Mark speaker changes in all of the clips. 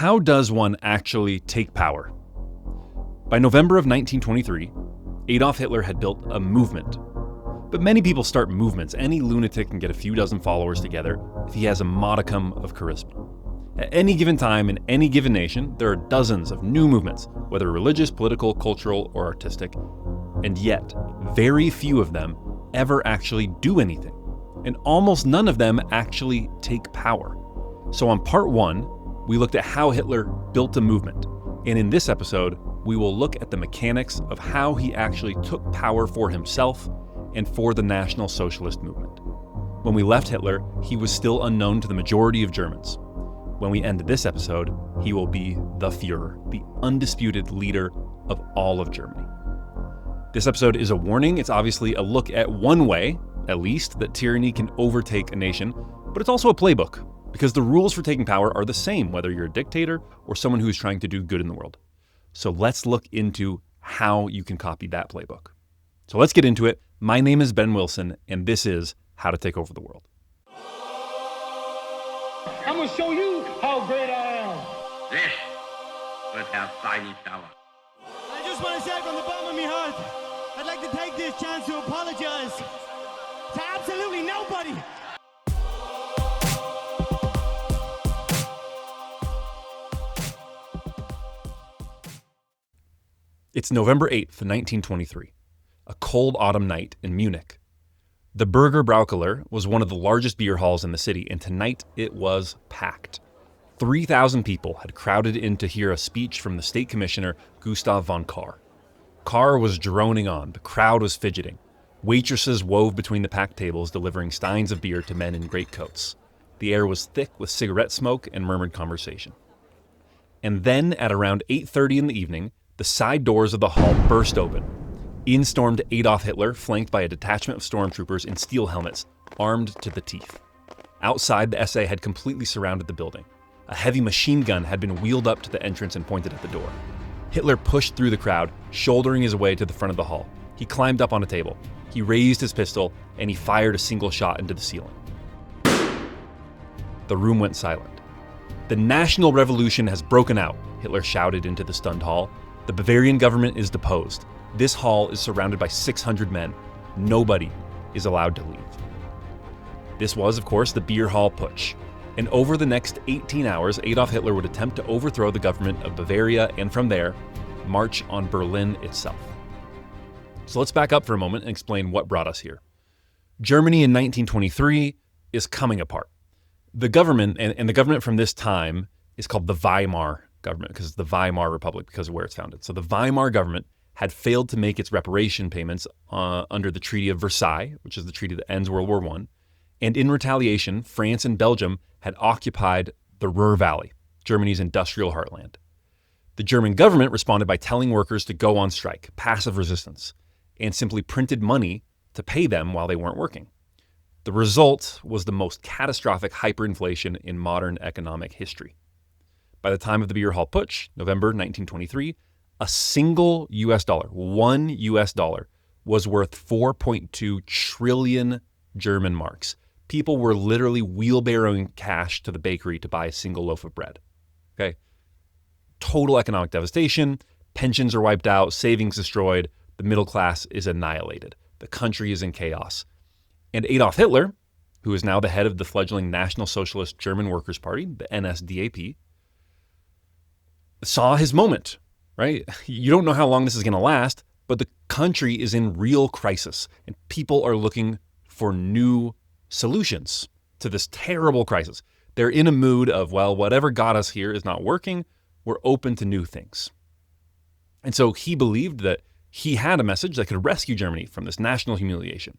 Speaker 1: how does one actually take power? By November of 1923, Adolf Hitler had built a movement. But many people start movements. Any lunatic can get a few dozen followers together if he has a modicum of charisma. At any given time in any given nation, there are dozens of new movements, whether religious, political, cultural, or artistic, and yet very few of them ever actually do anything, and almost none of them actually take power. So on part 1, we looked at how Hitler built a movement, and in this episode, we will look at the mechanics of how he actually took power for himself and for the National Socialist movement. When we left Hitler, he was still unknown to the majority of Germans. When we end this episode, he will be the Führer, the undisputed leader of all of Germany. This episode is a warning. It's obviously a look at one way, at least, that tyranny can overtake a nation, but it's also a playbook, because the rules for taking power are the same, whether you're a dictator or someone who's trying to do good in the world. So let's look into how you can copy that playbook. So let's get into it. My name is Ben Wilson, and this is How to Take Over the World.
Speaker 2: I'm going to show you how great I am.
Speaker 3: This was our tiny tower.
Speaker 4: I just want to say from the bottom of my heart, I'd like to take this chance to apologize to absolutely nobody.
Speaker 1: It's November 8th, 1923, a cold autumn night in Munich. The Burger Braukeller was one of the largest beer halls in the city, and tonight it was packed. 3,000 people had crowded in to hear a speech from the state commissioner, Gustav von Kahr. Kahr was droning on, the crowd was fidgeting. Waitresses wove between the packed tables, delivering steins of beer to men in greatcoats. The air was thick with cigarette smoke and murmured conversation. And then, at around 8:30 in the evening, the side doors of the hall burst open. In stormed Adolf Hitler, flanked by a detachment of stormtroopers in steel helmets, armed to the teeth. Outside, the SA had completely surrounded the building. A heavy machine gun had been wheeled up to the entrance and pointed at the door. Hitler pushed through the crowd, shouldering his way to the front of the hall. He climbed up on a table. He raised his pistol, and he fired a single shot into the ceiling. The room went silent. "The national revolution has broken out," Hitler shouted into the stunned hall. "The Bavarian government is deposed. This hall is surrounded by 600 men. Nobody is allowed to leave." This was, of course, the beer hall putsch. And over the next 18 hours, Adolf Hitler would attempt to overthrow the government of Bavaria and from there, march on Berlin itself. So let's back up for a moment and explain what brought us here. Germany in 1923 is coming apart. The government, and the government from this time is called the Weimar government, because it's the Weimar Republic, because of where it's founded. So the Weimar government had failed to make its reparation payments under the Treaty of Versailles, which is the treaty that ends World War I. And in retaliation, France and Belgium had occupied the Ruhr Valley, Germany's industrial heartland. The German government responded by telling workers to go on strike, passive resistance, and simply printed money to pay them while they weren't working. The result was the most catastrophic hyperinflation in modern economic history. By the time of the beer hall putsch, November 1923, a single US dollar, one US dollar, was worth 4.2 trillion German marks. People were literally wheelbarrowing cash to the bakery to buy a single loaf of bread. Okay? Total economic devastation, pensions are wiped out, savings destroyed, the middle class is annihilated. The country is in chaos. And Adolf Hitler, who is now the head of the fledgling National Socialist German Workers' Party, the NSDAP, saw his moment, right? You don't know how long this is going to last, but the country is in real crisis, and people are looking for new solutions to this terrible crisis. They're in a mood of, well, whatever got us here is not working. We're open to new things. And so he believed that he had a message that could rescue Germany from this national humiliation.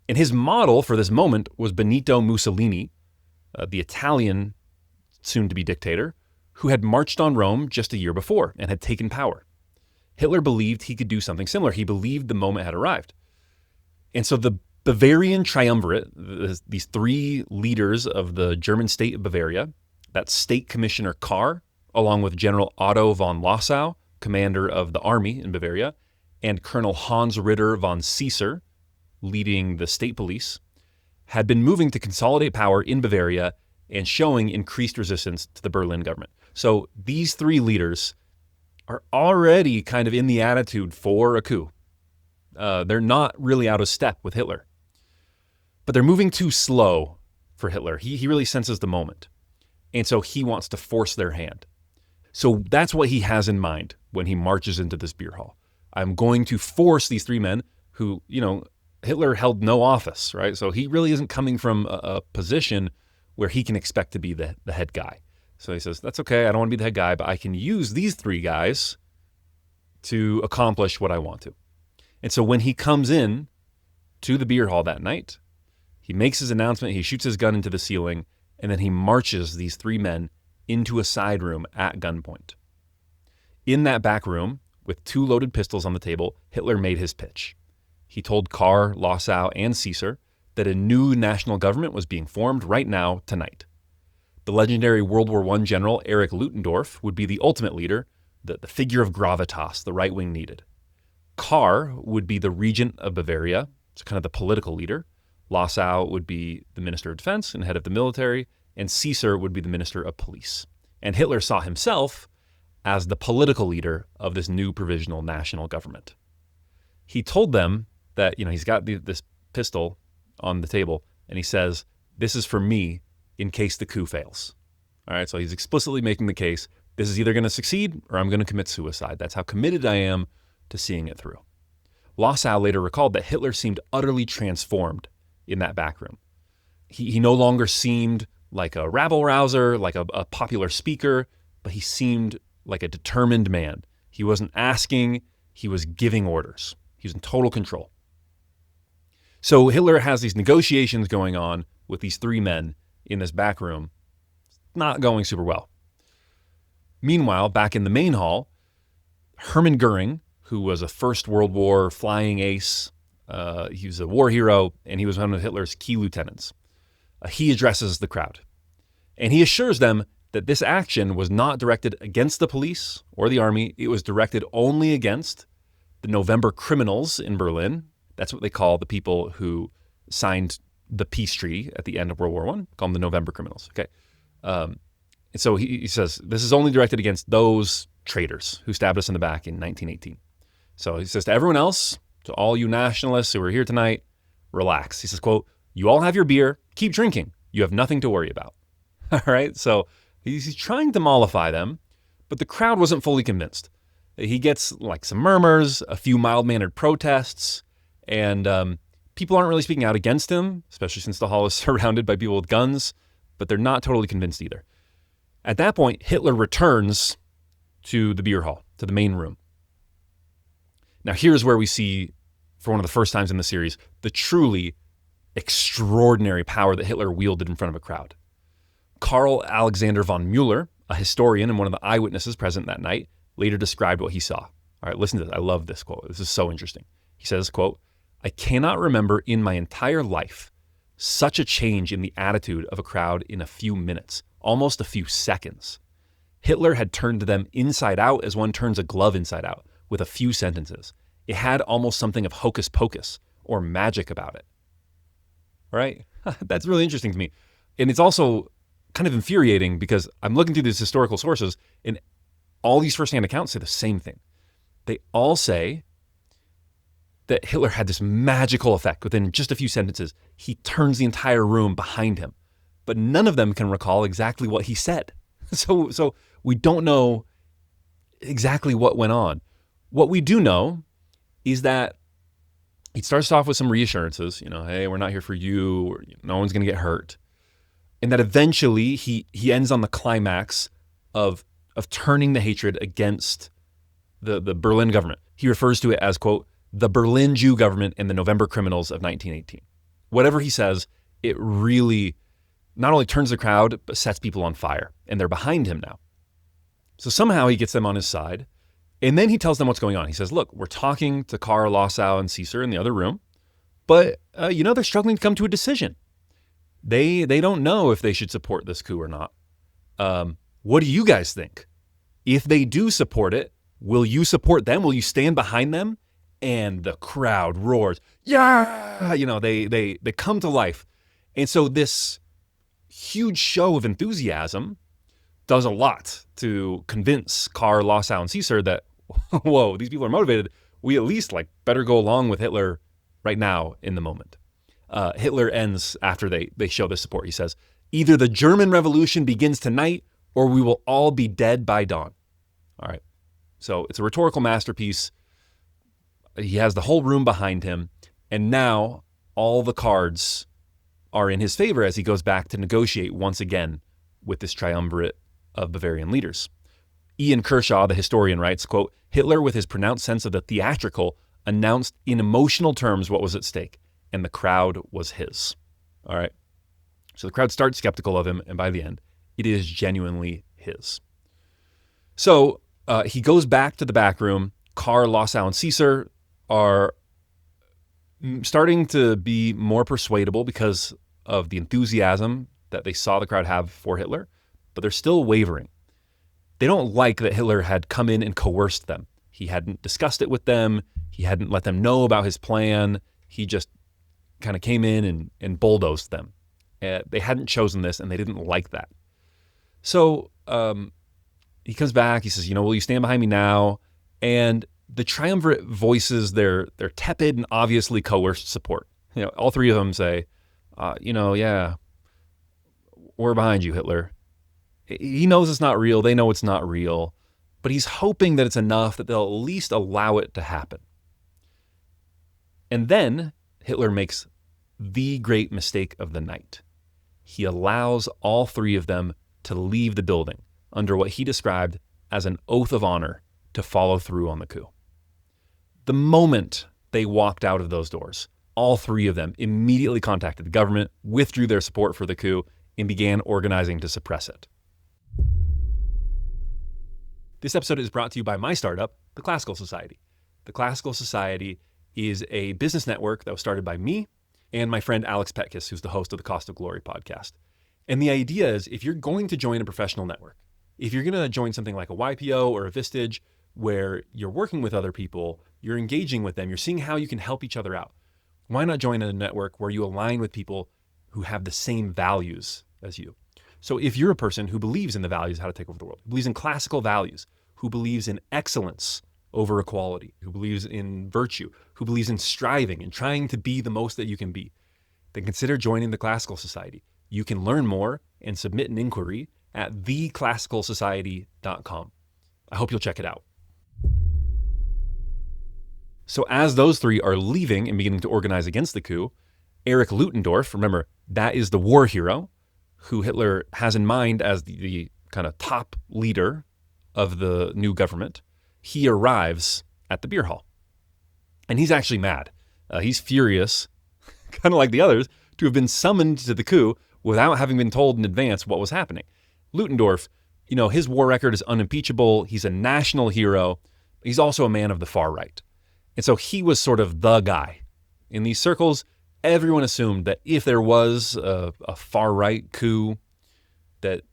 Speaker 1: And his model for this moment was Benito Mussolini, the Italian soon-to-be dictator, who had marched on Rome just a year before and had taken power. Hitler believed he could do something similar. He believed the moment had arrived. And so the Bavarian triumvirate, these three leaders of the German state of Bavaria, that state commissioner Kahr, along with General Otto von Lossow, commander of the army in Bavaria, and Colonel Hans Ritter von Caesar, leading the state police, had been moving to consolidate power in Bavaria and showing increased resistance to the Berlin government. So these three leaders are already kind of in the attitude for a coup. They're not really out of step with Hitler. But they're moving too slow for Hitler. He really senses the moment. And so he wants to force their hand. So that's what he has in mind when he marches into this beer hall. I'm going to force these three men who, Hitler held no office, right? So he really isn't coming from a position where he can expect to be the head guy. So he says, that's okay, I don't want to be the head guy, but I can use these three guys to accomplish what I want to. And so when he comes in to the beer hall that night, he makes his announcement, he shoots his gun into the ceiling, and then he marches these three men into a side room at gunpoint. In that back room, with two loaded pistols on the table, Hitler made his pitch. He told Kahr, Lossow, and Caesar that a new national government was being formed right now, tonight. The legendary World War I general Erich Ludendorff would be the ultimate leader, the figure of gravitas the right wing needed. Kahr would be the regent of Bavaria, so kind of the political leader. Lossow would be the minister of defense and head of the military, and Caesar would be the minister of police. And Hitler saw himself as the political leader of this new provisional national government. He told them that, he's got this pistol on the table, and he says, this is for me in case the coup fails. All right, so he's explicitly making the case, this is either going to succeed or I'm going to commit suicide. That's how committed I am to seeing it through. Lossow later recalled that Hitler seemed utterly transformed in that back room. He no longer seemed like a rabble-rouser, like a popular speaker, but he seemed like a determined man. He wasn't asking, he was giving orders. He was in total control. So Hitler has these negotiations going on with these three men in this back room. It's not going super well. Meanwhile, back in the main hall, Hermann Goering, who was a First World War flying ace, he was a war hero, and he was one of Hitler's key lieutenants. He addresses the crowd, and he assures them that this action was not directed against the police or the army. It was directed only against the November criminals in Berlin. That's what they call the people who signed the peace treaty at the end of World War I, call them the November criminals. Okay, and so he says, this is only directed against those traitors who stabbed us in the back in 1918. So he says to everyone else, to all you nationalists who are here tonight, relax. He says, quote, you all have your beer, keep drinking. You have nothing to worry about. All right, so he's trying to mollify them, but the crowd wasn't fully convinced. He gets like some murmurs, a few mild-mannered protests, and people aren't really speaking out against him, especially since the hall is surrounded by people with guns, but they're not totally convinced either. At that point, Hitler returns to the beer hall, to the main room. Now, here's where we see, for one of the first times in the series, the truly extraordinary power that Hitler wielded in front of a crowd. Karl Alexander von Müller, a historian and one of the eyewitnesses present that night, later described what he saw. All right, listen to this. I love this quote. This is so interesting. He says, quote, I cannot remember in my entire life such a change in the attitude of a crowd in a few minutes, almost a few seconds. Hitler had turned them inside out as one turns a glove inside out with a few sentences. It had almost something of hocus pocus or magic about it. All right? That's really interesting to me. And it's also kind of infuriating because I'm looking through these historical sources and all these firsthand accounts say the same thing. They all say that Hitler had this magical effect. Within just a few sentences, he turns the entire room behind him. But none of them can recall exactly what he said. So we don't know exactly what went on. What we do know is that he starts off with some reassurances, hey, we're not here for you, or, no one's going to get hurt. And that eventually he ends on the climax of turning the hatred against the Berlin government. He refers to it as, quote, the Berlin Jew government and the November criminals of 1918. Whatever he says, it really not only turns the crowd, but sets people on fire. And they're behind him now. So somehow he gets them on his side. And then he tells them what's going on. He says, look, we're talking to Kahr, Lossow, and Caesar in the other room. But, they're struggling to come to a decision. They don't know if they should support this coup or not. What do you guys think? If they do support it, will you support them? Will you stand behind them? And the crowd roars, yeah! They come to life. And so this huge show of enthusiasm does a lot to convince Karl, Lossow, and Caesar that, whoa, these people are motivated. We at least better go along with Hitler right now in the moment. Hitler ends after they show this support. He says, either the German Revolution begins tonight or we will all be dead by dawn. All right. So it's a rhetorical masterpiece. He has the whole room behind him. And now all the cards are in his favor as he goes back to negotiate once again with this triumvirate of Bavarian leaders. Ian Kershaw, the historian, writes, quote, Hitler, with his pronounced sense of the theatrical, announced in emotional terms what was at stake, and the crowd was his. All right. So the crowd starts skeptical of him, and by the end, it is genuinely his. So he goes back to the back room. Karl, Lossow, and Caesar are starting to be more persuadable because of the enthusiasm that they saw the crowd have for Hitler, but they're still wavering. They don't like that Hitler had come in and coerced them. He hadn't discussed it with them. He hadn't let them know about his plan. He just kind of came in and bulldozed them. They hadn't chosen this, and they didn't like that. So he comes back. He says, will you stand behind me now? And the triumvirate voices their tepid and obviously coerced support. All three of them say, yeah, we're behind you, Hitler. He knows it's not real. They know it's not real. But he's hoping that it's enough that they'll at least allow it to happen. And then Hitler makes the great mistake of the night. He allows all three of them to leave the building under what he described as an oath of honor to follow through on the coup. The moment they walked out of those doors, all three of them immediately contacted the government, withdrew their support for the coup, and began organizing to suppress it. This episode is brought to you by my startup, the Classical Society. The Classical Society is a business network that was started by me and my friend Alex Petkus, who's the host of the Cost of Glory podcast. And the idea is, if you're going to join a professional network, if you're going to join something like a YPO or a Vistage, where you're working with other people, you're engaging with them, you're seeing how you can help each other out, why not join a network where you align with people who have the same values as you? So if you're a person who believes in the values of how to take over the world, who believes in classical values, who believes in excellence over equality, who believes in virtue, who believes in striving and trying to be the most that you can be, then consider joining the Classical Society. You can learn more and submit an inquiry at theclassicalsociety.com. I hope you'll check it out. So as those three are leaving and beginning to organize against the coup, Erich Ludendorff, remember, that is the war hero who Hitler has in mind as the kind of top leader of the new government, he arrives at the beer hall. And he's actually mad. He's furious, kind of like the others, to have been summoned to the coup without having been told in advance what was happening. Ludendorff, his war record is unimpeachable. He's a national hero. He's also a man of the far right. And so he was sort of the guy. In these circles, everyone assumed that if there was a far-right coup that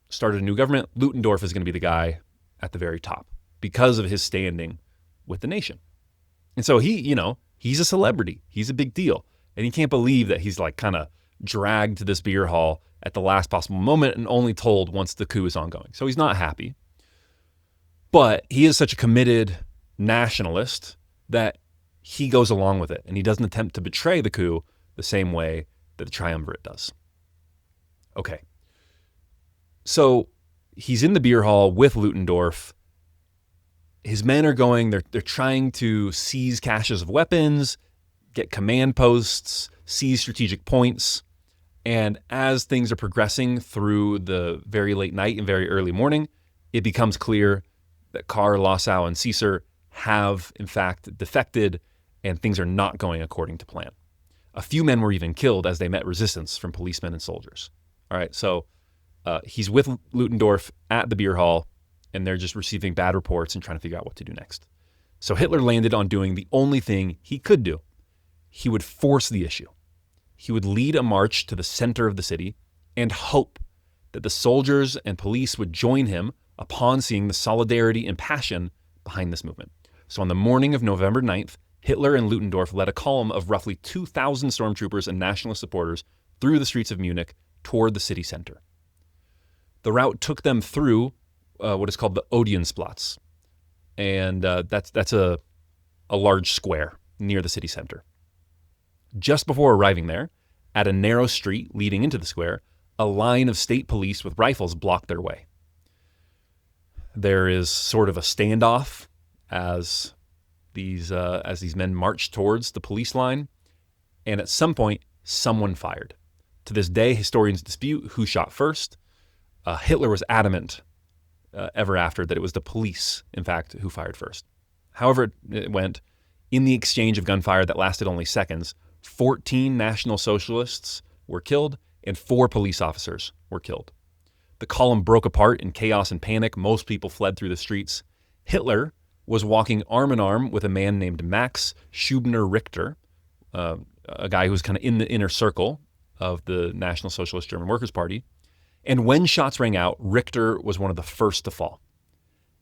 Speaker 1: started a new government, Ludendorff is going to be the guy at the very top because of his standing with the nation. And so he's a celebrity. He's a big deal. And he can't believe that he's kind of dragged to this beer hall at the last possible moment and only told once the coup is ongoing. So he's not happy. But he is such a committed nationalist that he goes along with it, and he doesn't attempt to betray the coup the same way that the triumvirate does. Okay. So he's in the beer hall with Ludendorff. His men are going, they're trying to seize caches of weapons, get command posts, seize strategic points. And as things are progressing through the very late night and very early morning, it becomes clear that Karl, Lossow, and Caesar have, in fact, defected, and things are not going according to plan. A few men were even killed as they met resistance from policemen and soldiers. All right, so he's with Ludendorff at the beer hall, and they're just receiving bad reports and trying to figure out what to do next. So Hitler landed on doing the only thing he could do. He would force the issue. He would lead a march to the center of the city and hope that the soldiers and police would join him upon seeing the solidarity and passion behind this movement. So on the morning of November 9th, Hitler and Ludendorff led a column of roughly 2,000 stormtroopers and nationalist supporters through the streets of Munich toward the city center. The route took them through what is called the Odeonsplatz, and that's a large square near the city center. Just before arriving there, at a narrow street leading into the square, a line of state police with rifles blocked their way. There is sort of a standoff as these men march towards the police line, and at some point, someone fired. To this day, historians dispute who shot first. Hitler was adamant ever after that it was the police, in fact, who fired first. However it went, in the exchange of gunfire that lasted only seconds, 14 National Socialists were killed and 4 police officers were killed. The column broke apart in chaos and panic. Most people fled through the streets. Hitler was walking arm in arm with a man named Max Schubner-Richter, a guy who was kind of in the inner circle of the National Socialist German Workers' Party. And when shots rang out, Richter was one of the first to fall.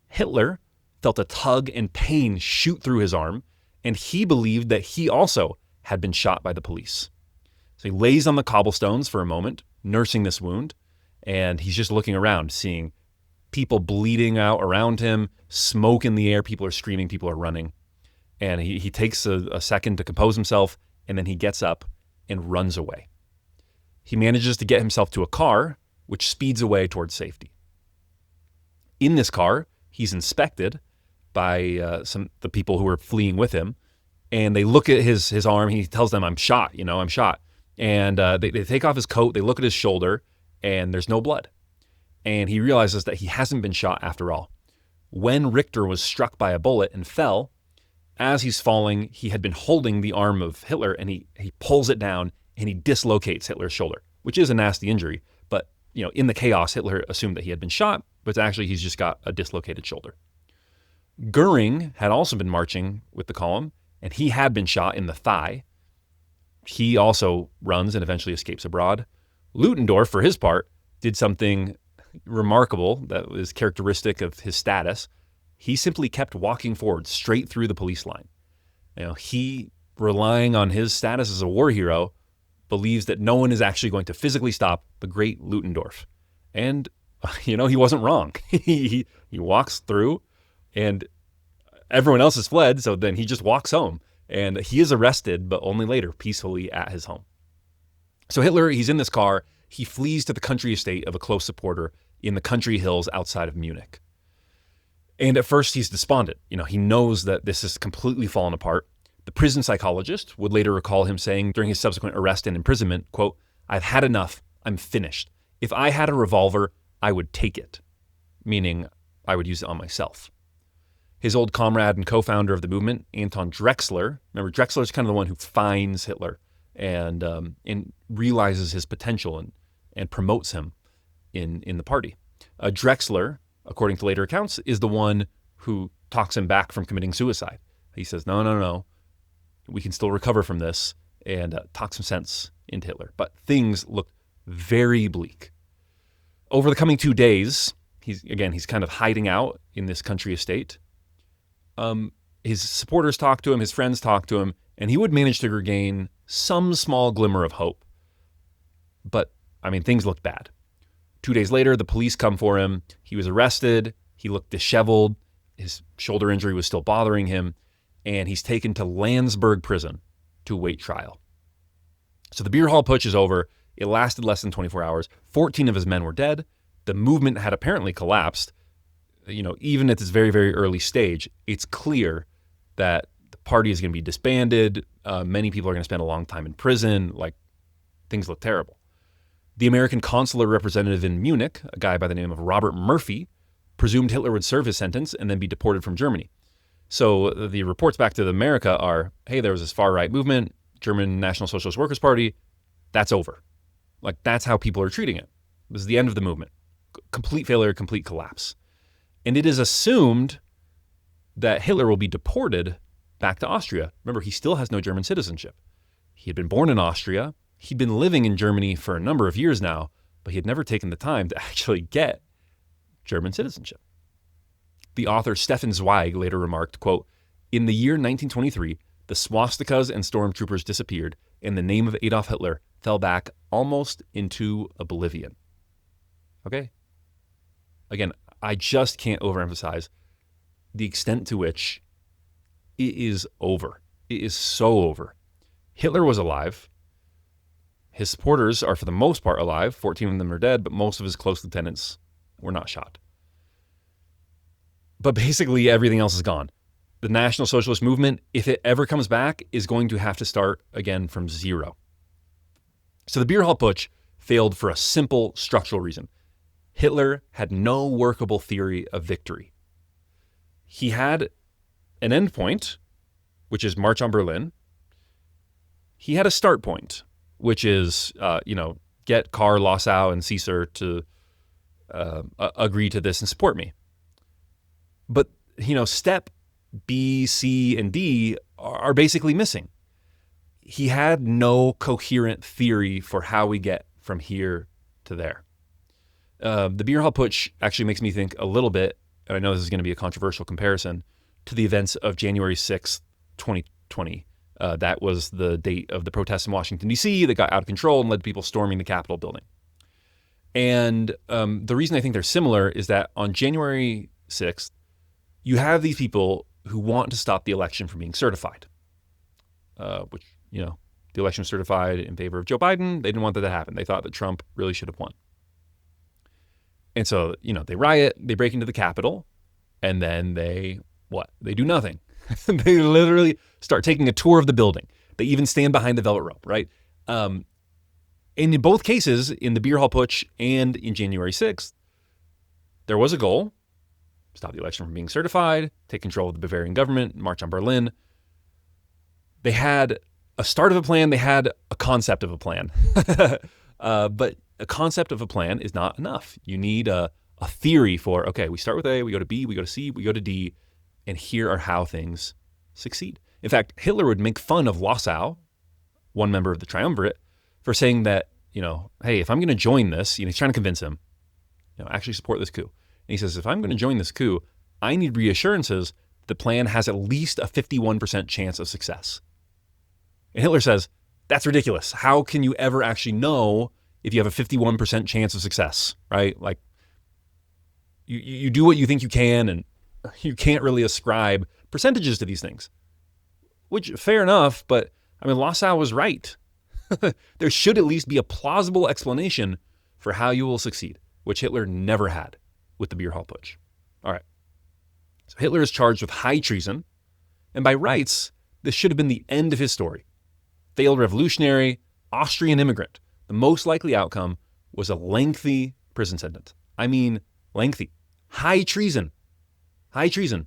Speaker 1: Hitler felt a tug and pain shoot through his arm, and he believed that he also had been shot by the police. So he lays on the cobblestones for a moment, nursing this wound, and he's just looking around, seeing people bleeding out around him, smoke in the air, people are screaming, people are running. And he takes a second to compose himself, and then he gets up and runs away. He manages to get himself to a car, which speeds away towards safety. In this car, he's inspected by the people who are fleeing with him, and they look at his arm. He tells them, I'm shot, I'm shot. And they take off his coat, they look at his shoulder, and there's no blood. And he realizes that he hasn't been shot after all. When Richter was struck by a bullet and fell, as he's falling, he had been holding the arm of Hitler, and he pulls it down, and he dislocates Hitler's shoulder, which is a nasty injury. But in the chaos, Hitler assumed that he had been shot, but actually he's just got a dislocated shoulder. Goering had also been marching with the column, and he had been shot in the thigh. He also runs and eventually escapes abroad. Ludendorff, for his part, did something remarkable that was characteristic of his status. He simply kept walking forward straight through the police line. He, relying on his status as a war hero, believes that no one is actually going to physically stop the great Ludendorff. And, he wasn't wrong. He walks through, and everyone else has fled, so then he just walks home. And he is arrested, but only later, peacefully at his home. So Hitler, he's in this car. He flees to the country estate of a close supporter in the country hills outside of Munich. And at first, he's despondent. He knows that this has completely fallen apart. The prison psychologist would later recall him saying during his subsequent arrest and imprisonment, quote, "I've had enough. I'm finished. If I had a revolver, I would take it," meaning I would use it on myself. His old comrade and co-founder of the movement, Anton Drexler, remember Drexler is kind of the one who finds Hitler and realizes his potential and promotes him in the party. Drexler, according to later accounts, is the one who talks him back from committing suicide. He says, no, we can still recover from this, and talks some sense into Hitler. But things look very bleak. Over the coming 2 days, he's kind of hiding out in this country estate. His supporters talk to him, his friends talk to him, and he would manage to regain some small glimmer of hope. But, things looked bad. 2 days later, the police come for him. He was arrested. He looked disheveled. His shoulder injury was still bothering him. And he's taken to Landsberg prison to await trial. So the beer hall putsch is over. It lasted less than 24 hours. 14 of his men were dead. The movement had apparently collapsed. Even at this very, very early stage, it's clear that the party is going to be disbanded. Many people are going to spend a long time in prison. Things look terrible. The American consular representative in Munich, a guy by the name of Robert Murphy, presumed Hitler would serve his sentence and then be deported from Germany. So the reports back to America are, hey, there was this far-right movement, German National Socialist Workers' Party, that's over. That's how people are treating it. This is the end of the movement. Complete failure, complete collapse. And it is assumed that Hitler will be deported back to Austria. Remember, he still has no German citizenship. He had been born in Austria. He'd been living in Germany for a number of years now, but he had never taken the time to actually get German citizenship. The author Stefan Zweig later remarked, quote, "In the year 1923, the swastikas and stormtroopers disappeared, and the name of Adolf Hitler fell back almost into oblivion. Okay? Again, I just can't overemphasize the extent to which it is over. It is so over. Hitler was alive. His supporters are, for the most part, alive. 14 of them are dead, but most of his close lieutenants were not shot. But basically, everything else is gone. The National Socialist movement, if it ever comes back, is going to have to start again from zero. So the beer hall putsch failed for a simple structural reason. Hitler had no workable theory of victory. He had an end point, which is March on Berlin. He had a start point, which is, get Karl, Lossow, and Caesar to agree to this and support me. But, step B, C, and D are basically missing. He had no coherent theory for how we get from here to there. The beer hall putsch actually makes me think a little bit, and I know this is going to be a controversial comparison, to the events of January 6th, 2020. That was the date of the protests in Washington, D.C. that got out of control and led to people storming the Capitol building. And the reason I think they're similar is that on January 6th, you have these people who want to stop the election from being certified, which, the election was certified in favor of Joe Biden. They didn't want that to happen. They thought that Trump really should have won. And so, they riot, they break into the Capitol, and then they do nothing. They literally start taking a tour of the building. They even stand behind the velvet rope, right? And in both cases, in the beer hall putsch and in January 6th, there was a goal: stop the election from being certified, take control of the Bavarian government, march on Berlin. They had a start of a plan. They had a concept of a plan. But a concept of a plan is not enough. You need a theory for, okay, we start with A, we go to B, we go to C, we go to D, and here are how things succeed. In fact, Hitler would make fun of Lossow, one member of the triumvirate, for saying that, hey, if I'm going to join this, he's trying to convince him, actually support this coup. And he says, if I'm going to join this coup, I need reassurances the plan has at least a 51% chance of success. And Hitler says, that's ridiculous. How can you ever actually know if you have a 51% chance of success, right? Like, you do what you think you can, and you can't really ascribe percentages to these things. Which, fair enough, but, Lossow was right. There should at least be a plausible explanation for how you will succeed, which Hitler never had with the beer hall putsch. All right. So Hitler is charged with high treason, and by rights, this should have been the end of his story. Failed revolutionary, Austrian immigrant. The most likely outcome was a lengthy prison sentence. Lengthy. High treason. High treason.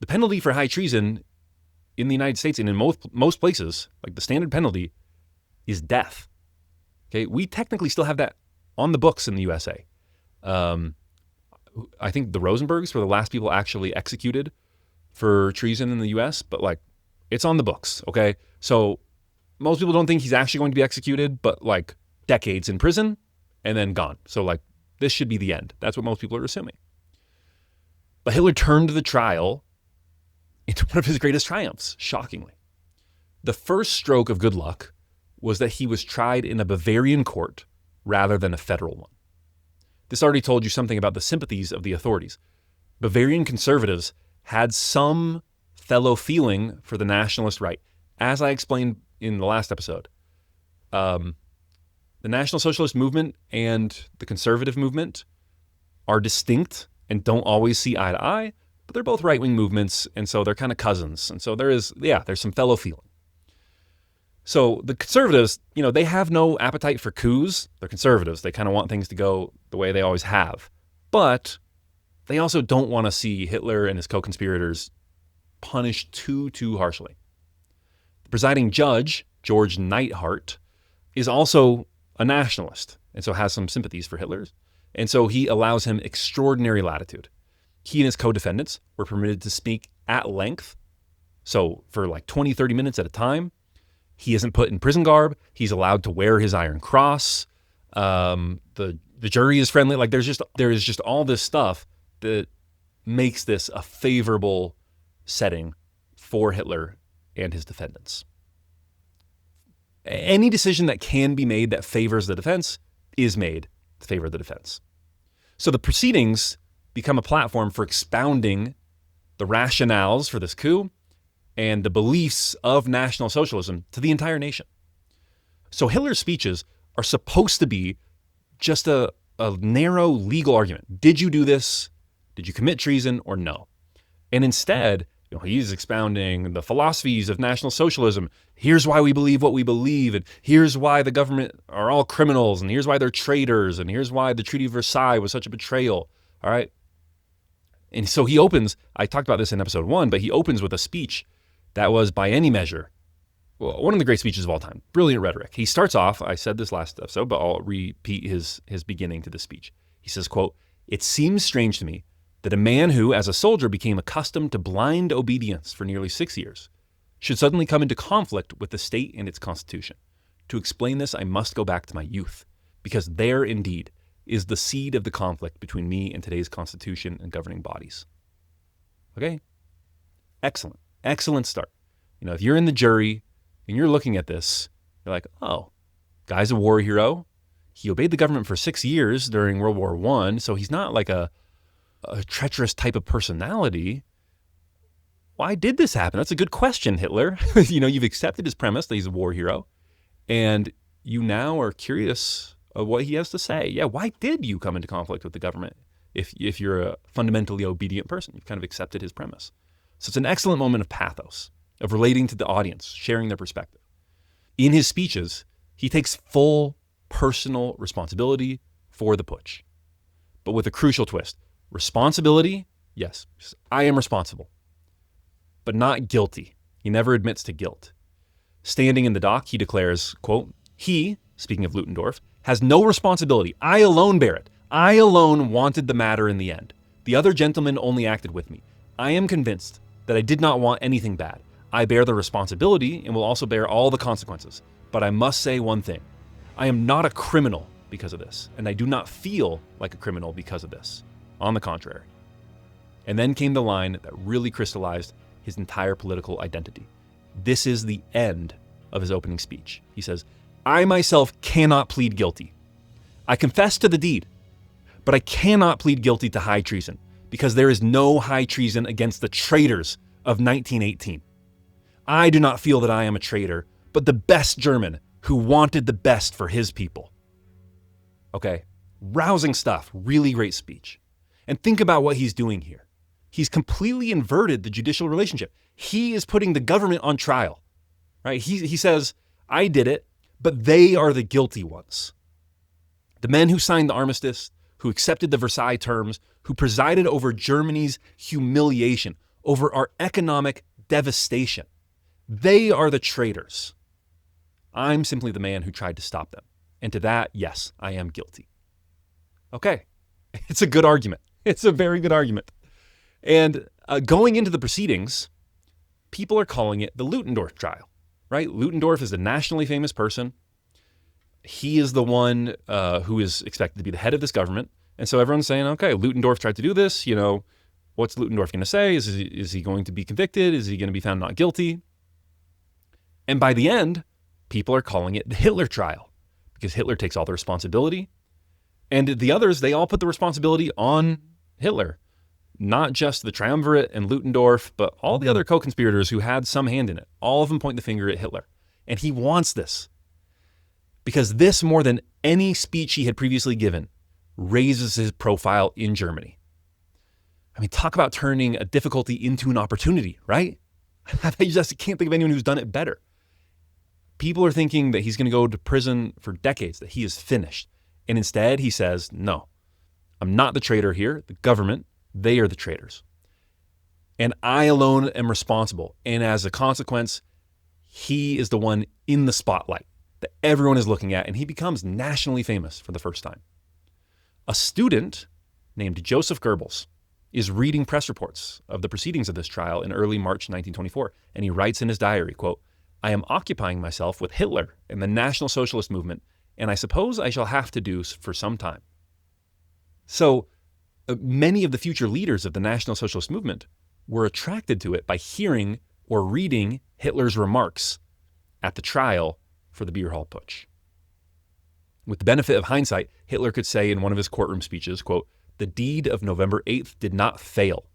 Speaker 1: The penalty for high treason in the United States and in most places, like the standard penalty, is death. Okay, we technically still have that on the books in the USA. I think the Rosenbergs were the last people actually executed for treason in the US, but it's on the books, okay? So most people don't think he's actually going to be executed, but decades in prison and then gone. So this should be the end. That's what most people are assuming. But Hitler turned the trial into one of his greatest triumphs, shockingly. The first stroke of good luck was that he was tried in a Bavarian court rather than a federal one. This already told you something about the sympathies of the authorities. Bavarian conservatives had some fellow feeling for the nationalist right. As I explained in the last episode, the National Socialist movement and the conservative movement are distinct and don't always see eye to eye, but they're both right-wing movements, and so they're kind of cousins. And so there's some fellow feeling. So the conservatives, they have no appetite for coups. They're conservatives. They kind of want things to go the way they always have. But they also don't want to see Hitler and his co-conspirators punished too harshly. The presiding judge, George Neidhart, is also a nationalist, and so has some sympathies for Hitler's. And so he allows him extraordinary latitude. He and his co-defendants were permitted to speak at length, so for 20, 30 minutes at a time. He isn't put in prison garb. He's allowed to wear his Iron Cross. The jury is friendly. There is just all this stuff that makes this a favorable setting for Hitler and his defendants. Any decision that can be made that favors the defense is made to favor the defense. So the proceedings become a platform for expounding the rationales for this coup and the beliefs of National Socialism to the entire nation. So Hitler's speeches are supposed to be just a narrow legal argument. Did you do this? Did you commit treason or no? And instead, he's expounding the philosophies of National Socialism. Here's why we believe what we believe, and here's why the government are all criminals, and here's why they're traitors, and here's why the Treaty of Versailles was such a betrayal. All right. And so he opens, I talked about this in episode 1, but he opens with a speech that was, by any measure, one of the great speeches of all time. Brilliant rhetoric. He starts off, I said this last episode, but I'll repeat his beginning to the speech. He says, quote, "It seems strange to me that a man who, as a soldier, became accustomed to blind obedience for nearly 6 years should suddenly come into conflict with the state and its constitution. To explain this, I must go back to my youth, because there, indeed, is the seed of the conflict between me and today's constitution and governing bodies." Okay? Excellent. Excellent start. If you're in the jury and you're looking at this, you're like, oh, guy's a war hero. He obeyed the government for 6 years during World War I, so he's not like a treacherous type of personality. Why did this happen? That's a good question, Hitler. You've accepted his premise that he's a war hero, and you now are curious of what he has to say. Yeah, why did you come into conflict with the government if you're a fundamentally obedient person? You've kind of accepted his premise. So it's an excellent moment of pathos, of relating to the audience, sharing their perspective. In his speeches, he takes full personal responsibility for the putsch, but with a crucial twist. Responsibility, yes, I am responsible, but not guilty. He never admits to guilt. Standing in the dock, he declares, quote, "He," speaking of Ludendorff, "has no responsibility. I alone bear it. I alone wanted the matter in the end. The other gentlemen only acted with me. I am convinced that I did not want anything bad. I bear the responsibility and will also bear all the consequences. But I must say one thing. I am not a criminal because of this, and I do not feel like a criminal because of this. On the contrary." And then came the line that really crystallized his entire political identity. This is the end of his opening speech. He says, "I myself cannot plead guilty. I confess to the deed, but I cannot plead guilty to high treason, because there is no high treason against the traitors of 1918. I do not feel that I am a traitor, but the best German who wanted the best for his people." Okay, rousing stuff, really great speech. And think about what he's doing here. He's completely inverted the judicial relationship. He is putting the government on trial, right? He says, I did it, but they are the guilty ones. The men who signed the armistice, who accepted the Versailles terms, who presided over Germany's humiliation, over our economic devastation. They are the traitors. I'm simply the man who tried to stop them. And to that, yes, I am guilty. Okay, it's a good argument. It's a very good argument. And going into the proceedings, people are calling it the Ludendorff trial, right? Ludendorff is a nationally famous person. He is the one who is expected to be the head of this government. And so everyone's saying, okay, Ludendorff tried to do this. What's Ludendorff going to say? Is he going to be convicted? Is he going to be found not guilty? And by the end, people are calling it the Hitler trial because Hitler takes all the responsibility. And the others, they all put the responsibility on Hitler. Not just the triumvirate and Ludendorff, but all the other co-conspirators who had some hand in it. All of them point the finger at Hitler. And he wants this. Because this, more than any speech he had previously given, raises his profile in Germany. I mean, talk about turning a difficulty into an opportunity, right? I just can't think of anyone who's done it better. People are thinking that he's going to go to prison for decades, that he is finished. And instead, he says, no, I'm not the traitor here. The government, they are the traitors. And I alone am responsible. And as a consequence, he is the one in the spotlight that everyone is looking at, and he becomes nationally famous for the first time. A student named Joseph Goebbels is reading press reports of the proceedings of this trial in early March 1924, and he writes in his diary, quote, "I am occupying myself with Hitler and the National Socialist movement, and I suppose I shall have to do for some time." So many of the future leaders of the National Socialist movement were attracted to it by hearing or reading Hitler's remarks at the trial for the beer hall putsch. With the benefit of hindsight, Hitler could say in one of his courtroom speeches, quote, "The deed of November 8th did not fail.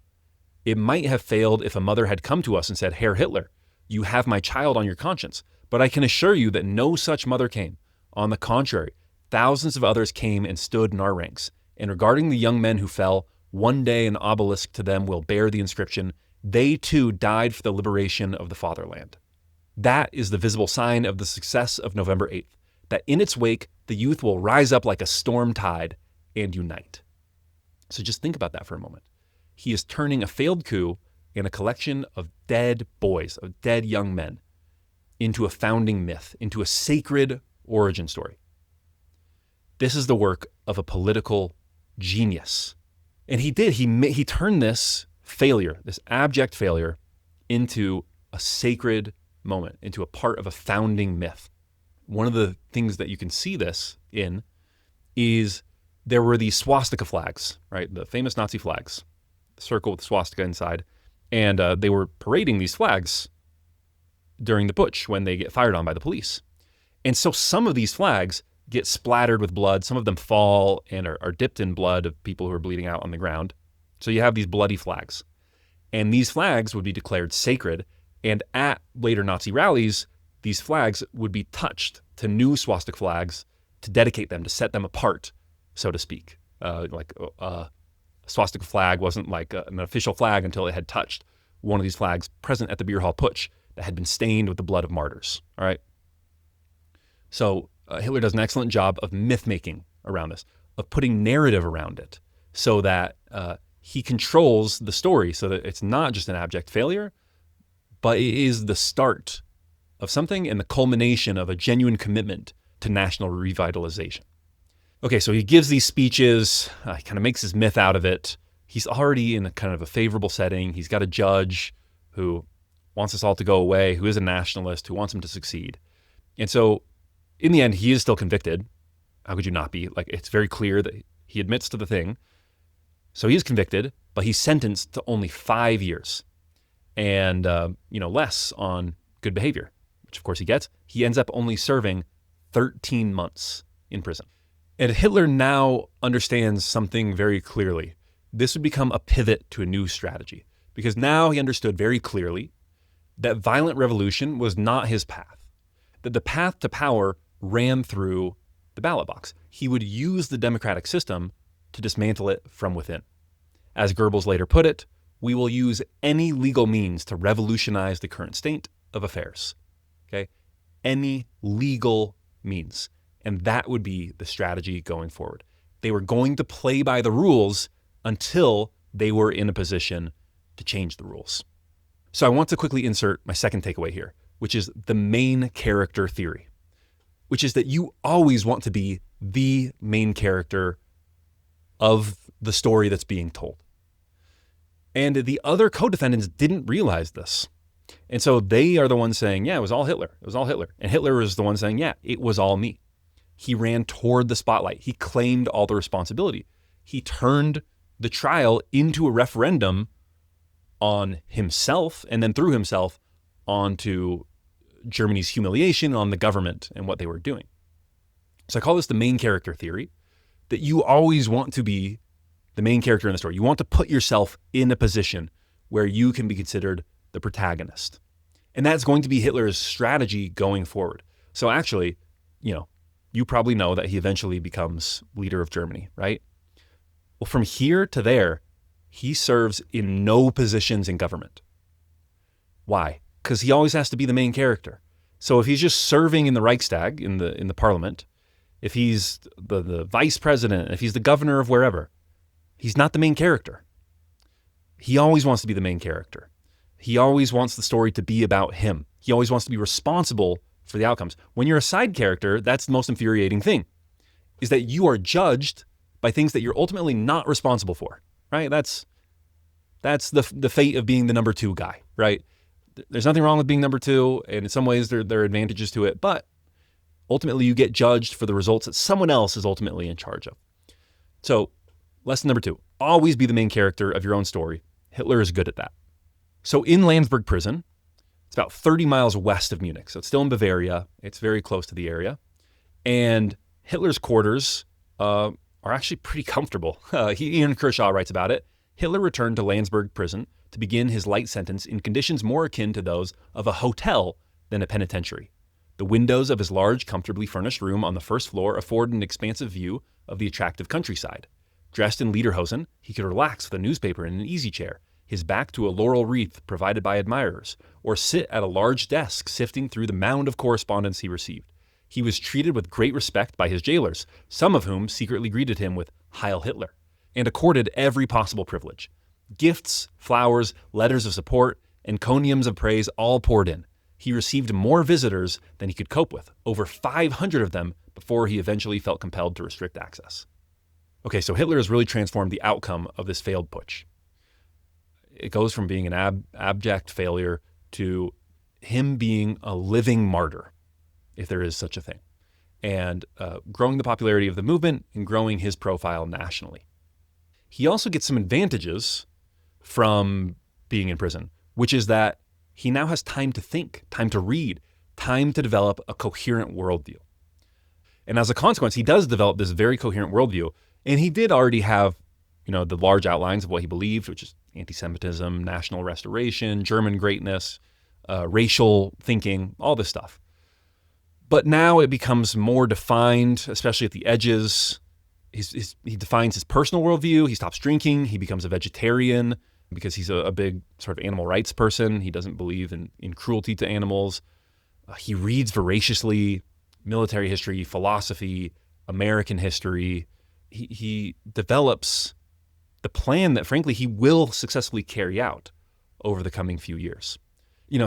Speaker 1: It might have failed if a mother had come to us and said, 'Herr Hitler, you have my child on your conscience.' But I can assure you that no such mother came. On the contrary, thousands of others came and stood in our ranks. And regarding the young men who fell, one day an obelisk to them will bear the inscription, 'They too died for the liberation of the fatherland.' That is the visible sign of the success of November 8th, that in its wake, the youth will rise up like a storm tide and unite." So just think about that for a moment. He is turning a failed coup and a collection of dead boys, of dead young men, into a founding myth, into a sacred origin story. This is the work of a political genius. And he did. He turned this failure, this abject failure, into a sacred moment, into a part of a founding myth. One of the things that you can see this in is there were these swastika flags, right? The famous Nazi flags, the circle with the swastika inside. And they were parading these flags during the putsch when they get fired on by the police. And so some of these flags get splattered with blood. Some of them fall and are dipped in blood of people who are bleeding out on the ground. So you have these bloody flags. And these flags would be declared sacred. And at later Nazi rallies, these flags would be touched to new swastika flags to dedicate them, to set them apart, so to speak. A swastika flag wasn't like an official flag until it had touched one of these flags present at the beer hall putsch that had been stained with the blood of martyrs. All right. So Hitler does an excellent job of myth-making around this, of putting narrative around it so that he controls the story so that it's not just an abject failure, but it is the start of something and the culmination of a genuine commitment to national revitalization. Okay, so he gives these speeches, he kind of makes his myth out of it. He's already in a kind of a favorable setting. He's got a judge who wants this all to go away, who is a nationalist, who wants him to succeed. And so in the end, he is still convicted. How could you not be? Like, it's very clear that he admits to the thing. So he is convicted, but he's sentenced to only 5 years and, less on good behavior, which of course he gets. He ends up only serving 13 months in prison. And Hitler now understands something very clearly. This would become a pivot to a new strategy, because now he understood very clearly that violent revolution was not his path, that the path to power ran through the ballot box. He would use the democratic system to dismantle it from within. As Goebbels later put it, we will use any legal means to revolutionize the current state of affairs. Okay? Any legal means. And that would be the strategy going forward. They were going to play by the rules until they were in a position to change the rules. So I want to quickly insert my second takeaway here, which is the main character theory, which is that you always want to be the main character of the story that's being told. And the other co-defendants didn't realize this. And so they are the ones saying, yeah, it was all Hitler. It was all Hitler. And Hitler was the one saying, yeah, it was all me. He ran toward the spotlight. He claimed all the responsibility. He turned the trial into a referendum on himself, and then through himself onto Germany's humiliation, on the government and what they were doing. So I call this the main character theory, that you always want to be the main character in the story. You want to put yourself in a position where you can be considered the protagonist. And that's going to be Hitler's strategy going forward. So actually, you probably know that he eventually becomes leader of Germany, right? Well, from here to there, he serves in no positions in government. Why? Because he always has to be the main character. So if he's just serving in the Reichstag, in the parliament, if he's the vice president, if he's the governor of wherever, he's not the main character. He always wants to be the main character. He always wants the story to be about him. He always wants to be responsible for the outcomes. When you're a side character, that's the most infuriating thing, is that you are judged by things that you're ultimately not responsible for, right? That's the fate of being the number two guy, right? There's nothing wrong with being number two, and in some ways there are advantages to it, but ultimately you get judged for the results that someone else is ultimately in charge of. So lesson number 2, always be the main character of your own story. Hitler is good at that. So in Landsberg prison, It's about 30 miles west of Munich, so it's still in Bavaria. It's very close to the area. And Hitler's quarters are actually pretty comfortable. Ian Kershaw writes about it. Hitler returned to Landsberg prison to begin his light sentence in conditions more akin to those of a hotel than a penitentiary. The windows of his large, comfortably furnished room on the first floor afford an expansive view of the attractive countryside. Dressed in lederhosen, he could relax with a newspaper in an easy chair, his back to a laurel wreath provided by admirers, or sit at a large desk sifting through the mound of correspondence he received. He was treated with great respect by his jailers, some of whom secretly greeted him with Heil Hitler, and accorded every possible privilege. Gifts, flowers, letters of support, encomiums of praise all poured in. He received more visitors than he could cope with, over 500 of them, before he eventually felt compelled to restrict access. Okay, so Hitler has really transformed the outcome of this failed putsch. It goes from being an abject failure to him being a living martyr, if there is such a thing, and growing the popularity of the movement and growing his profile nationally. He also gets some advantages from being in prison, which is that he now has time to think, time to read, time to develop a coherent worldview. And as a consequence, he does develop this very coherent worldview. And he did already have, the large outlines of what he believed, which is anti-Semitism, national restoration, German greatness, racial thinking, all this stuff. But now it becomes more defined, especially at the edges. He defines his personal worldview. He stops drinking. He becomes a vegetarian because he's a big sort of animal rights person. He doesn't believe in cruelty to animals. He reads voraciously military history, philosophy, American history. He develops the plan that, frankly, he will successfully carry out over the coming few years.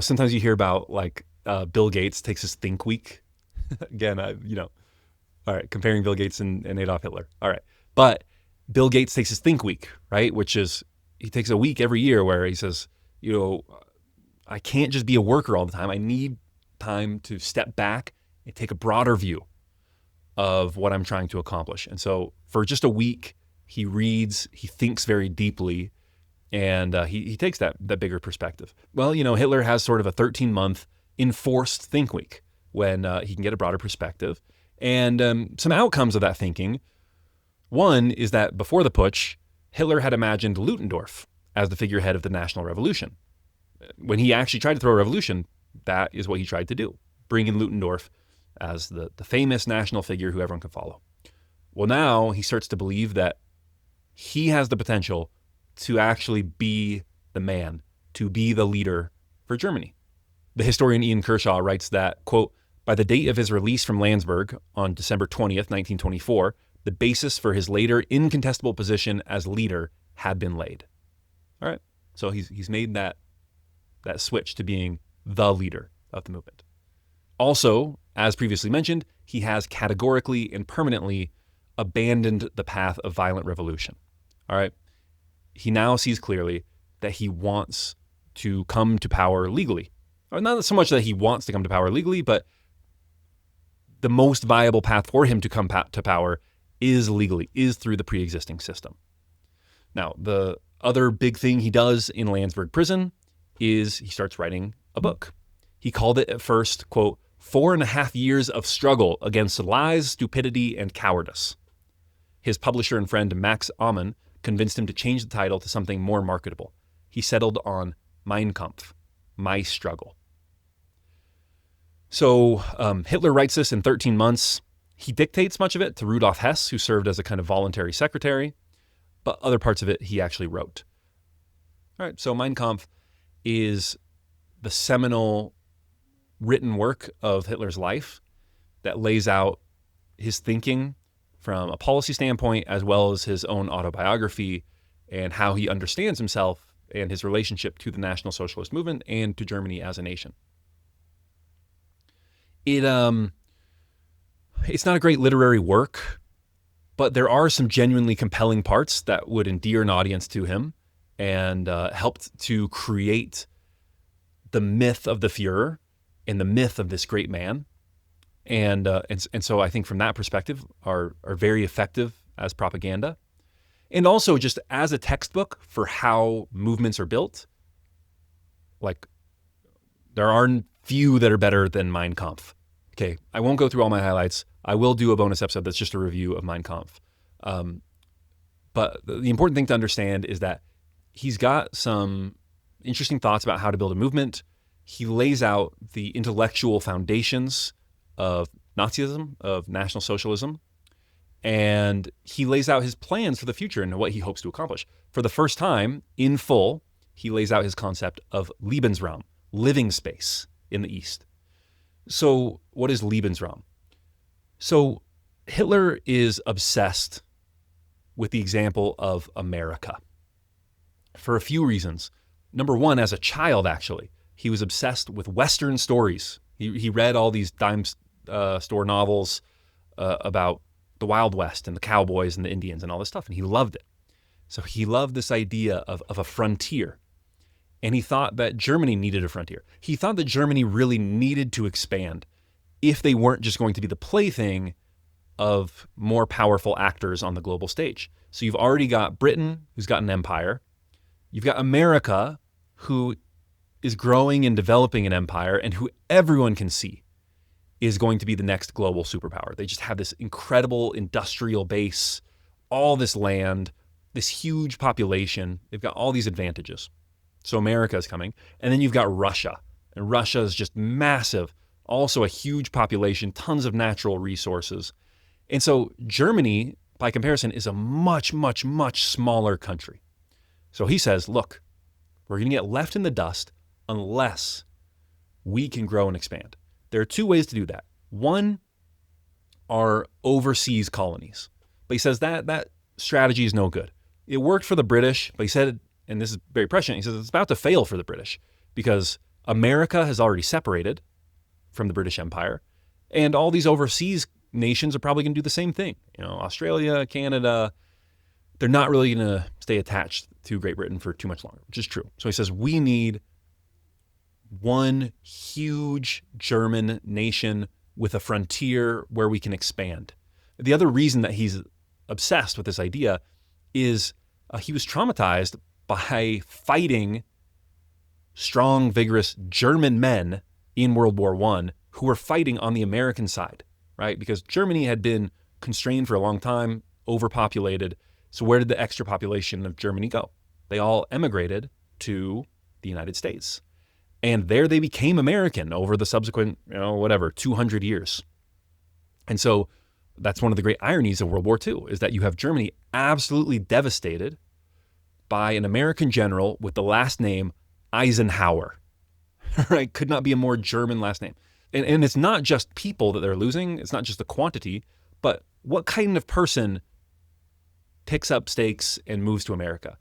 Speaker 1: Sometimes you hear about Bill Gates takes his think week. Again, all right, comparing Bill Gates and Adolf Hitler. All right. But Bill Gates takes his think week, right? Which is, he takes a week every year where he says, I can't just be a worker all the time. I need time to step back and take a broader view of what I'm trying to accomplish. And so for just a week, he reads, he thinks very deeply, and he takes that bigger perspective. Well, Hitler has sort of a 13-month enforced think week when he can get a broader perspective. And some outcomes of that thinking. One is that before the putsch, Hitler had imagined Ludendorff as the figurehead of the national revolution. When he actually tried to throw a revolution, that is what he tried to do, bring in Ludendorff as the famous national figure who everyone could follow. Well, now he starts to believe that he has the potential to actually be the man, to be the leader for Germany. The historian Ian Kershaw writes that, quote, by the date of his release from Landsberg on December 20th, 1924, the basis for his later incontestable position as leader had been laid. All right. So he's made that switch to being the leader of the movement. Also, as previously mentioned, he has categorically and permanently abandoned the path of violent revolution. All right. He now sees clearly that he wants to come to power legally. Or not so much that he wants to come to power legally, but the most viable path for him to come to power is legally, is through the pre-existing system. Now, the other big thing he does in Landsberg prison is he starts writing a book. He called it at first, quote, 4.5 years of struggle against lies, stupidity, and cowardice. His publisher and friend Max Amann convinced him to change the title to something more marketable. He settled on Mein Kampf, My Struggle. So Hitler writes this in 13 months. He dictates much of it to Rudolf Hess, who served as a kind of voluntary secretary, but other parts of it he actually wrote. All right, so Mein Kampf is the seminal written work of Hitler's life that lays out his thinking from a policy standpoint, as well as his own autobiography and how he understands himself and his relationship to the National Socialist movement and to Germany as a nation. It's not a great literary work, but there are some genuinely compelling parts that would endear an audience to him and helped to create the myth of the Führer and the myth of this great man. And so I think from that perspective are very effective as propaganda. And also just as a textbook for how movements are built, like There are few that are better than Mein Kampf. Okay, I won't go through all my highlights. I will do a bonus episode that's just a review of Mein Kampf. But the important thing to understand is that he's got some interesting thoughts about how to build a movement. He lays out the intellectual foundations of Nazism, of National Socialism, and he lays out his plans for the future and what he hopes to accomplish. For the first time, in full, he lays out his concept of Lebensraum, living space in the East. So what is Lebensraum? So Hitler is obsessed with the example of America for a few reasons. Number one, as a child, actually, he was obsessed with Western stories. He read all these dime store novels about the Wild West and the cowboys and the Indians and all this stuff, and he loved it. So he loved this idea of a frontier, and he thought that Germany needed a frontier. He thought that Germany really needed to expand if they weren't just going to be the plaything of more powerful actors on the global stage. So you've already got Britain, who's got an empire. You've got America, who is growing and developing an empire, and who everyone can see is going to be the next global superpower. They just have this incredible industrial base, all this land, this huge population. They've got all these advantages. So America is coming. And then you've got Russia. And Russia is just massive. Also a huge population, tons of natural resources. And so Germany, by comparison, is a much, much, much smaller country. So he says, look, we're going to get left in the dust unless we can grow and expand. There are two ways to do that. One are overseas colonies. But he says that strategy is no good. It worked for the British, but he said, and this is very prescient, he says it's about to fail for the British because America has already separated from the British Empire, and all these overseas nations are probably going to do the same thing. You know, Australia, Canada, they're not really going to stay attached to Great Britain for too much longer, which is true. So he says we need one huge German nation with a frontier where we can expand. The other reason that he's obsessed with this idea is he was traumatized by fighting strong, vigorous German men in World War I who were fighting on the American side, right? Because Germany had been constrained for a long time, overpopulated. So where did the extra population of Germany go? They all emigrated to the United States. And there they became American over the subsequent, 200 years. And so that's one of the great ironies of World War II, is that you have Germany absolutely devastated by an American general with the last name Eisenhower, right? Could not be a more German last name. And it's not just people that they're losing. It's not just the quantity, but what kind of person picks up stakes and moves to America?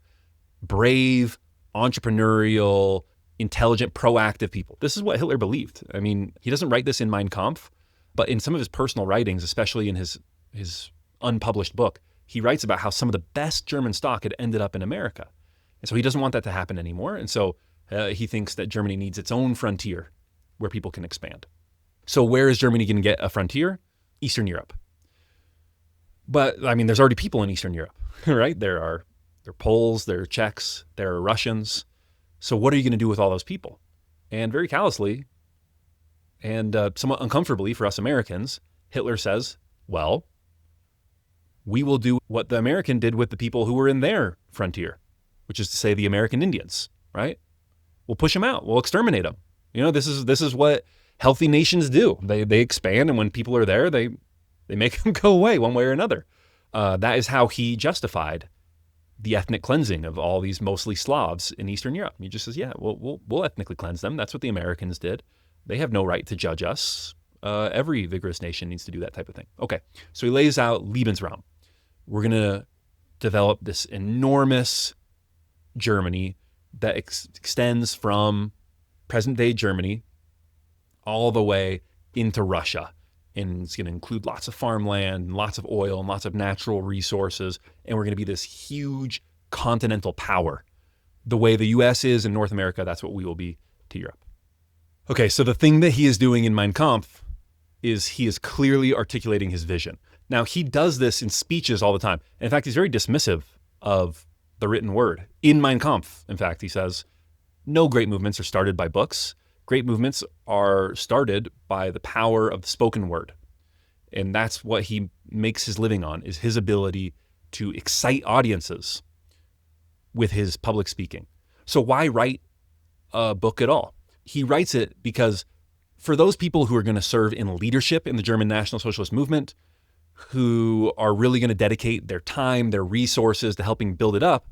Speaker 1: Brave, entrepreneurial, intelligent, proactive people. This is what Hitler believed. I mean, he doesn't write this in Mein Kampf, but in some of his personal writings, especially in his unpublished book, he writes about how some of the best German stock had ended up in America. And so he doesn't want that to happen anymore. And so he thinks that Germany needs its own frontier where people can expand. So where is Germany going to get a frontier? Eastern Europe. But I mean, there's already people in Eastern Europe, right? There are Poles, there are Czechs, there are Russians. So what are you going to do with all those people? And very callously and somewhat uncomfortably for us Americans, Hitler says, well, we will do what the American did with the people who were in their frontier, which is to say the American Indians, right? We'll push them out. We'll exterminate them. You know, this is what healthy nations do. They expand, and when people are there, they make them go away one way or another. That is how he justified the ethnic cleansing of all these mostly Slavs in Eastern Europe. He just says, yeah, we'll ethnically cleanse them. That's what the Americans did. They have no right to judge us. Every vigorous nation needs to do that type of thing. Okay, so he lays out Lebensraum. We're going to develop this enormous Germany that extends from present-day Germany all the way into Russia. And it's going to include lots of farmland, and lots of oil, and lots of natural resources. And we're going to be this huge continental power. The way the U.S. is in North America, that's what we will be to Europe. Okay, so the thing that he is doing in Mein Kampf is he is clearly articulating his vision. Now, he does this in speeches all the time. In fact, he's very dismissive of the written word. In Mein Kampf, in fact, he says, no great movements are started by books. Great movements are started by the power of the spoken word. And that's what he makes his living on, is his ability to excite audiences with his public speaking. So why write a book at all? He writes it because for those people who are going to serve in leadership in the German National Socialist movement, who are really going to dedicate their time, their resources to helping build it up,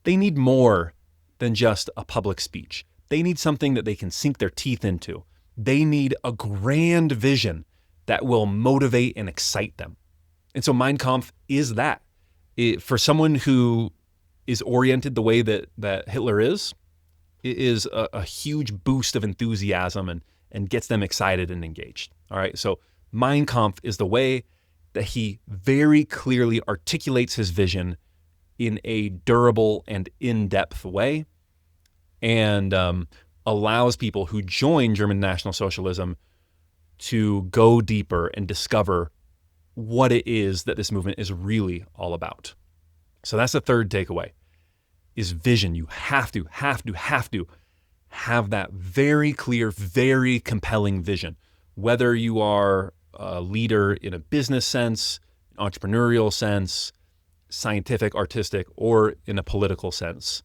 Speaker 1: they need more than just a public speech. They need something that they can sink their teeth into. They need a grand vision that will motivate and excite them. And so Mein Kampf is that. For someone who is oriented the way that Hitler is, it is a huge boost of enthusiasm and gets them excited and engaged. All right, so Mein Kampf is the way that he very clearly articulates his vision in a durable and in-depth way, and allows people who join German National Socialism to go deeper and discover what it is that this movement is really all about. So that's the third takeaway, is vision. You have to have that very clear, very compelling vision. Whether you are a leader in a business sense, entrepreneurial sense, scientific, artistic, or in a political sense.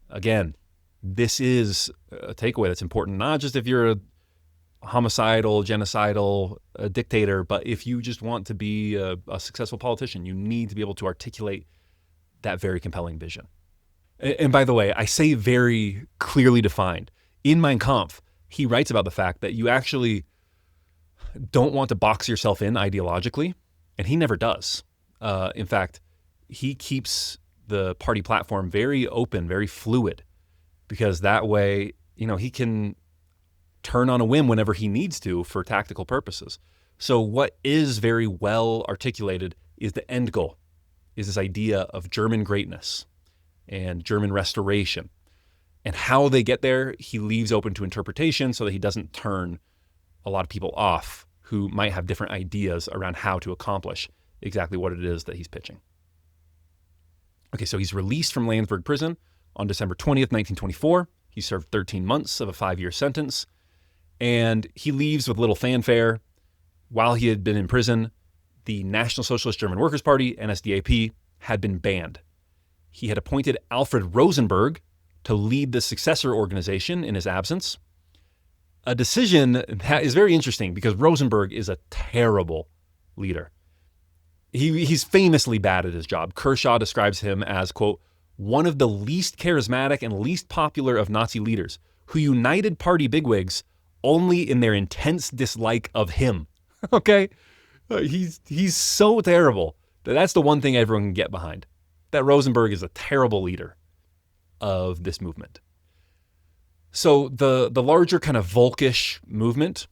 Speaker 1: Again, this is a takeaway that's important, not just if you're a homicidal, genocidal dictator, but if you just want to be a successful politician, you need to be able to articulate that very compelling vision. And by the way, I say very clearly defined. In Mein Kampf, he writes about the fact that you actually don't want to box yourself in ideologically, and he never does. In fact, he keeps the party platform very open, very fluid, because that way, he can turn on a whim whenever he needs to for tactical purposes. So what is very well articulated is the end goal, is this idea of German greatness and German restoration. And how they get there, he leaves open to interpretation so that he doesn't turn a lot of people off who might have different ideas around how to accomplish exactly what it is that he's pitching. Okay, so he's released from Landsberg prison on December 20th, 1924. He served 13 months of a 5-year sentence, and he leaves with little fanfare. While he had been in prison, the National Socialist German Workers' Party, NSDAP, had been banned. He had appointed Alfred Rosenberg to lead the successor organization in his absence. A decision that is very interesting because Rosenberg is a terrible leader. He's famously bad at his job. Kershaw describes him as, quote, one of the least charismatic and least popular of Nazi leaders who united party bigwigs only in their intense dislike of him. Okay? He's so terrible that's the one thing everyone can get behind, that Rosenberg is a terrible leader of this movement. So the larger kind of Volkish movement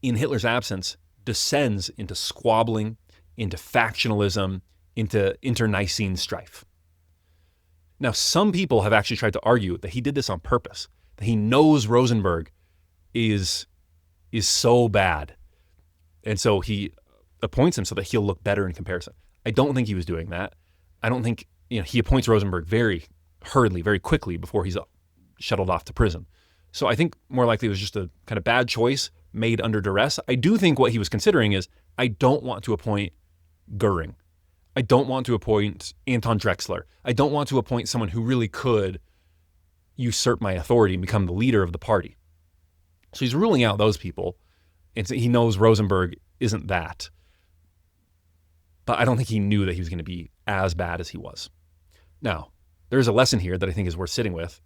Speaker 1: in Hitler's absence descends into squabbling, into factionalism, into internecine strife. Now, some people have actually tried to argue that he did this on purpose, that he knows Rosenberg is so bad, and so he appoints him so that he'll look better in comparison. I don't think he was doing that. I don't think he appoints Rosenberg very hurriedly, very quickly before he's shuttled off to prison. So I think more likely it was just a kind of bad choice made under duress. I do think what he was considering is, I don't want to appoint Goering. I don't want to appoint Anton Drexler. I don't want to appoint someone who really could usurp my authority and become the leader of the party. So he's ruling out those people, and so he knows Rosenberg isn't that. But I don't think he knew that he was going to be as bad as he was. Now, there's a lesson here that I think is worth sitting with,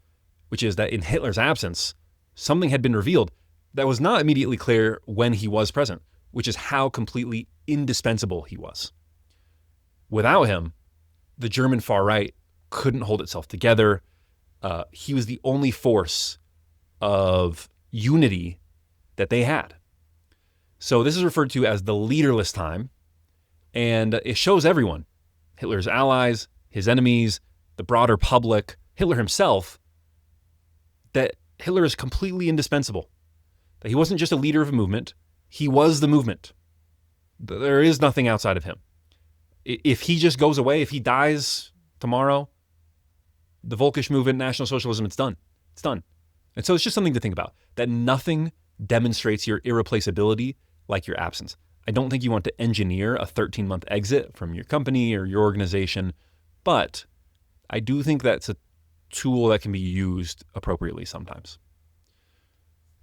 Speaker 1: which is that in Hitler's absence, something had been revealed that was not immediately clear when he was present, which is how completely indispensable he was. Without him, the German far right couldn't hold itself together. He was the only force of unity that they had. So this is referred to as the leaderless time, and it shows everyone, Hitler's allies, his enemies, the broader public, Hitler himself, that Hitler is completely indispensable. That he wasn't just a leader of a movement, he was the movement. There is nothing outside of him. If he just goes away, if he dies tomorrow, the Volkisch movement, National Socialism, it's done. It's done. And so it's just something to think about, that nothing demonstrates your irreplaceability like your absence. I don't think you want to engineer a 13-month exit from your company or your organization, but I do think that's a tool that can be used appropriately sometimes.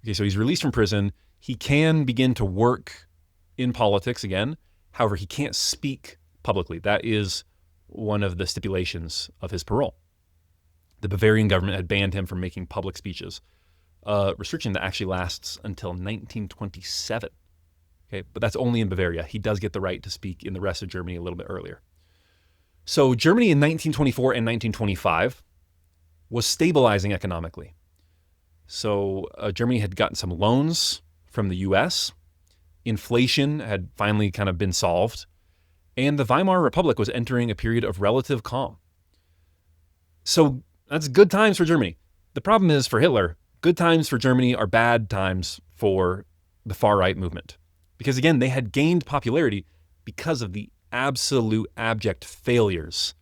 Speaker 1: Okay, so he's released from prison. He can begin to work in politics again. However, he can't speak publicly. That is one of the stipulations of his parole. The Bavarian government had banned him from making public speeches, a restriction that actually lasts until 1927. Okay, but that's only in Bavaria. He does get the right to speak in the rest of Germany a little bit earlier. So Germany in 1924 and 1925 was stabilizing economically. So Germany had gotten some loans from the US. Inflation had finally kind of been solved. And the Weimar Republic was entering a period of relative calm. So that's good times for Germany. The problem is for Hitler, good times for Germany are bad times for the far-right movement. Because again, they had gained popularity because of the absolute abject failures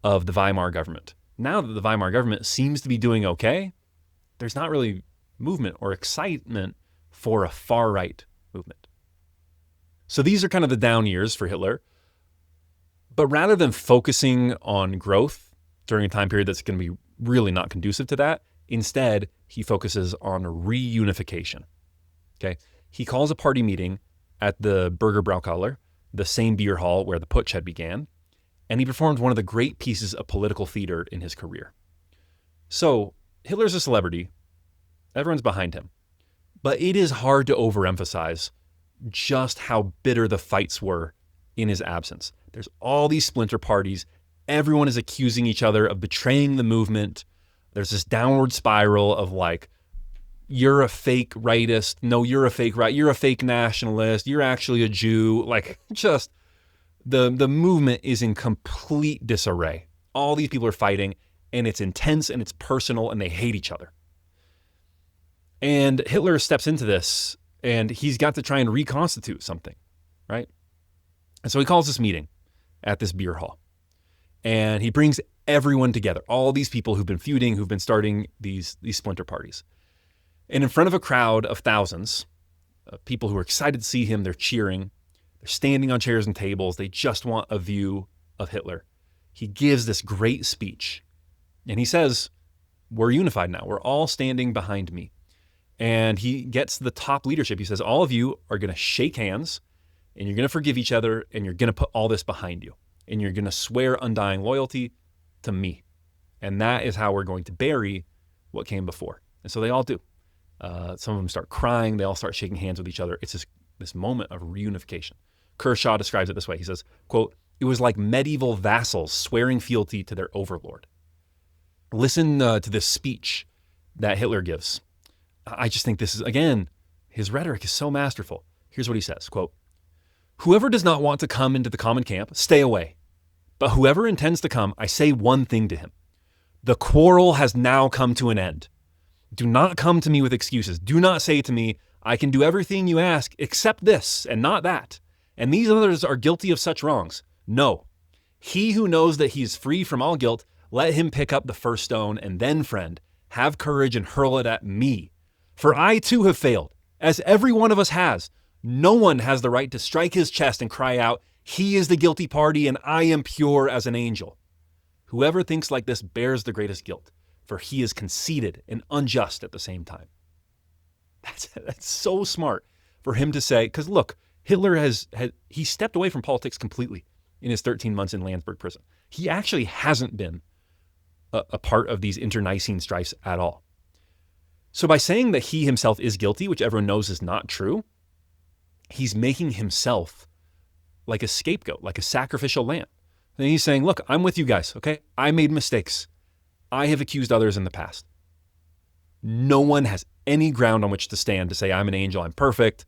Speaker 1: of the Weimar government. Now that the Weimar government seems to be doing okay, there's not really movement or excitement for a far-right movement. So these are kind of the down years for Hitler. But rather than focusing on growth during a time period that's going to be really not conducive to that, instead, he focuses on reunification. Okay? He calls a party meeting at the Burgerbraukeller, the same beer hall where the Putsch had began, and he performed one of the great pieces of political theater in his career. So, Hitler's a celebrity. Everyone's behind him. But it is hard to overemphasize just how bitter the fights were in his absence. There's all these splinter parties. Everyone is accusing each other of betraying the movement. There's this downward spiral of like, you're a fake rightist. No, you're a fake right. You're a fake nationalist. You're actually a Jew. Like, just the movement is in complete disarray. All these people are fighting, and it's intense and it's personal, and they hate each other. And Hitler steps into this, and he's got to try and reconstitute something, right? And so he calls this meeting at this beer hall, and he brings everyone together, all these people who've been feuding, who've been starting these splinter parties. And in front of a crowd of thousands, people who are excited to see him, they're cheering, they're standing on chairs and tables, they just want a view of Hitler. He gives this great speech, and he says, we're unified now. We're all standing behind me. And he gets the top leadership. He says, all of you are going to shake hands, and you're going to forgive each other, and you're going to put all this behind you. And you're going to swear undying loyalty to me. And that is how we're going to bury what came before. And so they all do. Some of them start crying. They all start shaking hands with each other. It's this moment of reunification. Kershaw describes it this way. He says, quote, it was like medieval vassals swearing fealty to their overlord. Listen to this speech that Hitler gives. I just think this is, again, his rhetoric is so masterful. Here's what he says, quote, whoever does not want to come into the common camp, stay away. But whoever intends to come, I say one thing to him. The quarrel has now come to an end. Do not come to me with excuses. Do not say to me, I can do everything you ask except this and not that. And these others are guilty of such wrongs. No. He who knows that he is free from all guilt, let him pick up the first stone, and then, friend, have courage and hurl it at me. For I too have failed, as every one of us has. No one has the right to strike his chest and cry out, he is the guilty party and I am pure as an angel. Whoever thinks like this bears the greatest guilt, for he is conceited and unjust at the same time. That's so smart for him to say, because look, Hitler he stepped away from politics completely in his 13 months in Landsberg prison. He actually hasn't been a part of these internecine strifes at all. So by saying that he himself is guilty, which everyone knows is not true, he's making himself like a scapegoat, like a sacrificial lamb. And he's saying, look, I'm with you guys, okay? I made mistakes. I have accused others in the past. No one has any ground on which to stand to say, I'm an angel, I'm perfect.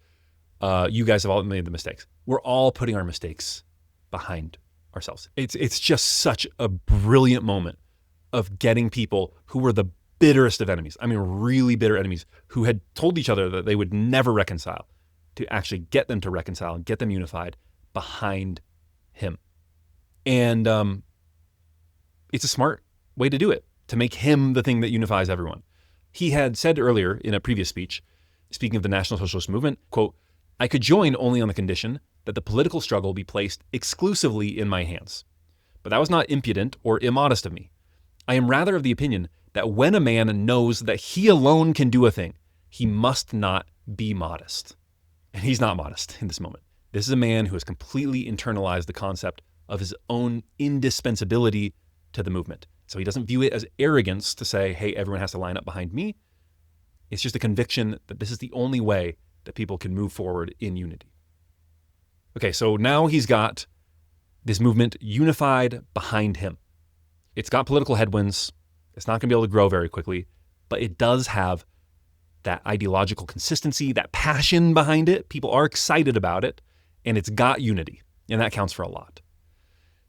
Speaker 1: You guys have all made the mistakes. We're all putting our mistakes behind ourselves. It's just such a brilliant moment of getting people who were the bitterest of enemies, I mean really bitter enemies, who had told each other that they would never reconcile, to actually get them to reconcile and get them unified behind him. And it's a smart way to do it, to make him the thing that unifies everyone. He had said earlier in a previous speech, speaking of the National Socialist movement, quote, "I could join only on the condition that the political struggle be placed exclusively in my hands. But that was not impudent or immodest of me. I am rather of the opinion that when a man knows that he alone can do a thing, he must not be modest." And he's not modest in this moment. This is a man who has completely internalized the concept of his own indispensability to the movement. So he doesn't view it as arrogance to say, hey, everyone has to line up behind me. It's just a conviction that this is the only way that people can move forward in unity. Okay, so now he's got this movement unified behind him. It's got political headwinds. It's not going to be able to grow very quickly, but it does have that ideological consistency, that passion behind it. People are excited about it, and it's got unity, and that counts for a lot.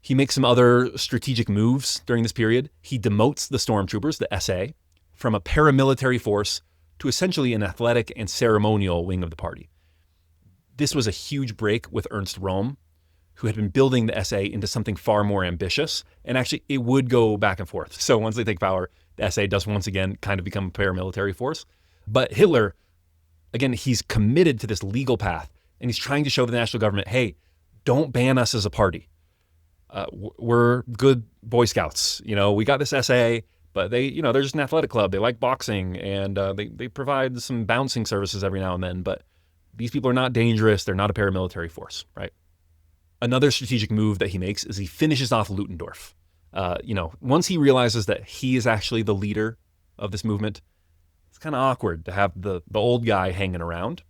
Speaker 1: He makes some other strategic moves during this period. He demotes the stormtroopers, the SA, from a paramilitary force to essentially an athletic and ceremonial wing of the party. This was a huge break with Ernst Röhm, who had been building the SA into something far more ambitious, and actually it would go back and forth. So once they take power, the SA does once again kind of become a paramilitary force. But Hitler, again, he's committed to this legal path, and he's trying to show the national government, hey, don't ban us as a party. We're good Boy Scouts. We got this SA, but they're just an athletic club. They like boxing, and they provide some bouncing services every now and then, but these people are not dangerous. They're not a paramilitary force, right? Another strategic move that he makes is he finishes off Ludendorff. Once he realizes that he is actually the leader of this movement, it's kind of awkward to have the old guy hanging around.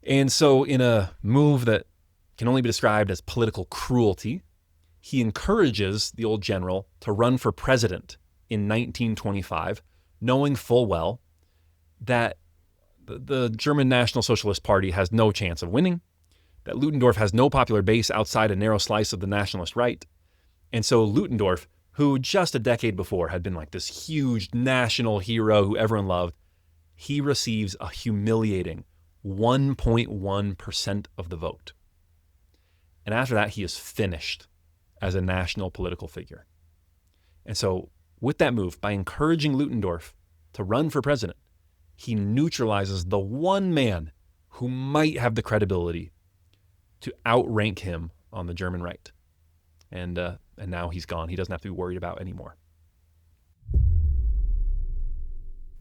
Speaker 1: And so in a move that can only be described as political cruelty, he encourages the old general to run for president in 1925, knowing full well that the German National Socialist Party has no chance of winning, that Ludendorff has no popular base outside a narrow slice of the nationalist right. And so Ludendorff, who just a decade before had been like this huge national hero who everyone loved, he receives a humiliating 1.1% of the vote. And after that, he is finished as a national political figure. And so with that move, by encouraging Ludendorff to run for president, he neutralizes the one man who might have the credibility to outrank him on the German right. And now he's gone. He doesn't have to be worried about anymore.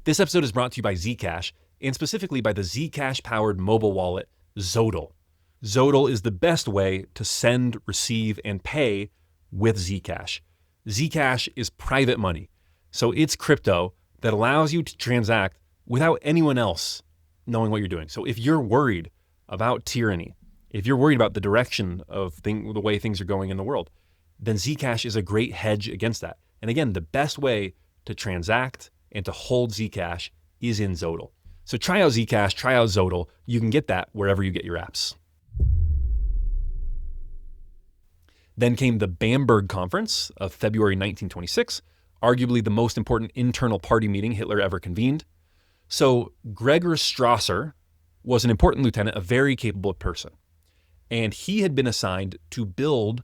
Speaker 1: This episode is brought to you by Zcash, and specifically by the Zcash-powered mobile wallet, Zodal. Zodal is the best way to send, receive, and pay with Zcash. Zcash is private money, so it's crypto that allows you to transact without anyone else knowing what you're doing. So if you're worried about tyranny, if you're worried about the direction of the way things are going in the world, then Zcash is a great hedge against that. And again, the best way to transact and to hold Zcash is in Zodal. So try out Zcash, try out Zodal. You can get that wherever you get your apps. Then came the Bamberg Conference of February 1926, arguably the most important internal party meeting Hitler ever convened. So Gregor Strasser was an important lieutenant, a very capable person. And he had been assigned to build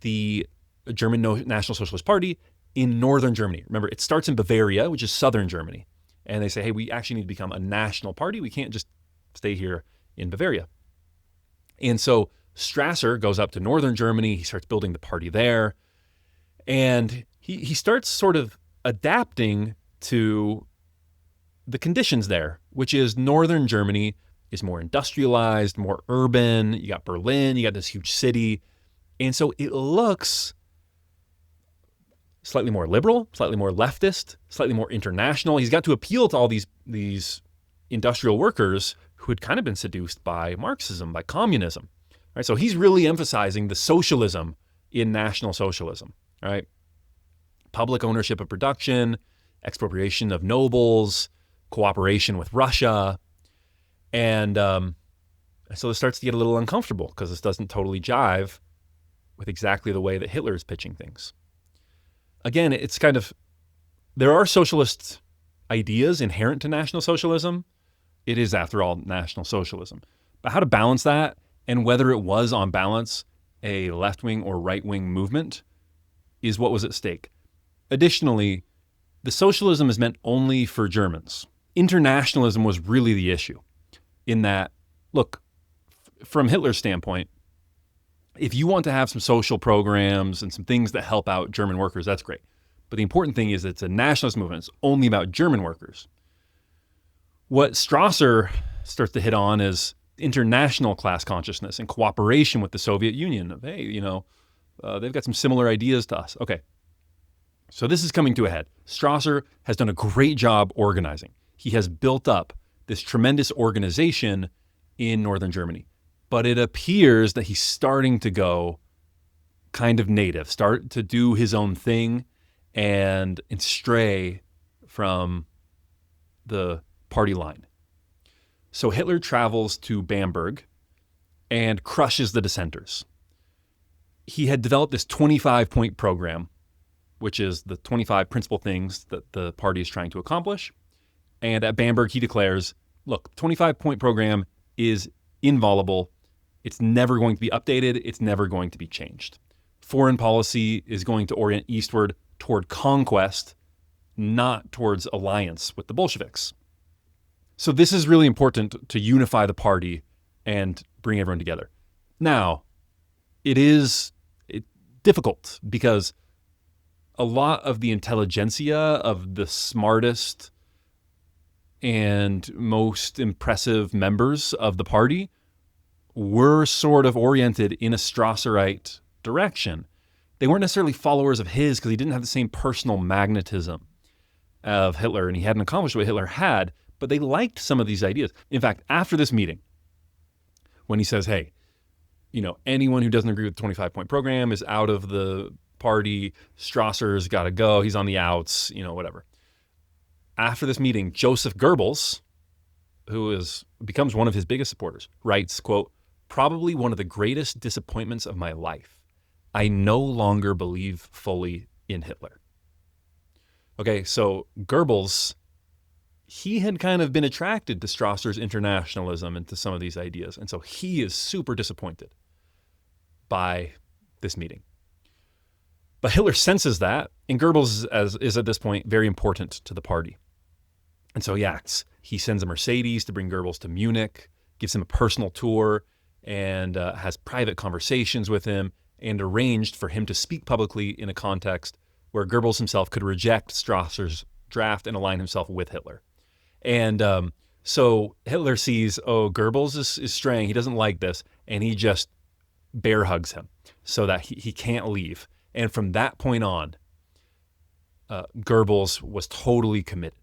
Speaker 1: the German National Socialist Party in northern Germany. Remember, it starts in Bavaria, which is southern Germany. And they say, hey, we actually need to become a national party. We can't just stay here in Bavaria. And so Strasser goes up to northern Germany. He starts building the party there. And he starts sort of adapting to the conditions there, which is northern Germany is more industrialized, more urban. You got Berlin, you got this huge city. And so it looks slightly more liberal, slightly more leftist, slightly more international. He's got to appeal to all these industrial workers who had kind of been seduced by Marxism, by communism. Right? So he's really emphasizing the socialism in National Socialism, right? Public ownership of production, expropriation of nobles, cooperation with Russia. And so it starts to get a little uncomfortable because this doesn't totally jive with exactly the way that Hitler is pitching things. Again, it's kind of, there are socialist ideas inherent to National Socialism. It is, after all, National Socialism. But how to balance that, and whether it was on balance a left-wing or right-wing movement, is what was at stake. Additionally, the socialism is meant only for Germans. Internationalism was really the issue, in that, look, from Hitler's standpoint, if you want to have some social programs and some things that help out German workers, that's great. But the important thing is it's a nationalist movement. It's only about German workers. What Strasser starts to hit on is international class consciousness and cooperation with the Soviet Union. Of, hey, they've got some similar ideas to us. Okay. So this is coming to a head. Strasser has done a great job organizing. He has built up this tremendous organization in northern Germany. But it appears that he's starting to go kind of native, start to do his own thing and stray from the party line. So Hitler travels to Bamberg and crushes the dissenters. He had developed this 25-point program, which is the 25 principal things that the party is trying to accomplish. And at Bamberg, he declares, look, 25-point program is inviolable. It's never going to be updated. It's never going to be changed. Foreign policy is going to orient eastward toward conquest, not towards alliance with the Bolsheviks. So this is really important to unify the party and bring everyone together. Now, it's difficult because a lot of the intelligentsia of the smartest and most impressive members of the party were sort of oriented in a Strasserite direction. They weren't necessarily followers of his because he didn't have the same personal magnetism of Hitler and he hadn't accomplished what Hitler had, but they liked some of these ideas. In fact, after this meeting, when he says, hey, anyone who doesn't agree with the 25-point program is out of the party, Strasser's got to go, he's on the outs, whatever. After this meeting, Joseph Goebbels, who becomes one of his biggest supporters, writes, quote, probably one of the greatest disappointments of my life. I no longer believe fully in Hitler. Okay, so Goebbels, he had kind of been attracted to Strasser's internationalism and to some of these ideas. And so he is super disappointed by this meeting. But Hitler senses that, and Goebbels is at this point very important to the party. And so he acts. He sends a Mercedes to bring Goebbels to Munich, gives him a personal tour, and has private conversations with him, and arranged for him to speak publicly in a context where Goebbels himself could reject Strasser's draft and align himself with Hitler. And so Hitler sees, Goebbels is straying. He doesn't like this. And he just bear hugs him so that he can't leave. And from that point on, Goebbels was totally committed.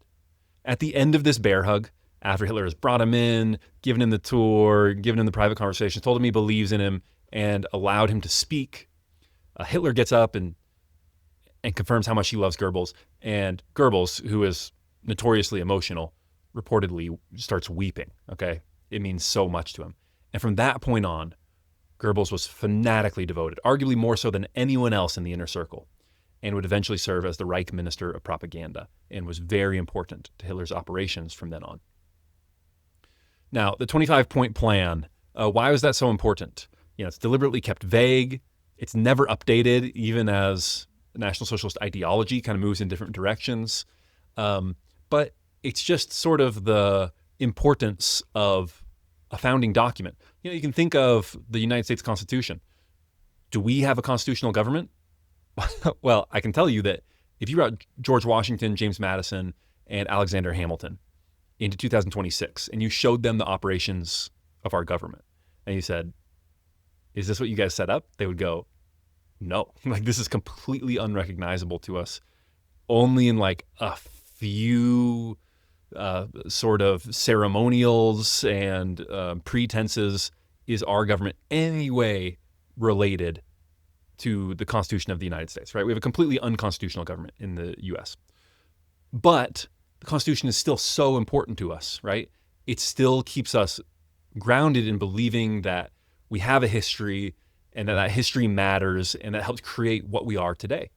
Speaker 1: At the end of this bear hug, after Hitler has brought him in, given him the tour, given him the private conversation, told him he believes in him, and allowed him to speak, Hitler gets up and confirms how much he loves Goebbels. And Goebbels, who is notoriously emotional, reportedly starts weeping, okay? It means so much to him. And from that point on, Goebbels was fanatically devoted, arguably more so than anyone else in the inner circle, and would eventually serve as the Reich Minister of Propaganda and was very important to Hitler's operations from then on. Now, the 25-point plan, why was that so important? It's deliberately kept vague. It's never updated, even as National Socialist ideology kind of moves in different directions. But it's just sort of the importance of a founding document. You can think of the United States Constitution. Do we have a constitutional government? Well, I can tell you that if you brought George Washington, James Madison, and Alexander Hamilton into 2026, and you showed them the operations of our government, and you said, is this what you guys set up? They would go, no. This is completely unrecognizable to us. Only in a few sort of ceremonials and pretenses is our government any way related to the Constitution of the United States, right? We have a completely unconstitutional government in the U.S. But the Constitution is still so important to us, right? It still keeps us grounded in believing that we have a history and that history matters and that helps create what we are today.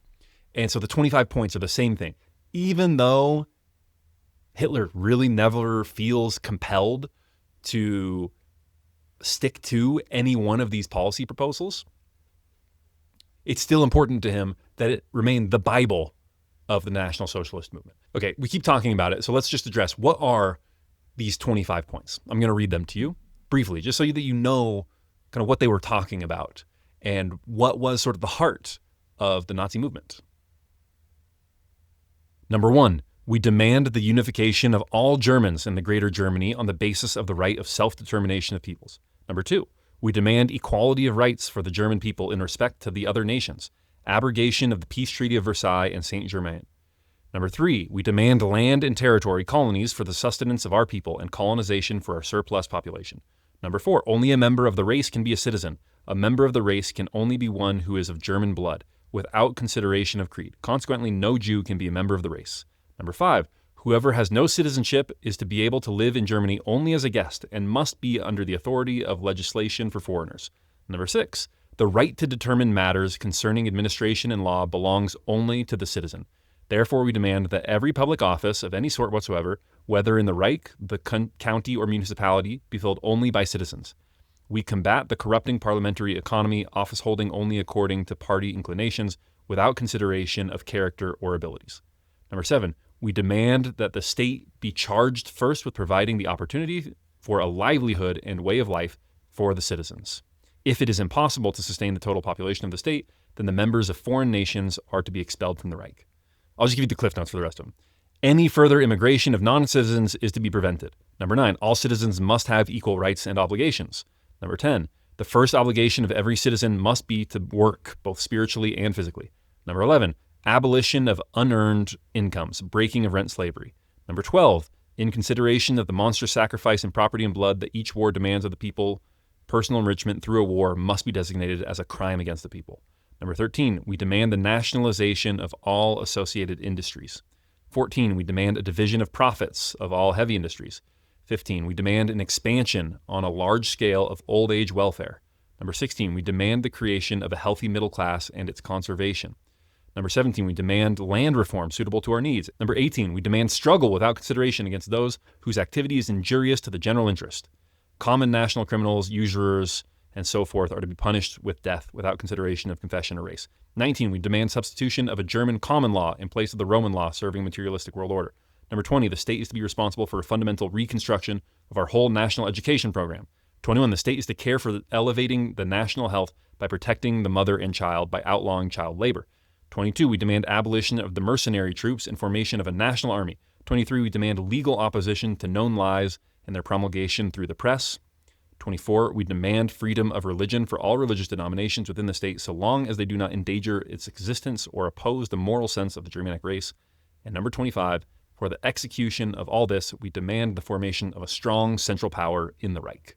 Speaker 1: And so the 25 points are the same thing. Even though Hitler really never feels compelled to stick to any one of these policy proposals, it's still important to him that it remain the Bible of the National Socialist movement. Okay, we keep talking about it, so let's just address what are these 25 points. I'm going to read them to you briefly, just so that you know kind of what they were talking about and what was sort of the heart of the Nazi movement. Number 1, we demand the unification of all Germans in the Greater Germany on the basis of the right of self-determination of peoples. Number 2, we demand equality of rights for the German people in respect to the other nations, abrogation of the Peace Treaty of Versailles and Saint-Germain. Number 3, we demand land and territory colonies for the sustenance of our people and colonization for our surplus population. Number 4, only a member of the race can be a citizen. A member of the race can only be one who is of German blood, without consideration of creed. Consequently, no Jew can be a member of the race. Number 5, whoever has no citizenship is to be able to live in Germany only as a guest and must be under the authority of legislation for foreigners. Number 6, the right to determine matters concerning administration and law belongs only to the citizen. Therefore, we demand that every public office of any sort whatsoever, whether in the Reich, the county, or municipality, be filled only by citizens. We combat the corrupting parliamentary economy, office holding only according to party inclinations, without consideration of character or abilities. Number 7, we demand that the state be charged first with providing the opportunity for a livelihood and way of life for the citizens. If it is impossible to sustain the total population of the state, then the members of foreign nations are to be expelled from the Reich. I'll just give you the cliff notes for the rest of them. Any further immigration of non-citizens is to be prevented. Number 9, all citizens must have equal rights and obligations. Number 10, the first obligation of every citizen must be to work, both spiritually and physically. Number 11, abolition of unearned incomes, breaking of rent slavery. Number 12, in consideration of the monstrous sacrifice in property and blood that each war demands of the people, personal enrichment through a war must be designated as a crime against the people. Number 13, we demand the nationalization of all associated industries. 14, we demand a division of profits of all heavy industries. 15, we demand an expansion on a large scale of old age welfare. Number 16, we demand the creation of a healthy middle class and its conservation. Number 17, we demand land reform suitable to our needs. Number 18, we demand struggle without consideration against those whose activity is injurious to the general interest. Common national criminals, usurers, and so forth are to be punished with death without consideration of confession or race. 19, we demand substitution of a German common law in place of the Roman law serving materialistic world order. Number 20, the state is to be responsible for a fundamental reconstruction of our whole national education program. 21, the state is to care for elevating the national health by protecting the mother and child by outlawing child labor. 22, we demand abolition of the mercenary troops and formation of a national army. 23, we demand legal opposition to known lies and their promulgation through the press. 24, we demand freedom of religion for all religious denominations within the state so long as they do not endanger its existence or oppose the moral sense of the Germanic race. And number 25, for the execution of all this, we demand the formation of a strong central power in the Reich.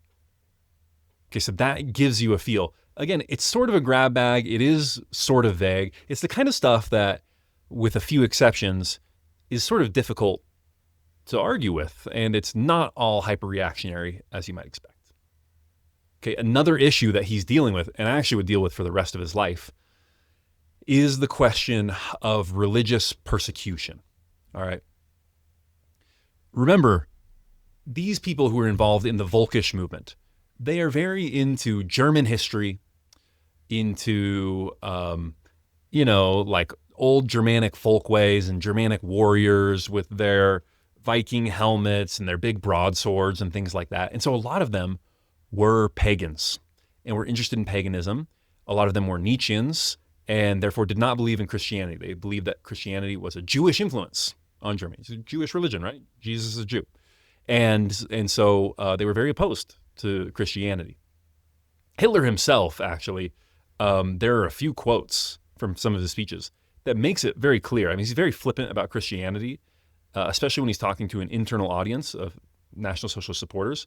Speaker 1: Okay, so that gives you a feel. Again, it's sort of a grab bag. It is sort of vague. It's the kind of stuff that, with a few exceptions, is sort of difficult to argue with, and it's not all hyper-reactionary as you might expect. Okay, another issue that he's dealing with, and actually would deal with for the rest of his life, is the question of religious persecution. All right. Remember, these people who are involved in the Völkisch movement, they are very into German history, into, like old Germanic folkways and Germanic warriors with their Viking helmets and their big broadswords and things like that. And so a lot of them were pagans and were interested in paganism. A lot of them were Nietzscheans and therefore did not believe in Christianity. They believed that Christianity was a Jewish influence on Germany. It's a Jewish religion, right? Jesus is a Jew. And so they were very opposed to Christianity. Hitler himself, actually, there are a few quotes from some of his speeches that makes it very clear. I mean, he's very flippant about Christianity, especially when he's talking to an internal audience of National Socialist supporters.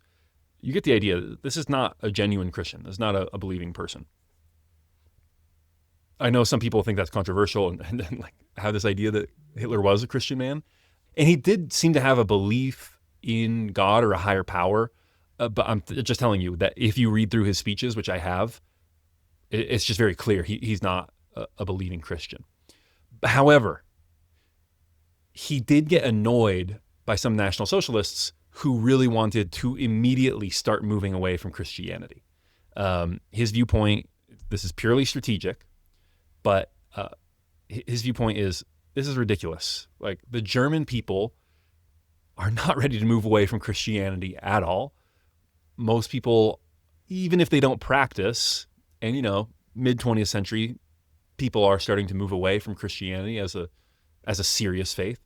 Speaker 1: You get the idea that this is not a genuine Christian. This is not a believing person. I know some people think that's controversial and like have this idea that Hitler was a Christian man. And he did seem to have a belief in God or a higher power. But I'm just telling you that if you read through his speeches, which I have, it's just very clear he's not a believing Christian. However, he did get annoyed by some National Socialists who really wanted to immediately start moving away from Christianity. His viewpoint, this is purely strategic, but his viewpoint is this is ridiculous. Like, the German people are not ready to move away from Christianity at all. Most people, even if they don't practice, and mid 20th century, people are starting to move away from Christianity as a serious faith.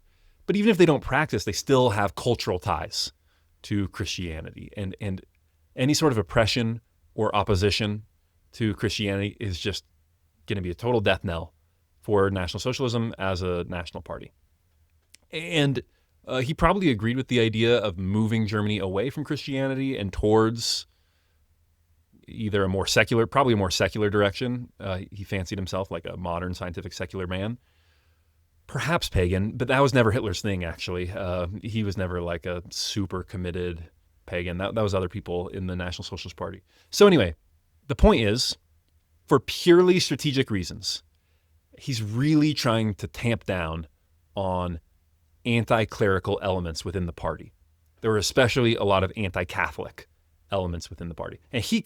Speaker 1: But even if they don't practice, they still have cultural ties to Christianity. And any sort of oppression or opposition to Christianity is just going to be a total death knell for National Socialism as a national party. And he probably agreed with the idea of moving Germany away from Christianity and towards either probably a more secular direction. He fancied himself like a modern scientific secular man. Perhaps pagan, but that was never Hitler's thing, actually. He was never like a super committed pagan. That was other people in the National Socialist Party. So anyway, the point is, for purely strategic reasons, he's really trying to tamp down on anti-clerical elements within the party. There were especially a lot of anti-Catholic elements within the party. And he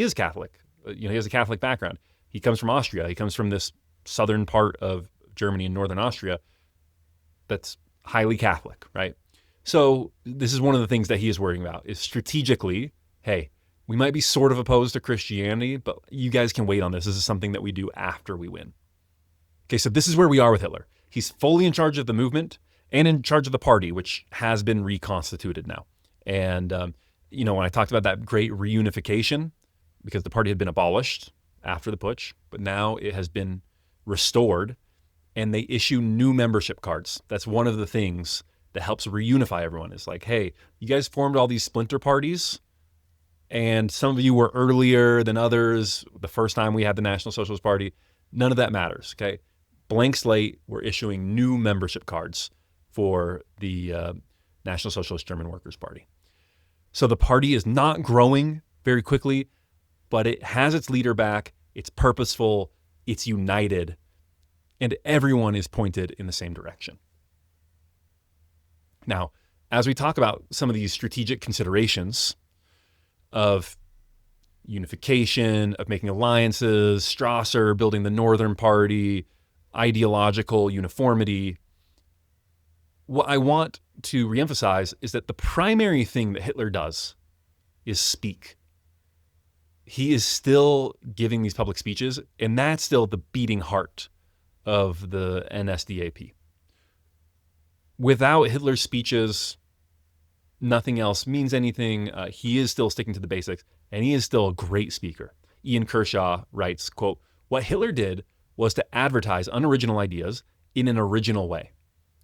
Speaker 1: is Catholic. He has a Catholic background. He comes from Austria. He comes from this southern part of Germany and northern Austria that's highly Catholic, right? So this is one of the things that he is worrying about, is strategically, hey, we might be sort of opposed to Christianity, but you guys can wait on this. This is something that we do after we win. Okay, so this is where we are with Hitler. He's fully in charge of the movement and in charge of the party, which has been reconstituted now. And, when I talked about that Great Reunification, because the party had been abolished after the Putsch, but now it has been restored, and they issue new membership cards. That's one of the things that helps reunify everyone. It's like, hey, you guys formed all these splinter parties, and some of you were earlier than others. The first time we had the National Socialist Party, none of that matters, okay? Blank slate, we're issuing new membership cards for the National Socialist German Workers' Party. So the party is not growing very quickly, but it has its leader back, it's purposeful, it's united, and everyone is pointed in the same direction. Now, as we talk about some of these strategic considerations of unification, of making alliances, Strasser building the Northern Party, ideological uniformity, what I want to reemphasize is that the primary thing that Hitler does is speak. He is still giving these public speeches, and that's still the beating heart of the NSDAP. Without Hitler's speeches, nothing else means anything. He is still sticking to the basics, and he is still a great speaker. Ian Kershaw writes, quote, "What Hitler did was to advertise unoriginal ideas in an original way.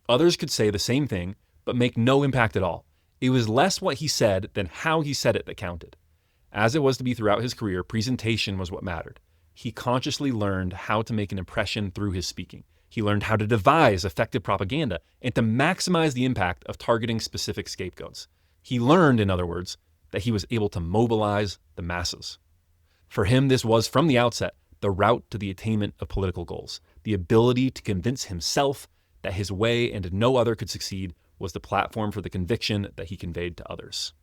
Speaker 1: Others could say the same thing, but make no impact at all. It was less what he said than how he said it that counted. As it was to be throughout his career, presentation was what mattered. He consciously learned how to make an impression through his speaking. He learned how to devise effective propaganda and to maximize the impact of targeting specific scapegoats. He learned, in other words, that he was able to mobilize the masses. For him, this was, from the outset, the route to the attainment of political goals. The ability to convince himself that his way and no other could succeed was the platform for the conviction that he conveyed to others."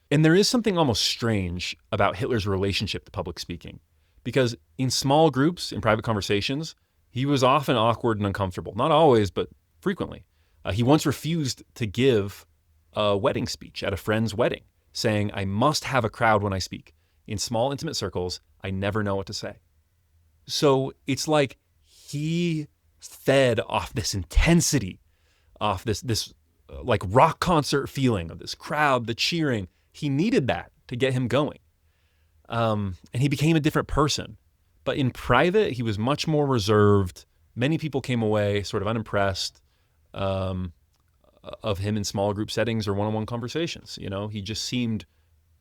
Speaker 1: And there is something almost strange about Hitler's relationship to public speaking, because in small groups, in private conversations, he was often awkward and uncomfortable. Not always, but frequently. He once refused to give a wedding speech at a friend's wedding, saying, "I must have a crowd when I speak. In small, intimate circles, I never know what to say." So it's like he fed off this intensity, off this like rock concert feeling of this crowd, the cheering. He needed that to get him going. And he became a different person. But in private, he was much more reserved. Many people came away sort of unimpressed of him in small group settings or one-on-one conversations. He just seemed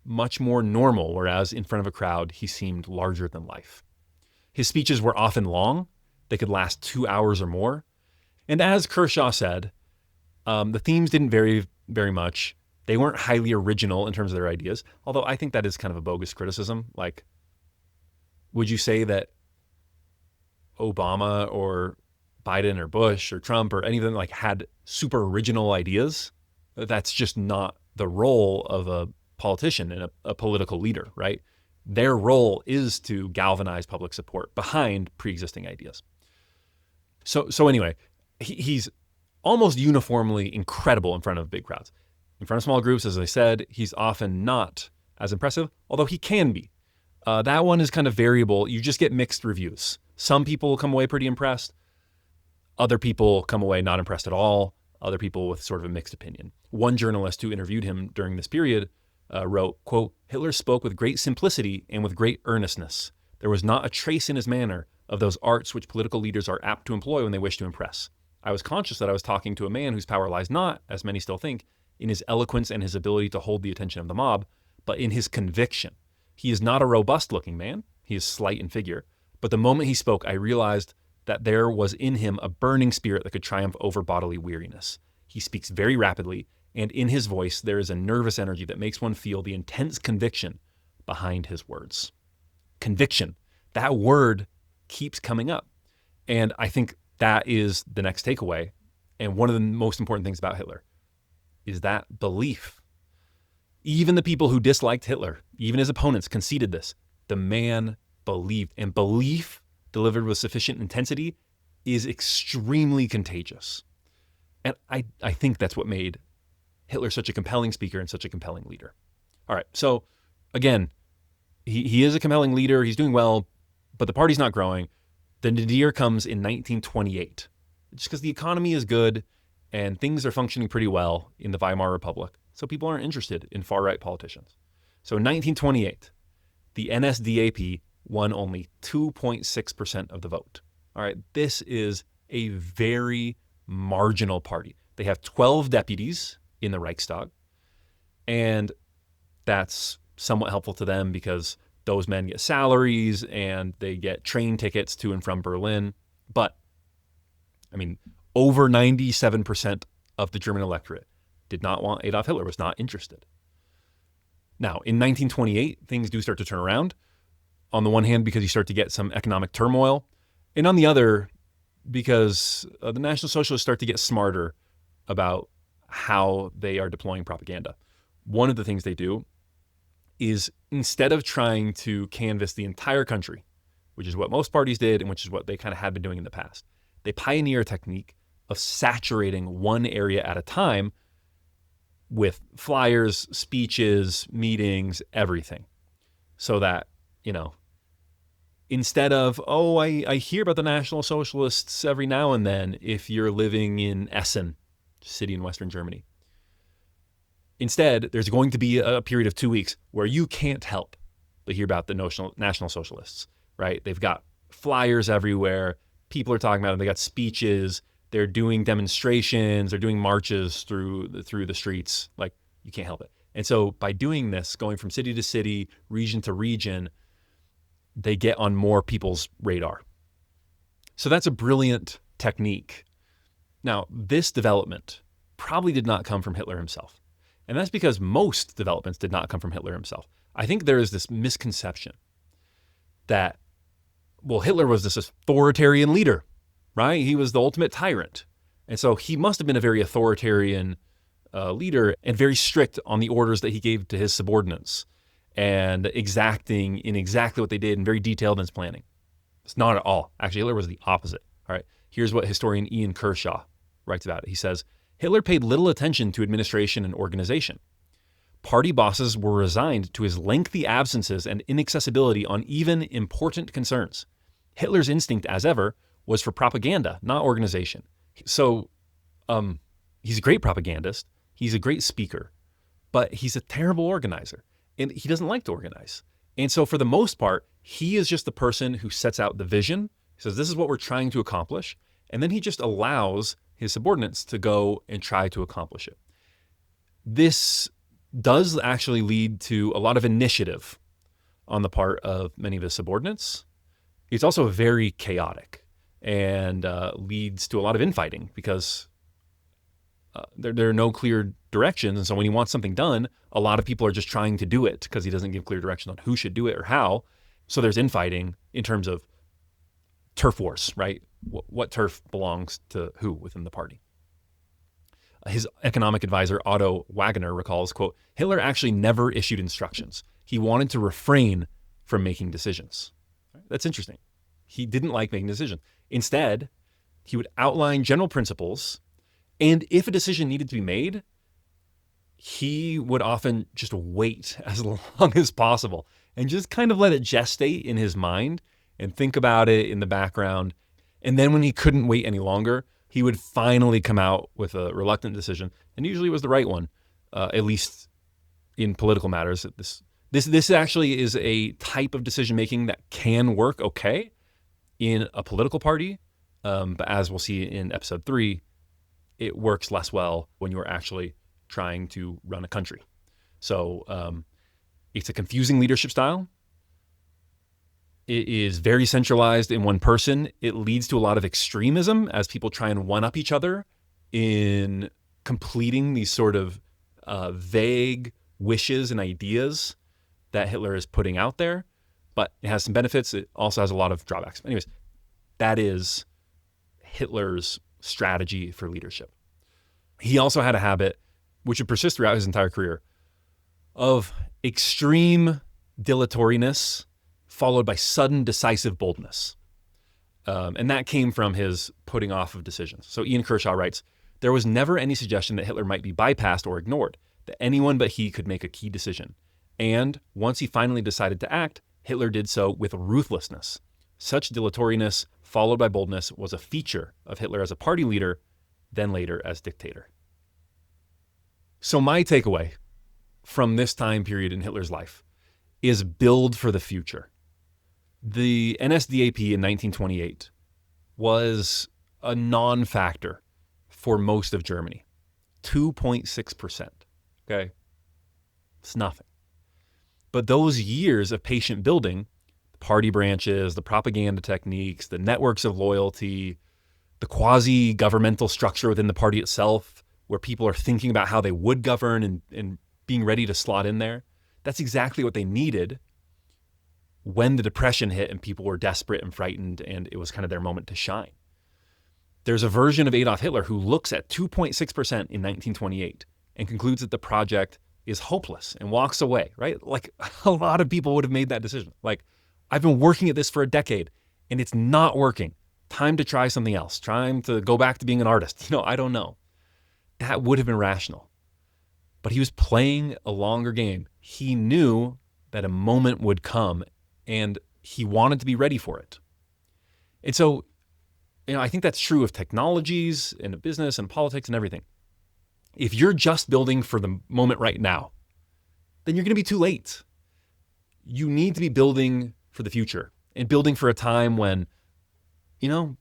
Speaker 1: much more normal, whereas in front of a crowd, he seemed larger than life. His speeches were often long. They could last 2 hours or more. And as Kershaw said, the themes didn't vary very much. They weren't highly original in terms of their ideas, although I think that is kind of a bogus criticism. Like, would you say that Obama or Biden or Bush or Trump or any of them had super original ideas? That's just not the role of a politician and a political leader, right? Their role is to galvanize public support behind pre-existing ideas. So anyway, he's almost uniformly incredible in front of big crowds. In front of small groups, as I said, he's often not as impressive, although he can be. That one is kind of variable. You just get mixed reviews. Some people come away pretty impressed. Other people come away not impressed at all. Other people with sort of a mixed opinion. One journalist who interviewed him during this period wrote, quote, "Hitler spoke with great simplicity and with great earnestness. There was not a trace in his manner of those arts which political leaders are apt to employ when they wish to impress. I was conscious that I was talking to a man whose power lies not, as many still think, in his eloquence and his ability to hold the attention of the mob, but in his conviction. He is not a robust-looking man. He is slight in figure. But the moment he spoke, I realized that there was in him a burning spirit that could triumph over bodily weariness. He speaks very rapidly, and in his voice there is a nervous energy that makes one feel the intense conviction behind his words." Conviction. That word keeps coming up. And I think that is the next takeaway. And one of the most important things about Hitler is that belief. Even the people who disliked Hitler, even his opponents, conceded this. The man believed. And belief delivered with sufficient intensity is extremely contagious. And I think that's what made Hitler such a compelling speaker and such a compelling leader. All right, so again, he is a compelling leader. He's doing well, but the party's not growing. The nadir comes in 1928, just because the economy is good and things are functioning pretty well in the Weimar Republic. So people aren't interested in far-right politicians. So in 1928, the NSDAP won only 2.6% of the vote. All right, this is a very marginal party. They have 12 deputies in the Reichstag, and that's somewhat helpful to them because those men get salaries and they get train tickets to and from Berlin. But, I mean, over 97% of the German electorate did not want Adolf Hitler, was not interested. Now, in 1928, things do start to turn around. On the one hand, because you start to get some economic turmoil, and on the other, because the National Socialists start to get smarter about how they are deploying propaganda. One of the things they do is, instead of trying to canvass the entire country, which is what most parties did and which is what they kind of had been doing in the past, they pioneer a technique of saturating one area at a time with flyers, speeches, meetings, everything. So that, you know, instead of, oh, I hear about the National Socialists every now and then if you're living in Essen, city in Western Germany. Instead, there's going to be a period of 2 weeks where you can't help but hear about the National Socialists, right? They've got flyers everywhere. People are talking about them. They got speeches. They're doing demonstrations. They're doing marches through the streets. Like, you can't help it. And so by doing this, going from city to city, region to region, they get on more people's radar. So that's a brilliant technique. Now, this development probably did not come from Hitler himself. And that's because most developments did not come from Hitler himself. I think there is this misconception that, well, Hitler was this authoritarian leader, right? He was the ultimate tyrant. And so he must have been a very authoritarian leader and very strict on the orders that he gave to his subordinates and exacting in exactly what they did and very detailed in his planning. It's not at all. Actually, Hitler was the opposite. All right. Here's what historian Ian Kershaw writes about it. He says, Hitler paid little attention to administration and organization. Party bosses were resigned to his lengthy absences and inaccessibility on even important concerns. Hitler's instinct, as ever, was for propaganda, not organization. So he's a great propagandist. He's a great speaker, but he's a terrible organizer, and he doesn't like to organize. And so for the most part, he is just the person who sets out the vision. He says, this is what we're trying to accomplish. And then he just allows his subordinates to go and try to accomplish it. This does actually lead to a lot of initiative on the part of many of his subordinates. It's also very chaotic and leads to a lot of infighting because there are no clear directions. And so when he wants something done, a lot of people are just trying to do it because he doesn't give clear direction on who should do it or how. So there's infighting in terms of turf wars, right? What turf belongs to who within the party. His economic advisor, Otto Wagner, recalls, quote, Hitler actually never issued instructions. He wanted to refrain from making decisions. That's interesting. He didn't like making decisions. Instead, He would outline general principles, and if a decision needed to be made, he would often just wait as long as possible and just kind of let it gestate in his mind and think about it in the background. And then when he couldn't wait any longer, he would finally come out with a reluctant decision, and usually it was the right one, at least in political matters. This actually is a type of decision-making that can work okay in a political party, but as we'll see in episode 3, it works less well when you're actually trying to run a country. So it's a confusing leadership style. It is very centralized in one person. It leads to a lot of extremism as people try and one-up each other in completing these sort of vague wishes and ideas that Hitler is putting out there. But it has some benefits. It also has a lot of drawbacks. Anyways, that is Hitler's strategy for leadership. He also had a habit, which would persist throughout his entire career, of extreme dilatoriness followed by sudden decisive boldness. And that came from his putting off of decisions. So Ian Kershaw writes, "There was never any suggestion that Hitler might be bypassed or ignored, that anyone but he could make a key decision. And once he finally decided to act, Hitler did so with ruthlessness. Such dilatoriness, followed by boldness, was a feature of Hitler as a party leader, then later as dictator." So my takeaway from this time period in Hitler's life is build for the future. The NSDAP in 1928 was a non-factor for most of Germany. 2.6%. Okay? It's nothing. But those years of patient building, the party branches, the propaganda techniques, the networks of loyalty, the quasi-governmental structure within the party itself, where people are thinking about how they would govern and being ready to slot in there, that's exactly what they needed when the Depression hit and people were desperate and frightened, and it was kind of their moment to shine. There's a version of Adolf Hitler who looks at 2.6% in 1928 and concludes that the project is hopeless and walks away, right? Like a lot of people would have made that decision. Like, I've been working at this for a decade and it's not working. Time to try something else. Time to go back to being an artist. I don't know. That would have been rational. But he was playing a longer game. He knew that a moment would come and he wanted to be ready for it. And so, I think that's true of technologies and business and politics and everything. If you're just building for the moment right now, then you're going to be too late. You need to be building for the future and building for a time when, you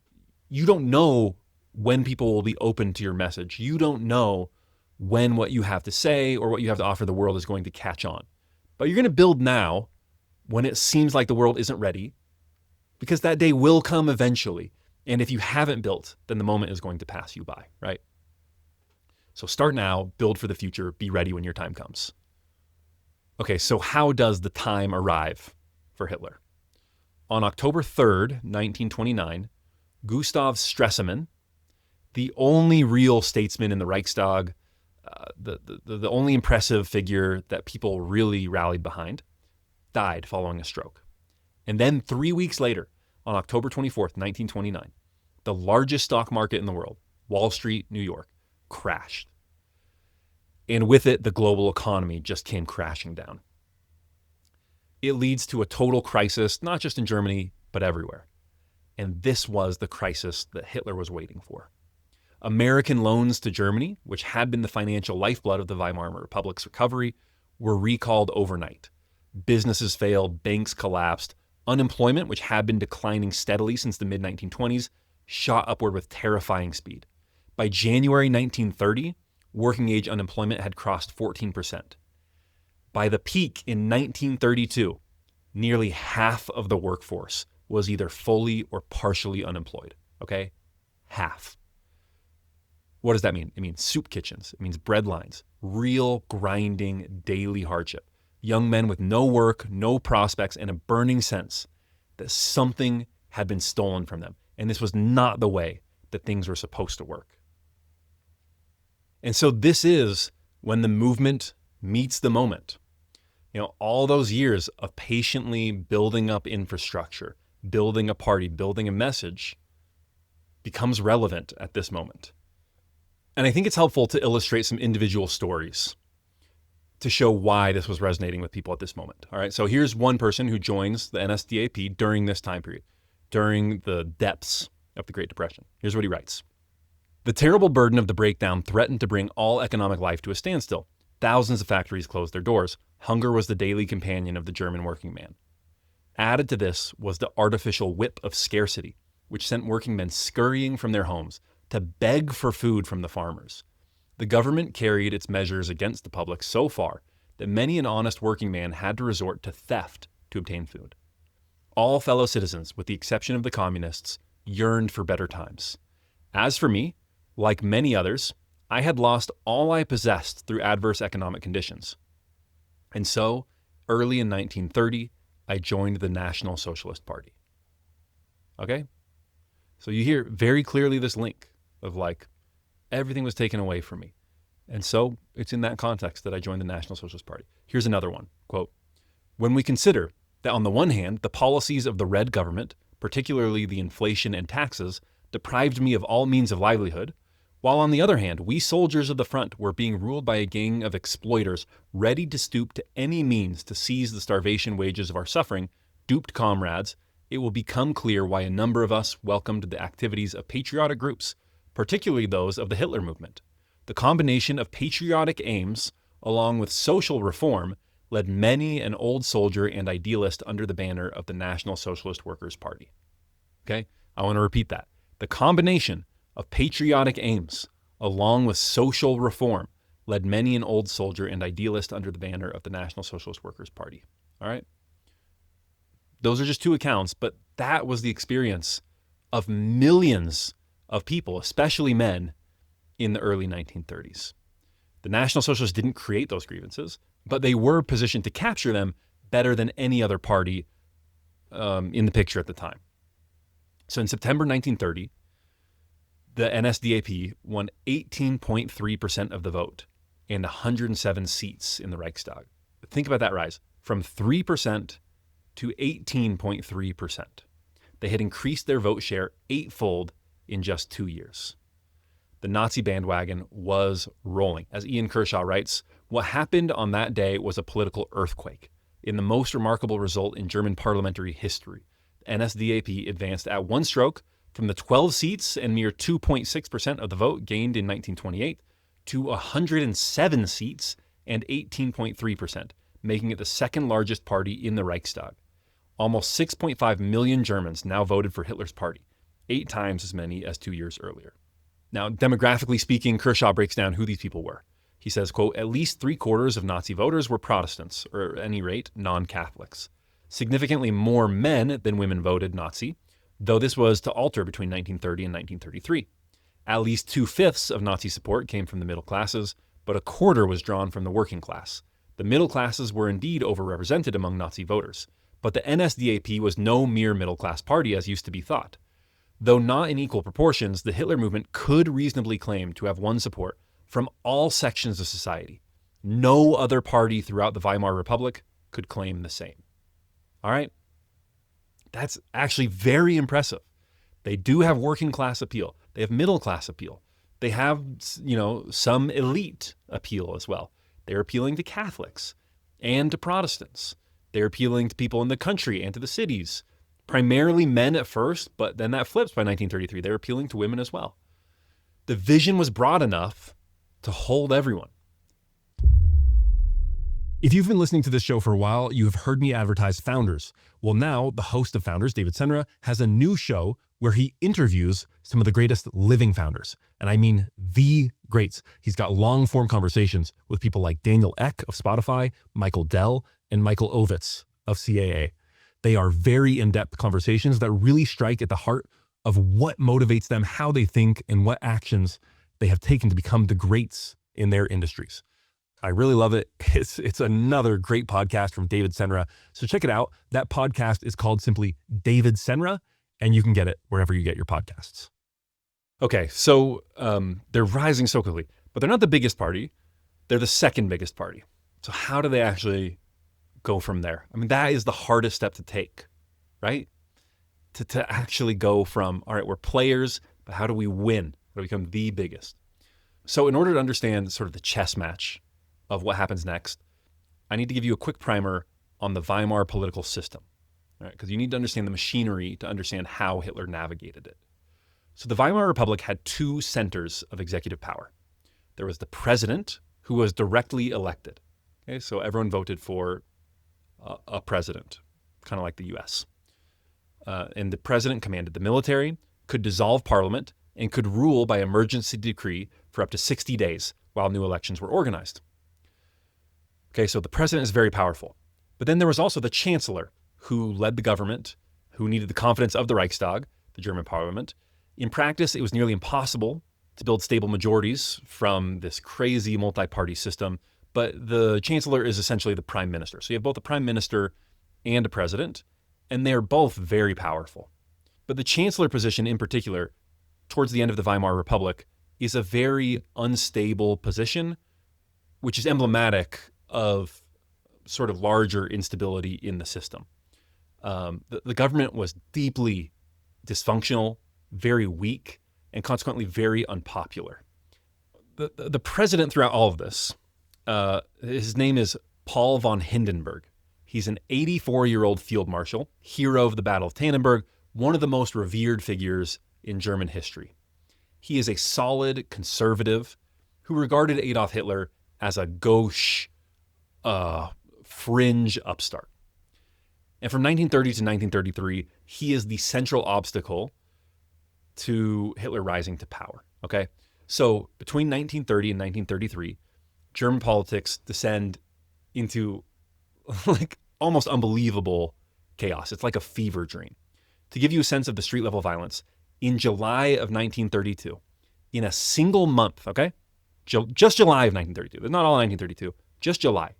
Speaker 1: don't know when people will be open to your message. You don't know when what you have to say or what you have to offer the world is going to catch on. But you're going to build now when it seems like the world isn't ready, because that day will come eventually. And if you haven't built, then the moment is going to pass you by, right? So start now, build for the future, be ready when your time comes. Okay, so how does the time arrive for Hitler? On October 3rd, 1929, Gustav Stresemann, the only real statesman in the Reichstag, the only impressive figure that people really rallied behind, died following a stroke. And then 3 weeks later, on October 24th, 1929, the largest stock market in the world, Wall Street, New York, crashed. And with it, the global economy just came crashing down. It leads to a total crisis, not just in Germany, but everywhere. And this was the crisis that Hitler was waiting for. American loans to Germany, which had been the financial lifeblood of the Weimar Republic's recovery, were recalled overnight. Businesses failed, banks collapsed, unemployment, which had been declining steadily since the mid-1920s, shot upward with terrifying speed. By January 1930, working-age unemployment had crossed 14%. By the peak in 1932, nearly half of the workforce was either fully or partially unemployed, okay? Half. What does that mean? It means soup kitchens. It means bread lines, real grinding daily hardship. Young men with no work, no prospects, and a burning sense that something had been stolen from them. And this was not the way that things were supposed to work. And so this is when the movement meets the moment. All those years of patiently building up infrastructure, building a party, building a message, becomes relevant at this moment. And I think it's helpful to illustrate some individual stories to show why this was resonating with people at this moment. All right, so here's one person who joins the NSDAP during this time period, during the depths of the Great Depression. Here's what he writes. The terrible burden of the breakdown threatened to bring all economic life to a standstill. Thousands of factories closed their doors. Hunger was the daily companion of the German working man. Added to this was the artificial whip of scarcity, which sent working men scurrying from their homes to beg for food from the farmers. The government carried its measures against the public so far that many an honest working man had to resort to theft to obtain food. All fellow citizens, with the exception of the communists, yearned for better times. As for me, like many others, I had lost all I possessed through adverse economic conditions. And so, early in 1930, I joined the National Socialist Party. Okay? So you hear very clearly this link of like, everything was taken away from me. And so it's in that context that I joined the National Socialist Party. Here's another one, quote, when we consider that on the one hand, the policies of the Red government, particularly the inflation and taxes, deprived me of all means of livelihood, while on the other hand, we soldiers of the front were being ruled by a gang of exploiters ready to stoop to any means to seize the starvation wages of our suffering, duped comrades, it will become clear why a number of us welcomed the activities of patriotic groups, particularly those of the Hitler movement. The combination of patriotic aims, along with social reform, led many an old soldier and idealist under the banner of the National Socialist Workers' Party. Okay? I want to repeat that. The combination of patriotic aims, along with social reform, led many an old soldier and idealist under the banner of the National Socialist Workers' Party. All right? Those are just two accounts, but that was the experience of millions of people, especially men, in the early 1930s. The National Socialists didn't create those grievances, but they were positioned to capture them better than any other party in the picture at the time. So in September 1930, the NSDAP won 18.3% of the vote and 107 seats in the Reichstag. Think about that rise from 3% to 18.3%. They had increased their vote share eightfold in just 2 years. The Nazi bandwagon was rolling. As Ian Kershaw writes, what happened on that day was a political earthquake. In the most remarkable result in German parliamentary history, the NSDAP advanced at one stroke from the 12 seats and mere 2.6% of the vote gained in 1928 to 107 seats and 18.3%, making it the second largest party in the Reichstag. Almost 6.5 million Germans now voted for Hitler's party, 8 times as many as 2 years earlier. Now, demographically speaking, Kershaw breaks down who these people were. He says, quote, at least 3/4 of Nazi voters were Protestants, or at any rate, non-Catholics. Significantly more men than women voted Nazi, though this was to alter between 1930 and 1933. At least 2/5 of Nazi support came from the middle classes, but 1/4 was drawn from the working class. The middle classes were indeed overrepresented among Nazi voters, but the NSDAP was no mere middle-class party as used to be thought. Though not in equal proportions, the Hitler movement could reasonably claim to have won support from all sections of society. No other party throughout the Weimar Republic could claim the same. All right? That's actually very impressive. They do have working class appeal. They have middle class appeal. They have, some elite appeal as well. They're appealing to Catholics and to Protestants. They're appealing to people in the country and to the cities. Primarily men at first, but then that flips by 1933. They're appealing to women as well. The vision was broad enough to hold everyone. If you've been listening to this show for a while, you have heard me advertise Founders. Well, now the host of Founders, David Senra, has a new show where he interviews some of the greatest living founders. And I mean the greats. He's got long-form conversations with people like Daniel Ek of Spotify, Michael Dell, and Michael Ovitz of CAA. They are very in-depth conversations that really strike at the heart of what motivates them, how they think, and what actions they have taken to become the greats in their industries. I really love it. It's another great podcast from David Senra. So check it out. That podcast is called simply David Senra, and you can get it wherever you get your podcasts. Okay, so they're rising so quickly, but they're not the biggest party. They're the second biggest party. So how do they actually go from there? I mean, that is the hardest step to take, right? To actually go from, all right, we're players, but how do we win? How do we become the biggest? So in order to understand sort of the chess match of what happens next, I need to give you a quick primer on the Weimar political system, right? Because you need to understand the machinery to understand how Hitler navigated it. So the Weimar Republic had two centers of executive power. There was the president, who was directly elected. Okay, so everyone voted for a president, kind of like the US. And the president commanded the military, could dissolve parliament, and could rule by emergency decree for up to 60 days while new elections were organized. Okay, so the president is very powerful. But then there was also the Chancellor, who led the government, who needed the confidence of the Reichstag, the German parliament. In practice, it was nearly impossible to build stable majorities from this crazy multi-party system, but the Chancellor is essentially the prime minister. So you have both a prime minister and a president, and they're both very powerful. But the Chancellor position in particular, towards the end of the Weimar Republic, is a very unstable position, which is emblematic of sort of larger instability in the system. The government was deeply dysfunctional, very weak, and consequently very unpopular. The president throughout all of this, his name is Paul von Hindenburg. He's an 84-year-old field marshal, hero of the Battle of Tannenberg, one of the most revered figures in German history. He is a solid conservative who regarded Adolf Hitler as a gauche, fringe upstart. And from 1930 to 1933, he is the central obstacle to Hitler rising to power, okay? So between 1930 and 1933, German politics descend into like almost unbelievable chaos. It's like a fever dream. To give you a sense of the street level violence, in July of 1932, in a single month, okay? Just July of 1932, not all 1932, just July,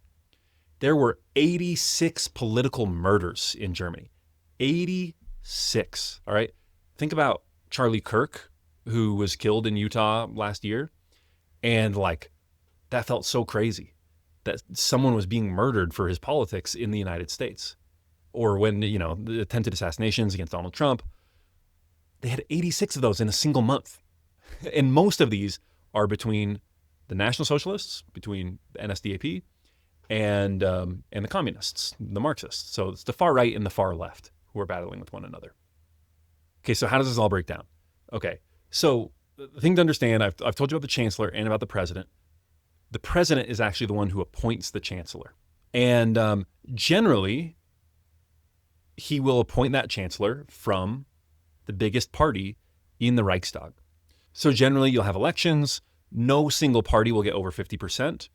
Speaker 1: there were 86 political murders in Germany. 86, all right? Think about Charlie Kirk, who was killed in Utah last year, and like, that felt so crazy that someone was being murdered for his politics in the United States. Or when, the attempted assassinations against Donald Trump, they had 86 of those in a single month. And most of these are between the National Socialists, between the NSDAP, and the communists, the Marxists. So it's the far right and the far left who are battling with one another. Okay, so how does this all break down? Okay, so the thing to understand, I've told you about the Chancellor and about the President. The President is actually the one who appoints the Chancellor. And generally, he will appoint that Chancellor from the biggest party in the Reichstag. So generally, you'll have elections. No single party will get over 50%.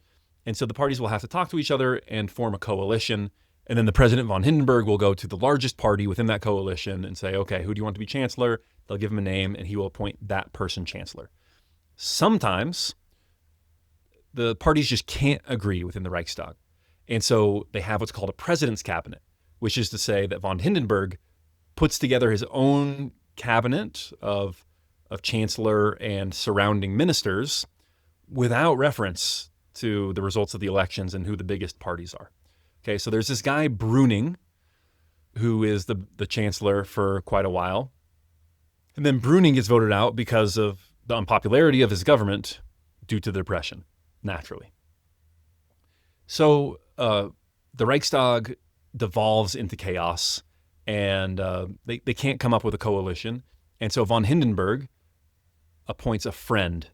Speaker 1: And so the parties will have to talk to each other and form a coalition. And then the President von Hindenburg will go to the largest party within that coalition and say, okay, who do you want to be Chancellor? They'll give him a name and he will appoint that person Chancellor. Sometimes the parties just can't agree within the Reichstag. And so they have what's called a president's cabinet, which is to say that von Hindenburg puts together his own cabinet of chancellor and surrounding ministers without reference to the results of the elections and who the biggest parties are. Okay, so there's this guy Brüning, who is the chancellor for quite a while. And then Brüning gets voted out because of the unpopularity of his government due to the depression, naturally. So the Reichstag devolves into chaos, and they can't come up with a coalition. And so von Hindenburg appoints a friend.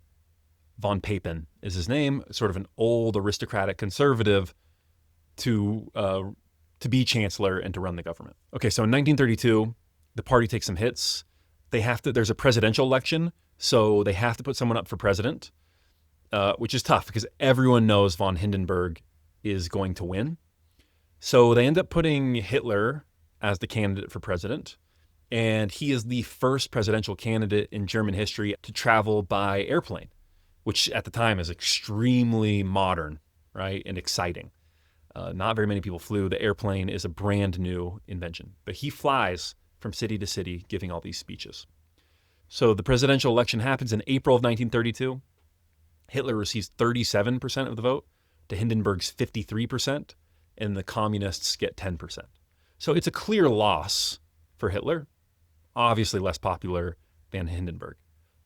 Speaker 1: Von Papen is his name, sort of an old aristocratic conservative, to be chancellor and to run the government. Okay, so in 1932, the party takes some hits. There's a presidential election, so they have to put someone up for president, which is tough because everyone knows von Hindenburg is going to win. So they end up putting Hitler as the candidate for president, and he is the first presidential candidate in German history to travel by airplane, which at the time is extremely modern, right, and exciting. Not very many people flew. The airplane is a brand new invention, but he flies from city to city giving all these speeches. So the presidential election happens in April of 1932. Hitler receives 37% of the vote to Hindenburg's 53%, and the communists get 10%. So it's a clear loss for Hitler, obviously less popular than Hindenburg.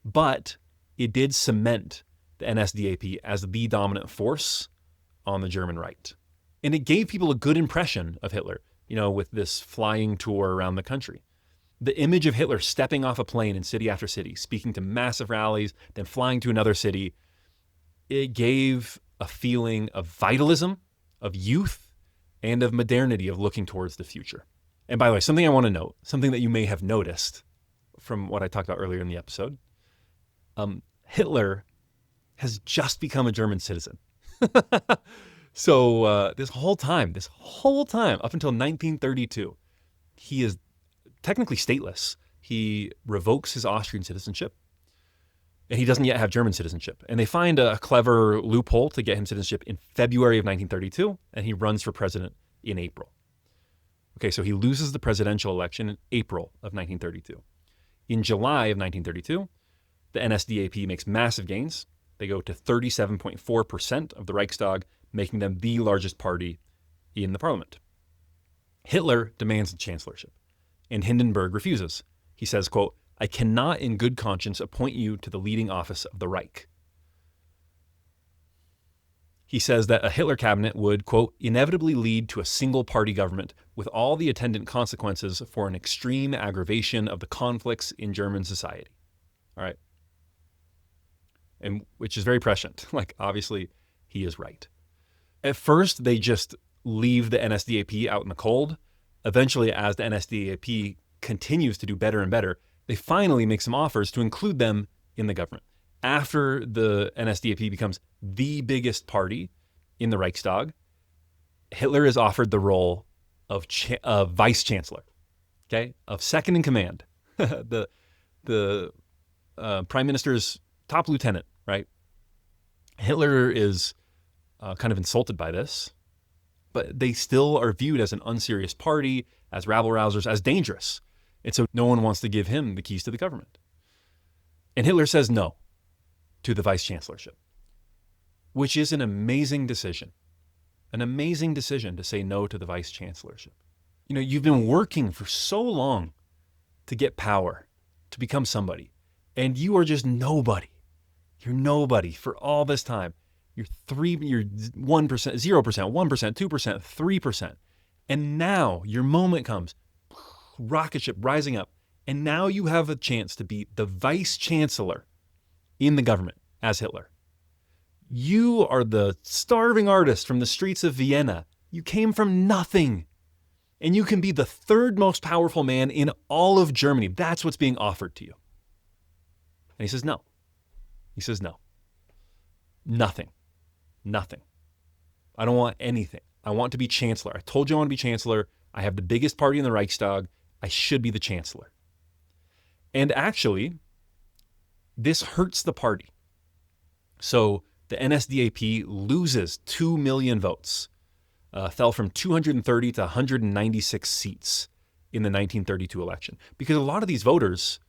Speaker 1: but it did cement the NSDAP as the dominant force on the German right. And it gave people a good impression of Hitler, with this flying tour around the country. The image of Hitler stepping off a plane in city after city, speaking to massive rallies, then flying to another city, it gave a feeling of vitalism, of youth, and of modernity, of looking towards the future. And by the way, something I want to note, something that you may have noticed from what I talked about earlier in the episode, Hitler has just become a German citizen. So this whole time, up until 1932, he is technically stateless. He revokes his Austrian citizenship, and he doesn't yet have German citizenship. And they find a clever loophole to get him citizenship in February of 1932, and he runs for president in April. Okay, so he loses the presidential election in April of 1932. In July of 1932, the NSDAP makes massive gains. They go to 37.4% of the Reichstag, making them the largest party in the parliament. Hitler demands the chancellorship, and Hindenburg refuses. He says, quote, "I cannot in good conscience appoint you to the leading office of the Reich." He says that a Hitler cabinet would, quote, "inevitably lead to a single-party government with all the attendant consequences for an extreme aggravation of the conflicts in German society." All right. And which is very prescient. Obviously, he is right. At first, they just leave the NSDAP out in the cold. Eventually, as the NSDAP continues to do better and better, they finally make some offers to include them in the government. After the NSDAP becomes the biggest party in the Reichstag, Hitler is offered the role of vice chancellor, of second in command, the prime minister's top lieutenant, right? Hitler is kind of insulted by this, but they still are viewed as an unserious party, as rabble-rousers, as dangerous. And so no one wants to give him the keys to the government. And Hitler says no to the vice-chancellorship, which is an amazing decision. An amazing decision to say no to the vice-chancellorship. You've been working for so long to get power, to become somebody, and you are just nobody. You're nobody for all this time. You're 1%, 0%, 1%, 2%, 3%. And now your moment comes, rocket ship rising up, and now you have a chance to be the vice chancellor in the government as Hitler. You are the starving artist from the streets of Vienna. You came from nothing. And you can be the third most powerful man in all of Germany. That's what's being offered to you. And he says no. He says no. Nothing. I don't want anything. I want to be chancellor. I told you I want to be chancellor. I have the biggest party in the Reichstag. I should be the chancellor. And actually, this hurts the party. So the NSDAP loses 2 million votes, fell from 230 to 196 seats in the 1932 election, because a lot of these voters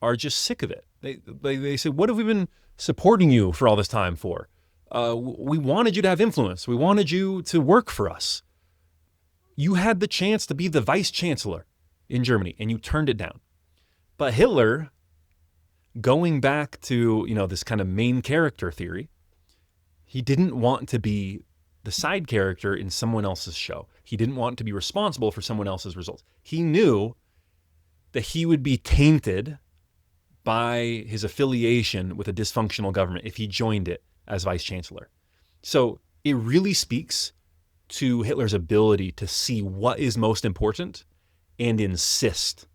Speaker 1: are just sick of it. They say, what have we been supporting you for all this time for? We wanted you to have influence. We wanted you to work for us. You had the chance to be the vice chancellor in Germany, and you turned it down. But Hitler, going back to, this kind of main character theory, he didn't want to be the side character in someone else's show. He didn't want to be responsible for someone else's results. He knew that he would be tainted by his affiliation with a dysfunctional government if he joined it as vice chancellor. So it really speaks to Hitler's ability to see what is most important and insist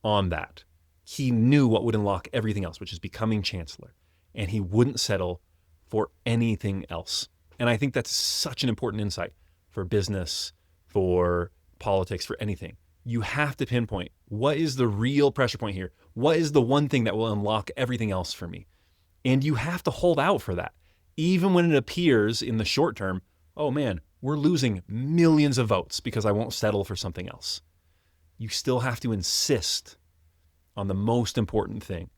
Speaker 1: on that. He knew what would unlock everything else, which is becoming chancellor, and he wouldn't settle for anything else. And I think that's such an important insight for business, for politics, for anything. You have to pinpoint, what is the real pressure point here? What is the one thing that will unlock everything else for me? And you have to hold out for that. Even when it appears in the short term, oh man, we're losing millions of votes because I won't settle for something else. You still have to insist on the most important thing.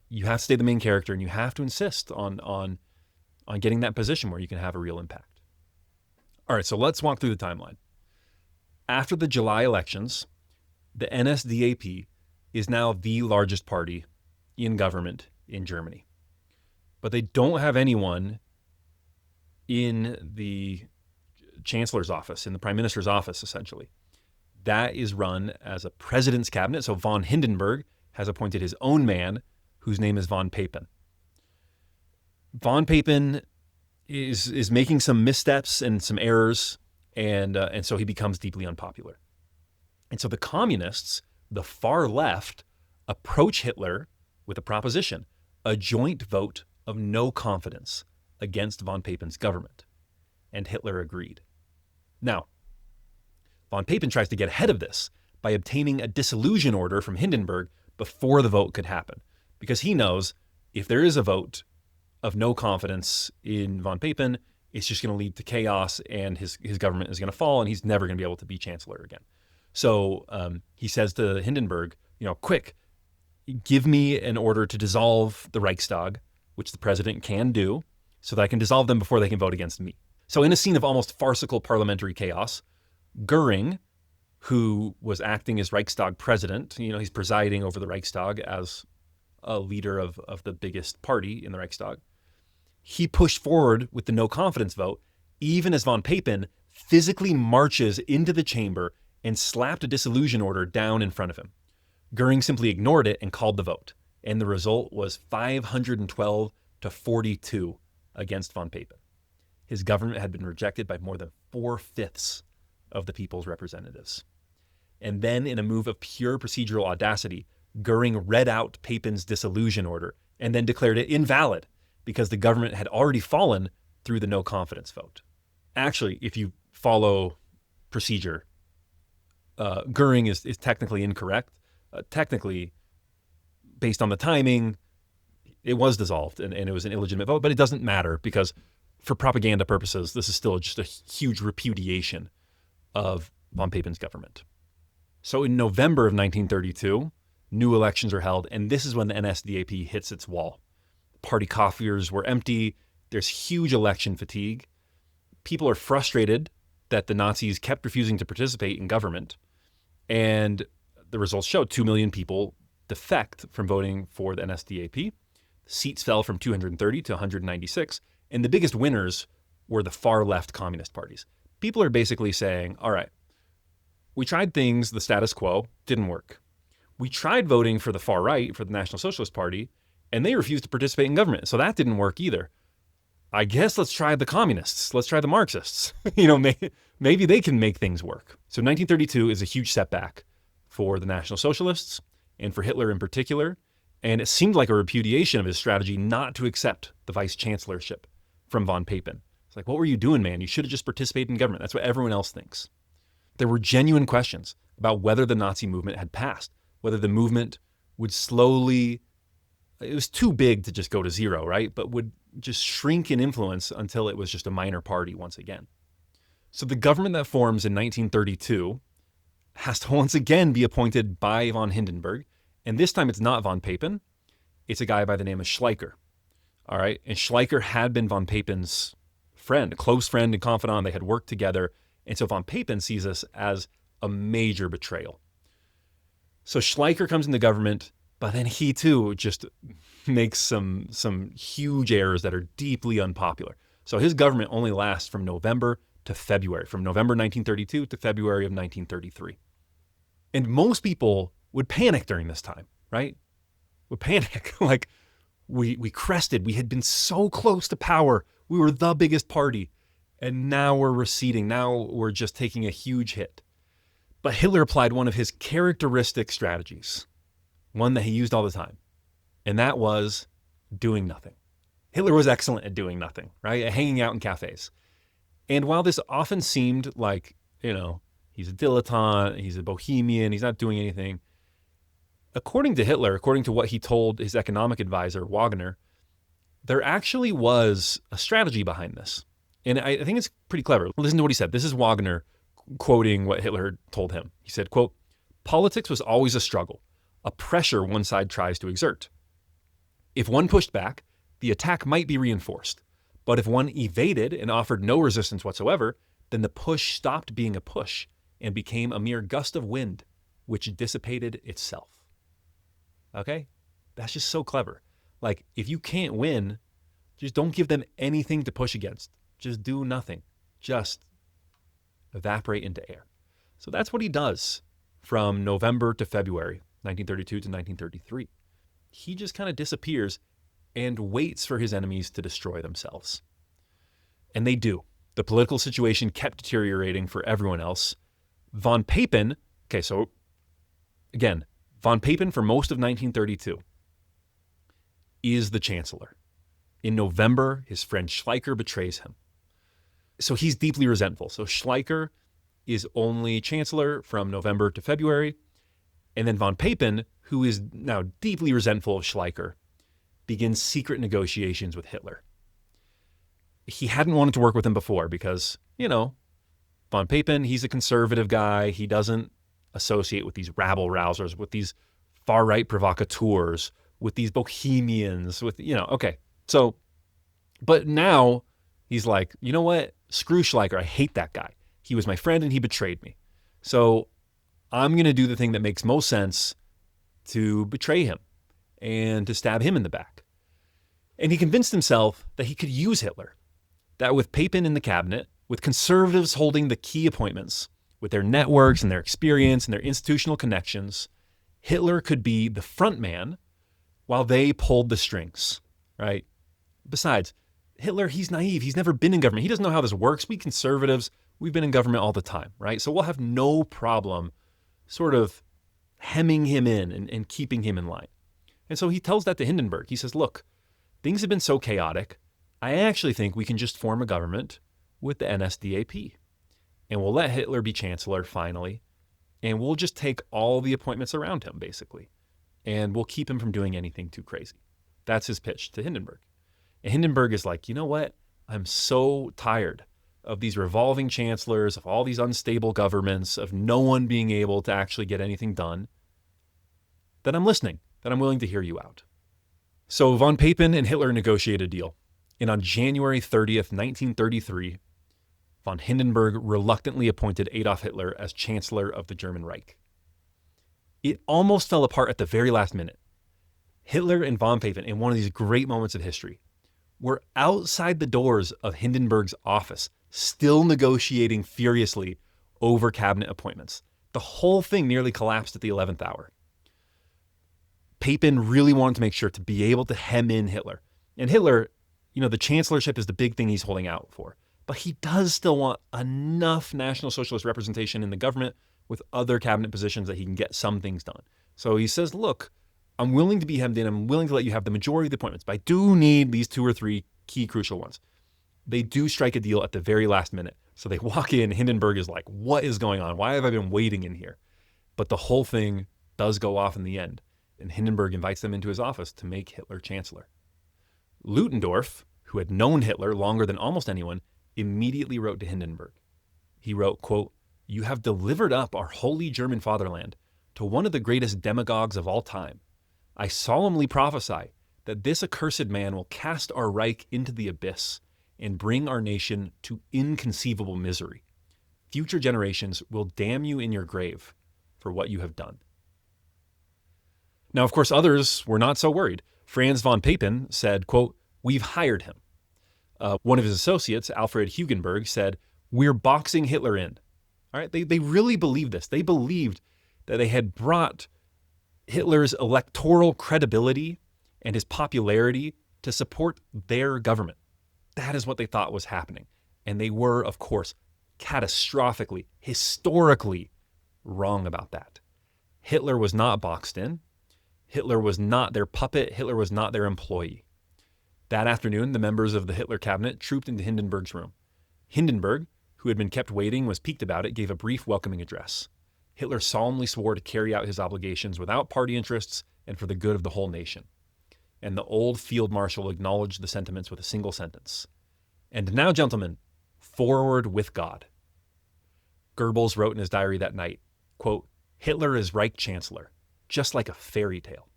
Speaker 1: You have to stay the main character, and you have to insist on getting that position where you can have a real impact. All right, so let's walk through the timeline. After the July elections, the NSDAP is now the largest party in government in Germany. But they don't have anyone in the Chancellor's office, in the Prime Minister's office, essentially. That is run as a president's cabinet. So von Hindenburg has appointed his own man, whose name is von Papen. Von Papen is making some missteps and some errors, and so he becomes deeply unpopular. And so the communists, the far left, approach Hitler with a proposition, a joint vote of no confidence against von Papen's government. And Hitler agreed. Now, von Papen tries to get ahead of this by obtaining a dissolution order from Hindenburg before the vote could happen, because he knows if there is a vote of no confidence in von Papen, it's just going to lead to chaos and his government is going to fall and he's never going to be able to be chancellor again. So he says to Hindenburg, quick, give me an order to dissolve the Reichstag, which the president can do, so that I can dissolve them before they can vote against me. So in a scene of almost farcical parliamentary chaos, Goering, who was acting as Reichstag president, he's presiding over the Reichstag as a leader of the biggest party in the Reichstag, he pushed forward with the no confidence vote, even as von Papen physically marches into the chamber and slapped a dissolution order down in front of him. Goering simply ignored it and called the vote. And the result was 512 to 42 against von Papen. His government had been rejected by more than 4/5 of the people's representatives. And then, in a move of pure procedural audacity, Goering read out Papen's dissolution order and then declared it invalid because the government had already fallen through the no confidence vote. Actually, if you follow procedure, Goering is technically incorrect. Technically, based on the timing, it was dissolved and it was an illegitimate vote, but it doesn't matter because for propaganda purposes, this is still just a huge repudiation of von Papen's government. So in November of 1932, new elections are held, and this is when the NSDAP hits its wall. Party coffers were empty. There's huge election fatigue. People are frustrated that the Nazis kept refusing to participate in government, and the results show 2 million people defect from voting for the NSDAP. Seats fell from 230 to 196, and the biggest winners were the far left communist parties. People are basically saying, all right, we tried things, the status quo, didn't work. We tried voting for the far right, for the National Socialist Party, and they refused to participate in government, so that didn't work either. I guess let's try the communists. Let's try the Marxists. Maybe they can make things work. So 1932 is a huge setback for the National Socialists and for Hitler in particular. And it seemed like a repudiation of his strategy not to accept the vice chancellorship from von Papen. It's like, what were you doing, man? You should have just participated in government. That's what everyone else thinks. There were genuine questions about whether the Nazi movement had passed, whether the movement would slowly, it was too big to just go to zero, right? But would just shrink in influence until it was just a minor party once again. So the government that forms in 1932 has to once again be appointed by von Hindenburg. And this time it's not von Papen. It's a guy by the name of Schleicher. All right. And Schleicher had been von Papen's friend, a close friend and confidant. They had worked together. And so von Papen sees this as a major betrayal. So Schleicher comes into government, but then he too just makes some huge errors that are deeply unpopular. So his government only lasts from November to February, from November 1932 to February of 1933. And most people would panic during this time, right? Would panic. Like, we crested. We had been so close to power. We were the biggest party. And now we're receding. Now we're just taking a huge hit. But Hitler applied one of his characteristic strategies, one that he used all the time, and that was doing nothing. Hitler was excellent at doing nothing, right? At hanging out in cafes. And while this often seemed like, he's a dilettante, he's a bohemian, he's not doing anything, according to Hitler, according to what he told his economic advisor, Wagner, there actually was a strategy behind this. And I think it's pretty clever. Listen to what he said. This is Wagner quoting what Hitler told him. He said, quote, "Politics was always a struggle, a pressure one side tries to exert. If one pushed back, the attack might be reinforced. But if one evaded and offered no resistance whatsoever, then the push stopped being a push and became a mere gust of wind, which dissipated itself." Okay? That's just so clever. Like, if you can't win, just don't give them anything to push against. Just do nothing. Just evaporate into air. So that's what he does from November to February 1932 to 1933. He just kind of disappears and waits for his enemies to destroy themselves. And they do. The political situation kept deteriorating for everyone else. Von Papen, okay, so again, von Papen for most of 1932 is the Chancellor. In November, his friend Schleicher betrays him. So he's deeply resentful. So Schleicher is only Chancellor from November to February. And then von Papen, who is now deeply resentful of Schleicher, begins secret negotiations with Hitler. He hadn't wanted to work with him before because, von Papen, he's a conservative guy. He doesn't associate with these rabble-rousers, with these far-right provocateurs, with these bohemians, okay. So, but now he's like, you know what? Screw Schleicher. I hate that guy. He was my friend and he betrayed me. So I'm going to do the thing that makes most sense to betray him and to stab him in the back. And he convinced himself that he could use Hitler, that with Papen in the cabinet, with conservatives holding the key appointments, with their networks and their experience and their institutional connections, Hitler could be the front man while they pulled the strings, right? Besides, Hitler, he's naive. He's never been in government. He doesn't know how this works. We conservatives, we've been in government all the time, right? So we'll have no problem sort of hemming him in and keeping him in line. And so he tells that to Hindenburg. He says, look, things have been so chaotic. I actually think we can just form a government with the NSDAP. And we'll let Hitler be Chancellor finally. And we'll just take all the appointments around him, basically. And we'll keep him from doing anything too crazy. That's his pitch to Hindenburg. And Hindenburg is like, you know what? I'm so tired of these revolving chancellors, of all these unstable governments, of no one being able to actually get anything done, that I'm listening, that I'm willing to hear you out. So von Papen and Hitler negotiate a deal. And on January 30th, 1933, von Hindenburg reluctantly appointed Adolf Hitler as Chancellor of the German Reich. It almost fell apart at the very last minute. Hitler and von Papen, in one of these great moments of history, were outside the doors of Hindenburg's office, still negotiating furiously over cabinet appointments. The whole thing nearly collapsed at the 11th hour. Papen really wanted to make sure to be able to hem in Hitler. And Hitler, the chancellorship is the big thing he's holding out for. But he does still want enough National Socialist representation in the government with other cabinet positions that he can get some things done. So he says, look, I'm willing to be hemmed in. I'm willing to let you have the majority of the appointments, but I do need these 2 or 3 key crucial ones. They do strike a deal at the very last minute. So they walk in, Hindenburg is like, what is going on? Why have I been waiting in here? But the whole thing does go off in the end. And Hindenburg invites them into his office to make Hitler Chancellor. Ludendorff, who had known Hitler longer than almost anyone, immediately wrote to Hindenburg. He wrote, quote, "You have delivered up our holy German fatherland to one of the greatest demagogues of all time. I solemnly prophesy that this accursed man will cast our Reich into the abyss and bring our nation to inconceivable misery. Future generations will damn you in your grave for what you have done." Now, of course, others were not so worried. Franz von Papen said, quote, "We've hired him." One of his associates, Alfred Hugenberg, said, "We're boxing Hitler in." All right, they really believed this. They believed that they had brought Hitler's electoral credibility and his popularity to support their government. That is what they thought was happening. And they were, of course, catastrophically, historically wrong about that. Hitler was not boxed in. Hitler was not their puppet. Hitler was not their employee. That afternoon, the members of the Hitler cabinet trooped into Hindenburg's room. Hindenburg, who had been kept waiting, was piqued about it, gave a brief welcoming address. Hitler solemnly swore to carry out his obligations without party interests and for the good of the whole nation. And the old field marshal acknowledged the sentiments with a single sentence. "And now, gentlemen, forward with God." Goebbels wrote in his diary that night, quote, "Hitler is Reich Chancellor, just like a fairy tale."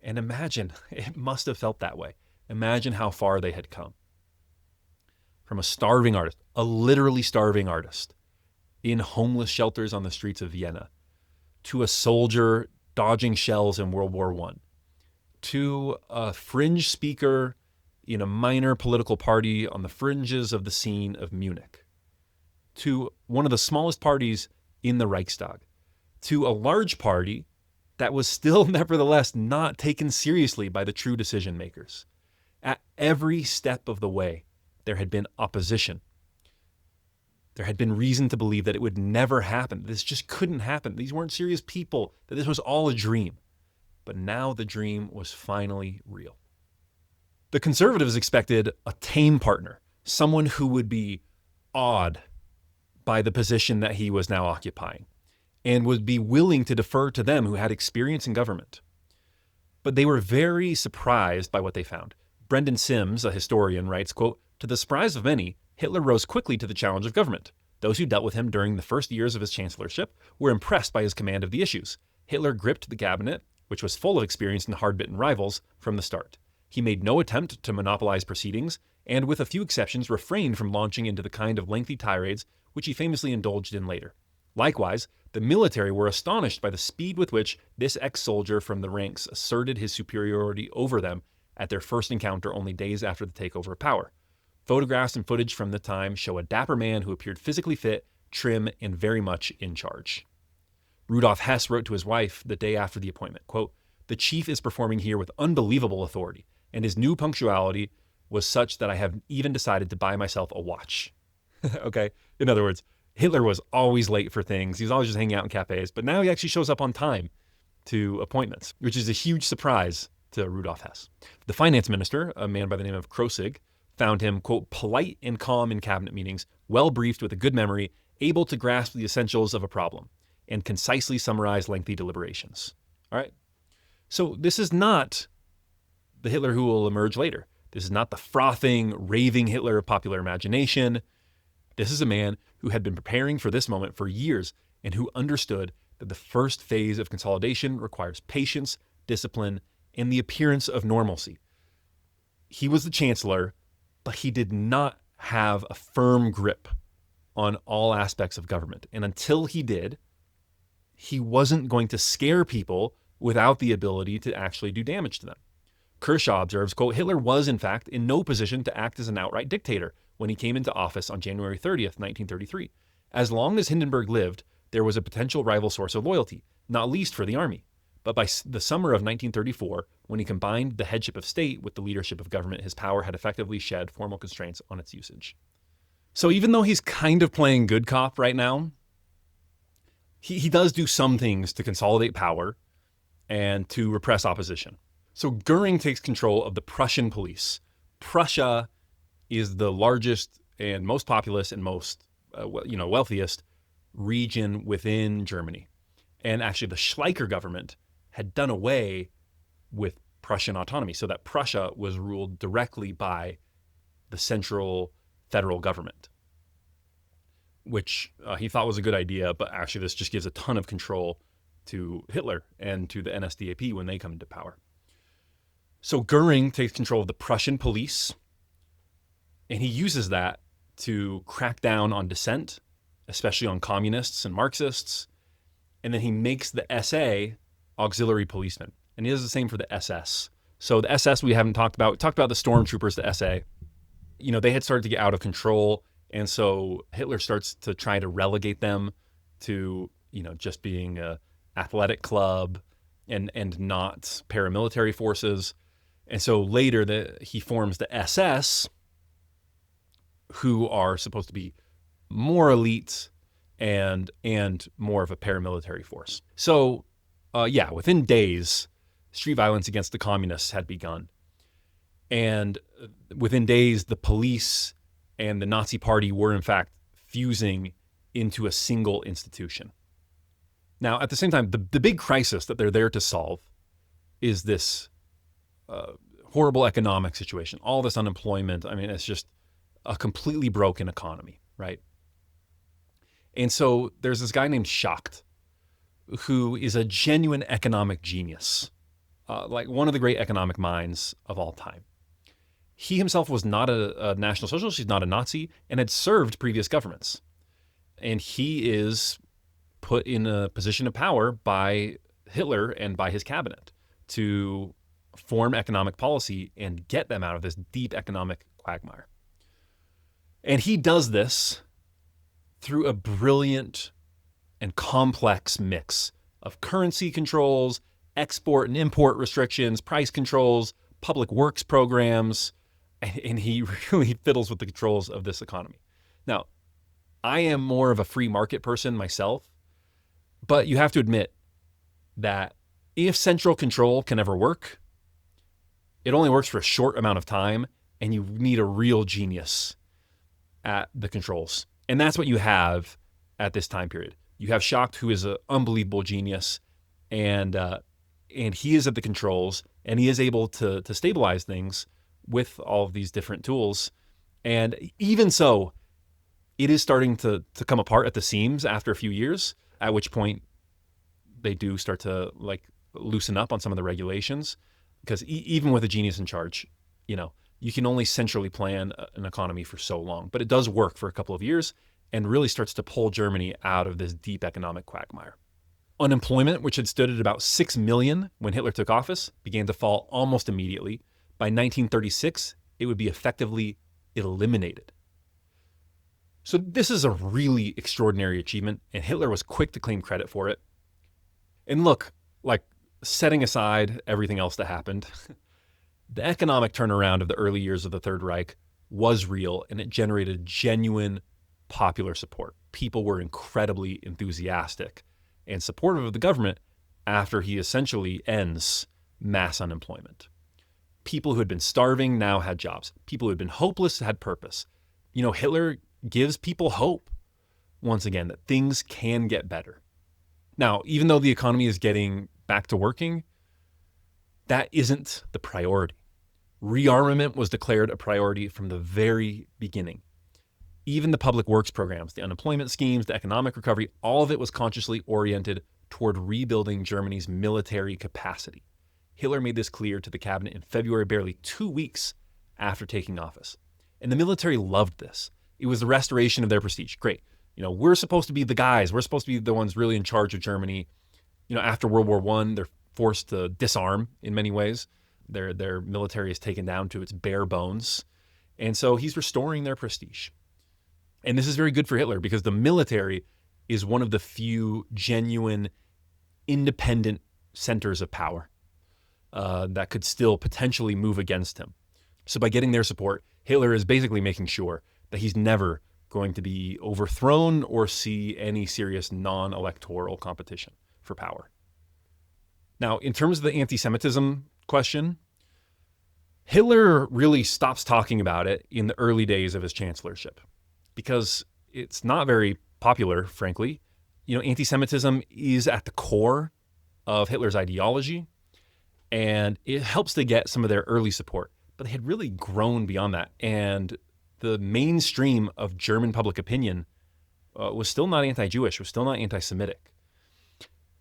Speaker 1: And imagine, it must have felt that way. Imagine how far they had come. From a starving artist, a literally starving artist, in homeless shelters on the streets of Vienna, to a soldier dodging shells in World War I, to a fringe speaker in a minor political party on the fringes of the scene of Munich, to one of the smallest parties in the Reichstag, to a large party that was still nevertheless not taken seriously by the true decision makers. At every step of the way, there had been opposition. There had been reason to believe that it would never happen. This just couldn't happen. These weren't serious people, that this was all a dream. But now the dream was finally real. The conservatives expected a tame partner, someone who would be awed by the position that he was now occupying and would be willing to defer to them who had experience in government. But they were very surprised by what they found. Brendan Sims, a historian, writes, quote, "To the surprise of many, Hitler rose quickly to the challenge of government. Those who dealt with him during the first years of his chancellorship were impressed by his command of the issues. Hitler gripped the cabinet, which was full of experienced and hard-bitten rivals, from the start. He made no attempt to monopolize proceedings, and with a few exceptions refrained from launching into the kind of lengthy tirades which he famously indulged in later. Likewise, the military were astonished by the speed with which this ex-soldier from the ranks asserted his superiority over them at their first encounter only days after the takeover of power. Photographs and footage from the time show a dapper man who appeared physically fit, trim, and very much in charge." Rudolf Hess wrote to his wife the day after the appointment, quote, "The chief is performing here with unbelievable authority, and his new punctuality was such that I have even decided to buy myself a watch." Okay? In other words, Hitler was always late for things. He was always just hanging out in cafes, but now he actually shows up on time to appointments, which is a huge surprise to Rudolf Hess. The finance minister, a man by the name of Krosigk, found him, quote, "polite and calm in cabinet meetings, well briefed with a good memory, able to grasp the essentials of a problem, and concisely summarize lengthy deliberations." All right? So this is not the Hitler who will emerge later. This is not the frothing, raving Hitler of popular imagination. This is a man who had been preparing for this moment for years and who understood that the first phase of consolidation requires patience, discipline, and the appearance of normalcy. He was the chancellor, but he did not have a firm grip on all aspects of government. And until he did, he wasn't going to scare people without the ability to actually do damage to them. Kershaw observes, quote, "Hitler was, in fact, in no position to act as an outright dictator when he came into office on January 30th, 1933. As long as Hindenburg lived, there was a potential rival source of loyalty, not least for the army. But by the summer of 1934, when he combined the headship of state with the leadership of government, his power had effectively shed formal constraints on its usage." So even though he's kind of playing good cop right now, he does do some things to consolidate power and to repress opposition. So Goering takes control of the Prussian police. Prussia is the largest and most populous and most wealthiest region within Germany. And actually the Schleicher government had done away with Prussian autonomy so that Prussia was ruled directly by the central federal government, which he thought was a good idea, but actually this just gives a ton of control to Hitler and to the NSDAP when they come into power. So Goering takes control of the Prussian police, and he uses that to crack down on dissent, especially on communists and Marxists, and then he makes the SA auxiliary policemen, and he does the same for the SS. So the SS we haven't talked about. We talked about the stormtroopers, the SA. They had started to get out of control, and so Hitler starts to try to relegate them to, just being a athletic club and not paramilitary forces. And so later he forms the SS, who are supposed to be more elite and more of a paramilitary force. So, within days, street violence against the communists had begun. And within days, the police and the Nazi Party were, in fact, fusing into a single institution. Now, at the same time, the big crisis that they're there to solve is this horrible economic situation, all this unemployment. I mean, it's just a completely broken economy, right? And so there's this guy named Schacht, who is a genuine economic genius, like one of the great economic minds of all time. He himself was not a National Socialist, he's not a Nazi, and had served previous governments. And he is put in a position of power by Hitler and by his cabinet to form economic policy and get them out of this deep economic quagmire. And he does this through a brilliant and complex mix of currency controls, export and import restrictions, price controls, public works programs, and he really fiddles with the controls of this economy. Now, I am more of a free market person myself, but you have to admit that if central control can ever work, it only works for a short amount of time, and you need a real genius at the controls. And that's what you have at this time period. You have Schacht, who is an unbelievable genius, and he is at the controls, and he is able to stabilize things with all of these different tools. And even so, it is starting to come apart at the seams after a few years, at which point they do start to like loosen up on some of the regulations, because even with a genius in charge, you can only centrally plan an economy for so long. But it does work for a couple of years and really starts to pull Germany out of this deep economic quagmire. Unemployment, which had stood at about 6 million when Hitler took office, began to fall almost immediately. By 1936, it would be effectively eliminated. So this is a really extraordinary achievement, and Hitler was quick to claim credit for it. And look, like setting aside everything else that happened, the economic turnaround of the early years of the Third Reich was real, and it generated genuine popular support. People were incredibly enthusiastic and supportive of the government after he essentially ends mass unemployment. People who had been starving now had jobs. People who had been hopeless had purpose. Hitler gives people hope, once again, that things can get better. Now, even though the economy is getting back to working, that isn't the priority. Rearmament was declared a priority from the very beginning. Even the public works programs, the unemployment schemes, the economic recovery, all of it was consciously oriented toward rebuilding Germany's military capacity. Hitler made this clear to the cabinet in February, barely 2 weeks after taking office. And the military loved this. It was the restoration of their prestige. Great. We're supposed to be the guys. We're supposed to be the ones really in charge of Germany. After World War I, they're forced to disarm in many ways. Their military is taken down to its bare bones. And so he's restoring their prestige. And this is very good for Hitler because the military is one of the few genuine independent centers of power that could still potentially move against him. So by getting their support, Hitler is basically making sure that he's never going to be overthrown or see any serious non-electoral competition for power. Now, in terms of the anti-Semitism question, Hitler really stops talking about it in the early days of his chancellorship because it's not very popular, frankly. Anti-Semitism is at the core of Hitler's ideology, and it helps to get some of their early support. But they had really grown beyond that, and the mainstream of German public opinion was still not anti-Jewish, was still not anti-Semitic.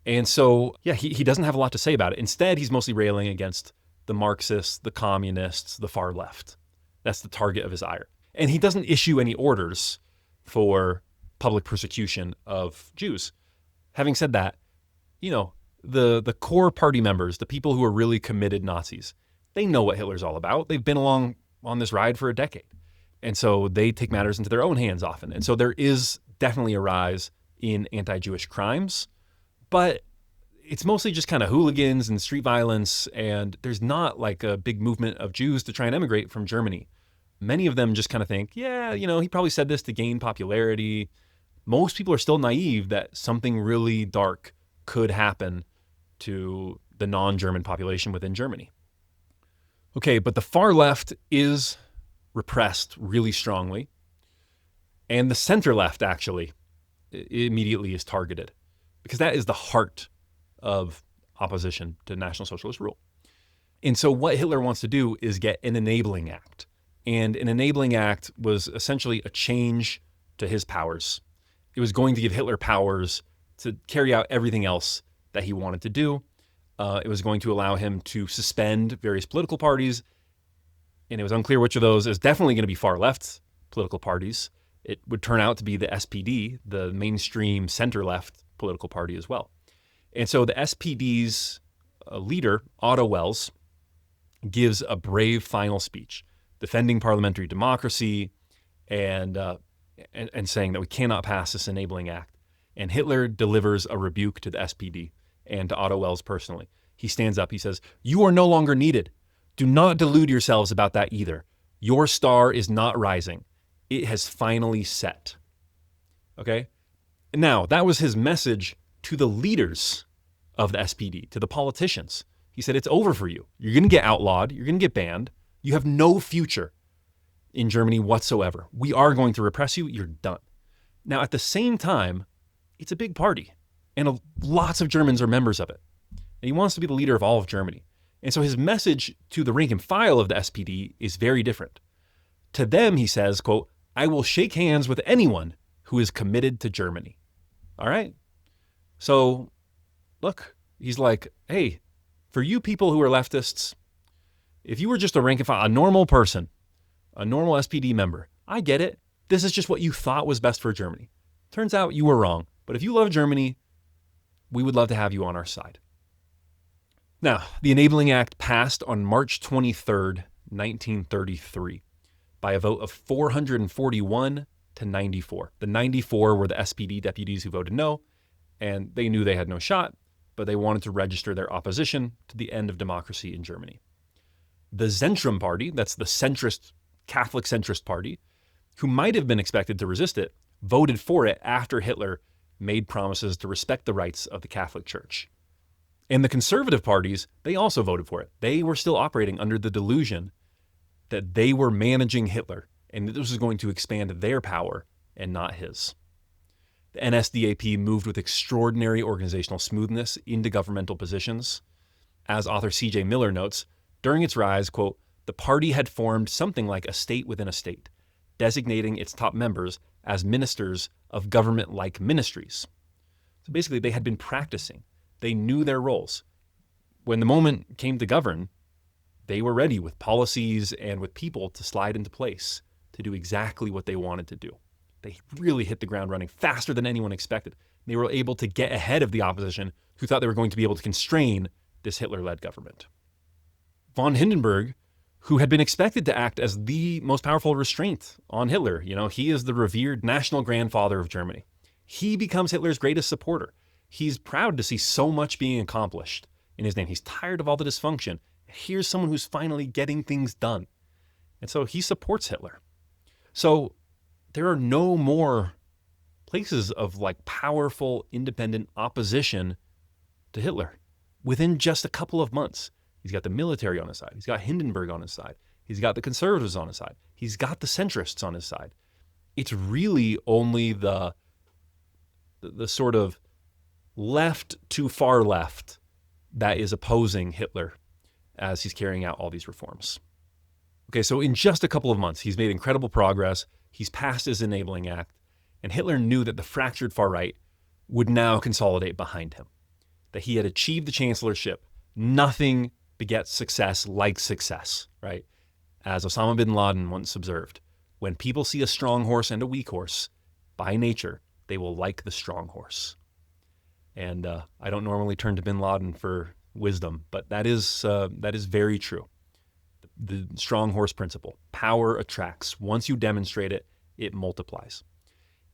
Speaker 1: And so, he doesn't have a lot to say about it. Instead, he's mostly railing against the Marxists, the communists, the far left. That's the target of his ire. And he doesn't issue any orders for public persecution of Jews. Having said that, the core party members, the people who are really committed Nazis, they know what Hitler's all about. They've been along on this ride for a decade. And so they take matters into their own hands often. And so there is definitely a rise in anti-Jewish crimes, but it's mostly just kind of hooligans and street violence. And there's not like a big movement of Jews to try and emigrate from Germany. Many of them just kind of think, he probably said this to gain popularity. Most people are still naive that something really dark could happen to the non-German population within Germany. Okay, but the far left is repressed really strongly. And the center left actually immediately is targeted because that is the heart of opposition to National Socialist rule. And so what Hitler wants to do is get an enabling act. And an enabling act was essentially a change to his powers. It was going to give Hitler powers to carry out everything else that he wanted to do. It was going to allow him to suspend various political parties. And it was unclear which of those is definitely going to be far left political parties. It would turn out to be the SPD, the mainstream center-left political party as well. And so the SPD's leader, Otto Wels, gives a brave final speech defending parliamentary democracy and saying that we cannot pass this enabling act. And Hitler delivers a rebuke to the SPD and to Otto Wels personally. He stands up. He says, "You are no longer needed. Do not delude yourselves about that either. Your star is not rising. It has finally set." Okay? Now, that was his message to the leaders of the SPD, to the politicians. He said, it's over for you. You're going to get outlawed. You're going to get banned. You have no future in Germany whatsoever. We are going to repress you. You're done. Now, at the same time, it's a big party, and lots of Germans are members of it. And he wants to be the leader of all of Germany. And so his message to the rank and file of the SPD is very different. To them, he says, quote, "I will shake hands with anyone who is committed to Germany." All right? So, look, he's like, hey, for you people who are leftists, if you were just a rank and file, a normal person, a normal SPD member, I get it. This is just what you thought was best for Germany. Turns out you were wrong. But if you love Germany, we would love to have you on our side. Now, the Enabling Act passed on March 23rd, 1933, by a vote of 441 to 94. The 94 were the SPD deputies who voted no, and they knew they had no shot, but they wanted to register their opposition to the end of democracy in Germany. The Zentrum Party, that's the centrist, Catholic centrist party, who might have been expected to resist it, voted for it after Hitler made promises to respect the rights of the Catholic Church. And the conservative parties, they also voted for it. They were still operating under the delusion that they were managing Hitler and that this was going to expand their power and not his. The NSDAP moved with extraordinary organizational smoothness into governmental positions. As author C.J. Miller notes, during its rise, quote, "the party had formed something like a state within a state, designating its top members as ministers of government-like ministries." So basically, they had been practicing. They knew their roles. When the moment came to govern, they were ready with policies and with people to slide into place to do exactly what they wanted to do. They really hit the ground running faster than anyone expected. They were able to get ahead of the opposition who thought they were going to be able to constrain this Hitler-led government. Von Hindenburg, who had been expected to act as the most powerful restraint on Hitler, he is the revered national grandfather of Germany. He becomes Hitler's greatest supporter. He's proud to see so much being accomplished in his name. He's tired of all the dysfunction. Here's someone who's finally getting things done. And so he supports Hitler. So there are no more places of powerful, independent opposition to Hitler within just a couple of months. He's got the military on his side. He's got Hindenburg on his side. He's got the conservatives on his side. He's got the centrists on his side. It's really only the sort of left to far left that is opposing Hitler as he's carrying out all these reforms. Okay, so in just a couple of months, he's made incredible progress. He's passed his Enabling Act, and Hitler knew that the fractured far right would now consolidate behind him, that he had achieved the chancellorship. Nothing begets success like success, right? As Osama bin Laden once observed, when people see a strong horse and a weak horse, by nature, they will like the strong horse. And I don't normally turn to bin Laden for wisdom, but that is very true. The strong horse principle. Power attracts. Once you demonstrate it, it multiplies.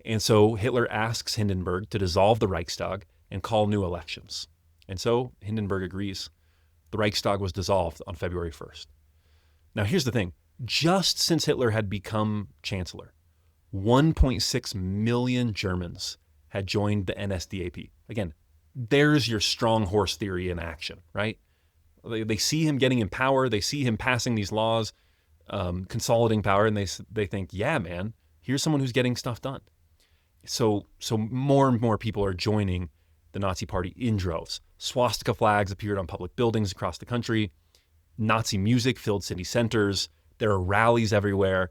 Speaker 1: And so Hitler asks Hindenburg to dissolve the Reichstag and call new elections. And so Hindenburg agrees. The Reichstag was dissolved on February 1st. Now here's the thing. Just since Hitler had become chancellor, 1.6 million Germans had joined the NSDAP. Again, there's your strong horse theory in action, right? They see him getting in power. They see him passing these laws, consolidating power, and they think, yeah, man, here's someone who's getting stuff done. So more and more people are joining the Nazi Party in droves. Swastika flags appeared on public buildings across the country. Nazi music filled city centers. There are rallies everywhere.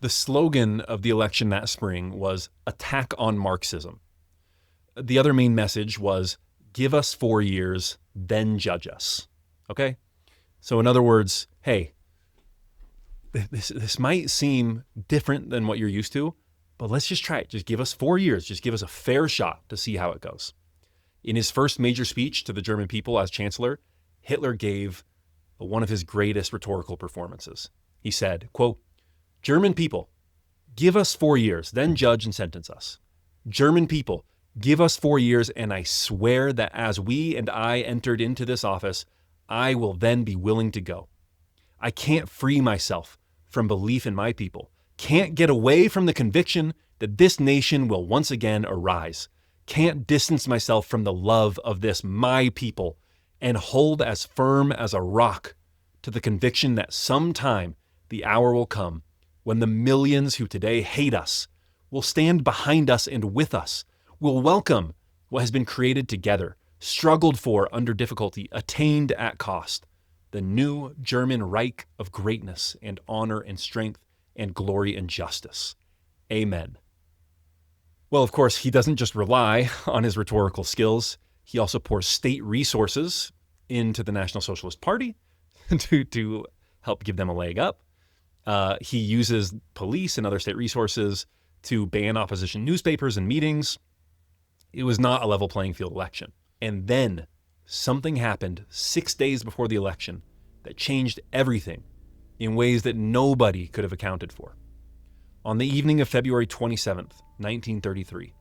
Speaker 1: The slogan of the election that spring was "Attack on Marxism." The other main message was, give us 4 years, then judge us. Okay? So in other words, hey, this might seem different than what you're used to, but let's just try it. Just give us 4 years. Just give us a fair shot to see how it goes. In his first major speech to the German people as chancellor, Hitler gave one of his greatest rhetorical performances. He said, quote, "German people, give us 4 years, then judge and sentence us. German people, give us 4 years, and I swear that as we and I entered into this office, I will then be willing to go. I can't free myself from belief in my people, can't get away from the conviction that this nation will once again arise, can't distance myself from the love of this my people, and hold as firm as a rock to the conviction that sometime the hour will come when the millions who today hate us will stand behind us and with us, will welcome what has been created together, struggled for under difficulty, attained at cost, the new German Reich of greatness and honor and strength and glory and justice. Amen." Well, of course, he doesn't just rely on his rhetorical skills. He also pours state resources into the National Socialist Party to help give them a leg up. He uses police and other state resources to ban opposition newspapers and meetings. It was not a level playing field election. And then something happened 6 days before the election that changed everything in ways that nobody could have accounted for. On the evening of February 27th, 1933,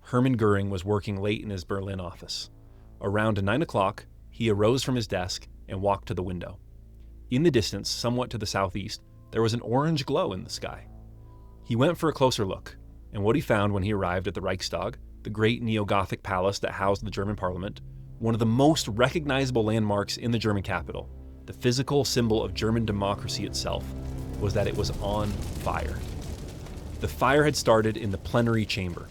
Speaker 1: Hermann Goering was working late in his Berlin office. Around 9 o'clock, he arose from his desk and walked to the window. In the distance, somewhat to the southeast, there was an orange glow in the sky. He went for a closer look, and what he found when he arrived at the Reichstag, the great neo-Gothic palace that housed the German parliament, one of the most recognizable landmarks in the German capital, the physical symbol of German democracy itself, was that it was on fire. The fire had started in the plenary chamber,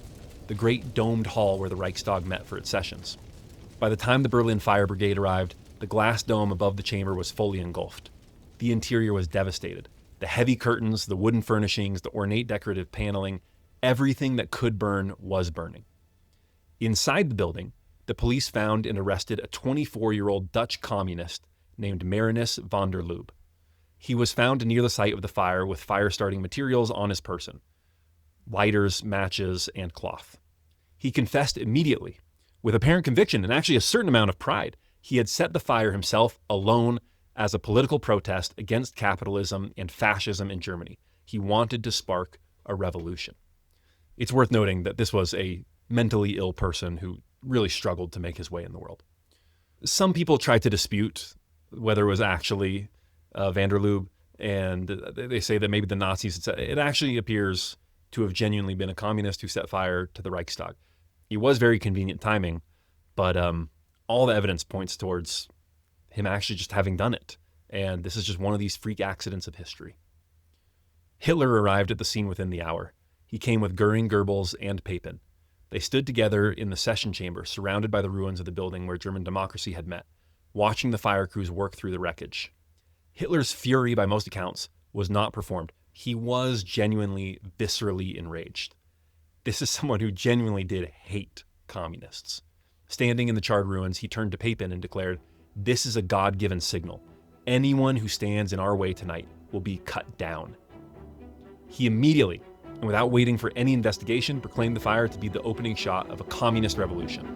Speaker 1: the great domed hall where the Reichstag met for its sessions. By the time the Berlin Fire Brigade arrived, the glass dome above the chamber was fully engulfed. The interior was devastated. The heavy curtains, the wooden furnishings, the ornate decorative paneling, everything that could burn was burning. Inside the building, the police found and arrested a 24-year-old Dutch communist named Marinus van der Lubbe. He was found near the site of the fire with fire-starting materials on his person: lighters, matches, and cloth. He confessed immediately, with apparent conviction and actually a certain amount of pride. He had set the fire himself alone as a political protest against capitalism and fascism in Germany. He wanted to spark a revolution. It's worth noting that this was a mentally ill person who really struggled to make his way in the world. Some people tried to dispute whether it was actually van der Lubbe, and they say that maybe the Nazis had said it. Actually appears to have genuinely been a communist who set fire to the Reichstag. It was very convenient timing, but all the evidence points towards him actually just having done it. And this is just one of these freak accidents of history. Hitler arrived at the scene within the hour. He came with Goering, Goebbels, and Papen. They stood together in the session chamber, surrounded by the ruins of the building where German democracy had met, watching the fire crews work through the wreckage. Hitler's fury, by most accounts, was not performed. He was genuinely, viscerally enraged. This is someone who genuinely did hate communists. Standing in the charred ruins, he turned to Papen and declared, "This is a God-given signal. Anyone who stands in our way tonight will be cut down." He immediately, and without waiting for any investigation, proclaimed the fire to be the opening shot of a communist revolution.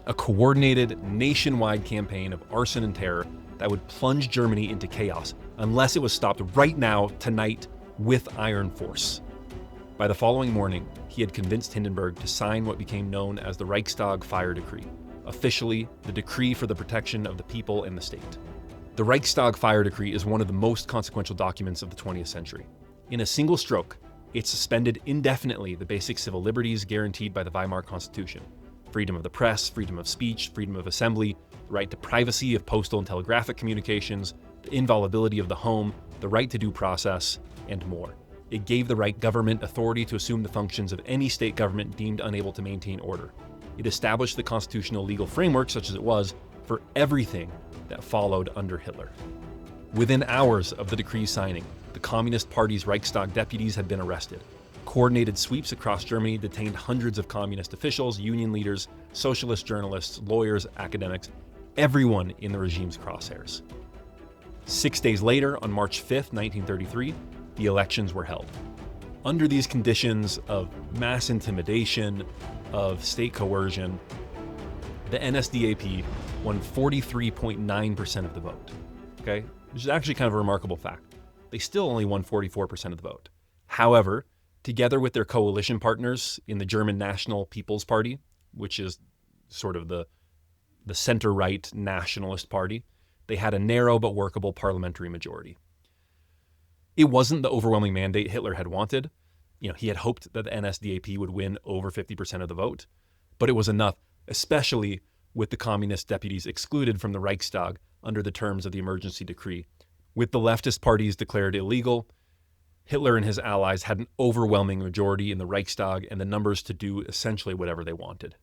Speaker 1: A coordinated, nationwide campaign of arson and terror that would plunge Germany into chaos unless it was stopped right now, tonight, with iron force. By the following morning, he had convinced Hindenburg to sign what became known as the Reichstag Fire Decree, officially the decree for the protection of the people and the state. The Reichstag Fire Decree is one of the most consequential documents of the 20th century. In a single stroke, it suspended indefinitely the basic civil liberties guaranteed by the Weimar Constitution: freedom of the press, freedom of speech, freedom of assembly, the right to privacy of postal and telegraphic communications, the inviolability of the home, the right to due process, and more. It gave the Reich government authority to assume the functions of any state government deemed unable to maintain order. It established the constitutional legal framework, such as it was, for everything that followed under Hitler. Within hours of the decree's signing, the Communist Party's Reichstag deputies had been arrested. Coordinated sweeps across Germany detained hundreds of communist officials, union leaders, socialist journalists, lawyers, academics, everyone in the regime's crosshairs. 6 days later, on March 5th, 1933, the elections were held. Under these conditions of mass intimidation, of state coercion, the NSDAP won 43.9% of the vote. Okay? Which is actually kind of a remarkable fact. They still only won 44% of the vote. However, together with their coalition partners in the German National People's Party, which is sort of the center-right nationalist party, they had a narrow but workable parliamentary majority. It wasn't the overwhelming mandate Hitler had wanted. He had hoped that the NSDAP would win over 50% of the vote, but it was enough, especially with the communist deputies excluded from the Reichstag under the terms of the emergency decree. With the leftist parties declared illegal, Hitler and his allies had an overwhelming majority in the Reichstag and the numbers to do essentially whatever they wanted.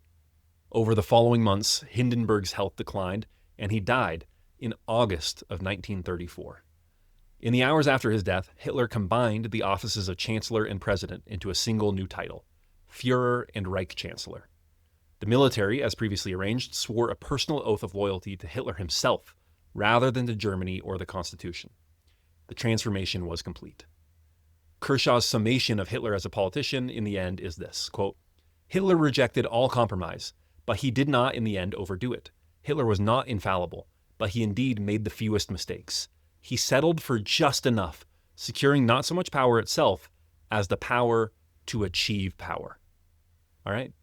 Speaker 1: Over the following months, Hindenburg's health declined, and he died in August of 1934. In the hours after his death, Hitler combined the offices of Chancellor and President into a single new title, Führer and Reich Chancellor. The military, as previously arranged, swore a personal oath of loyalty to Hitler himself, rather than to Germany or the Constitution. The transformation was complete. Kershaw's summation of Hitler as a politician in the end is this, quote, Hitler rejected all compromise, but he did not in the end overdo it. Hitler was not infallible, but he indeed made the fewest mistakes. He settled for just enough, securing not so much power itself as the power to achieve power. All right?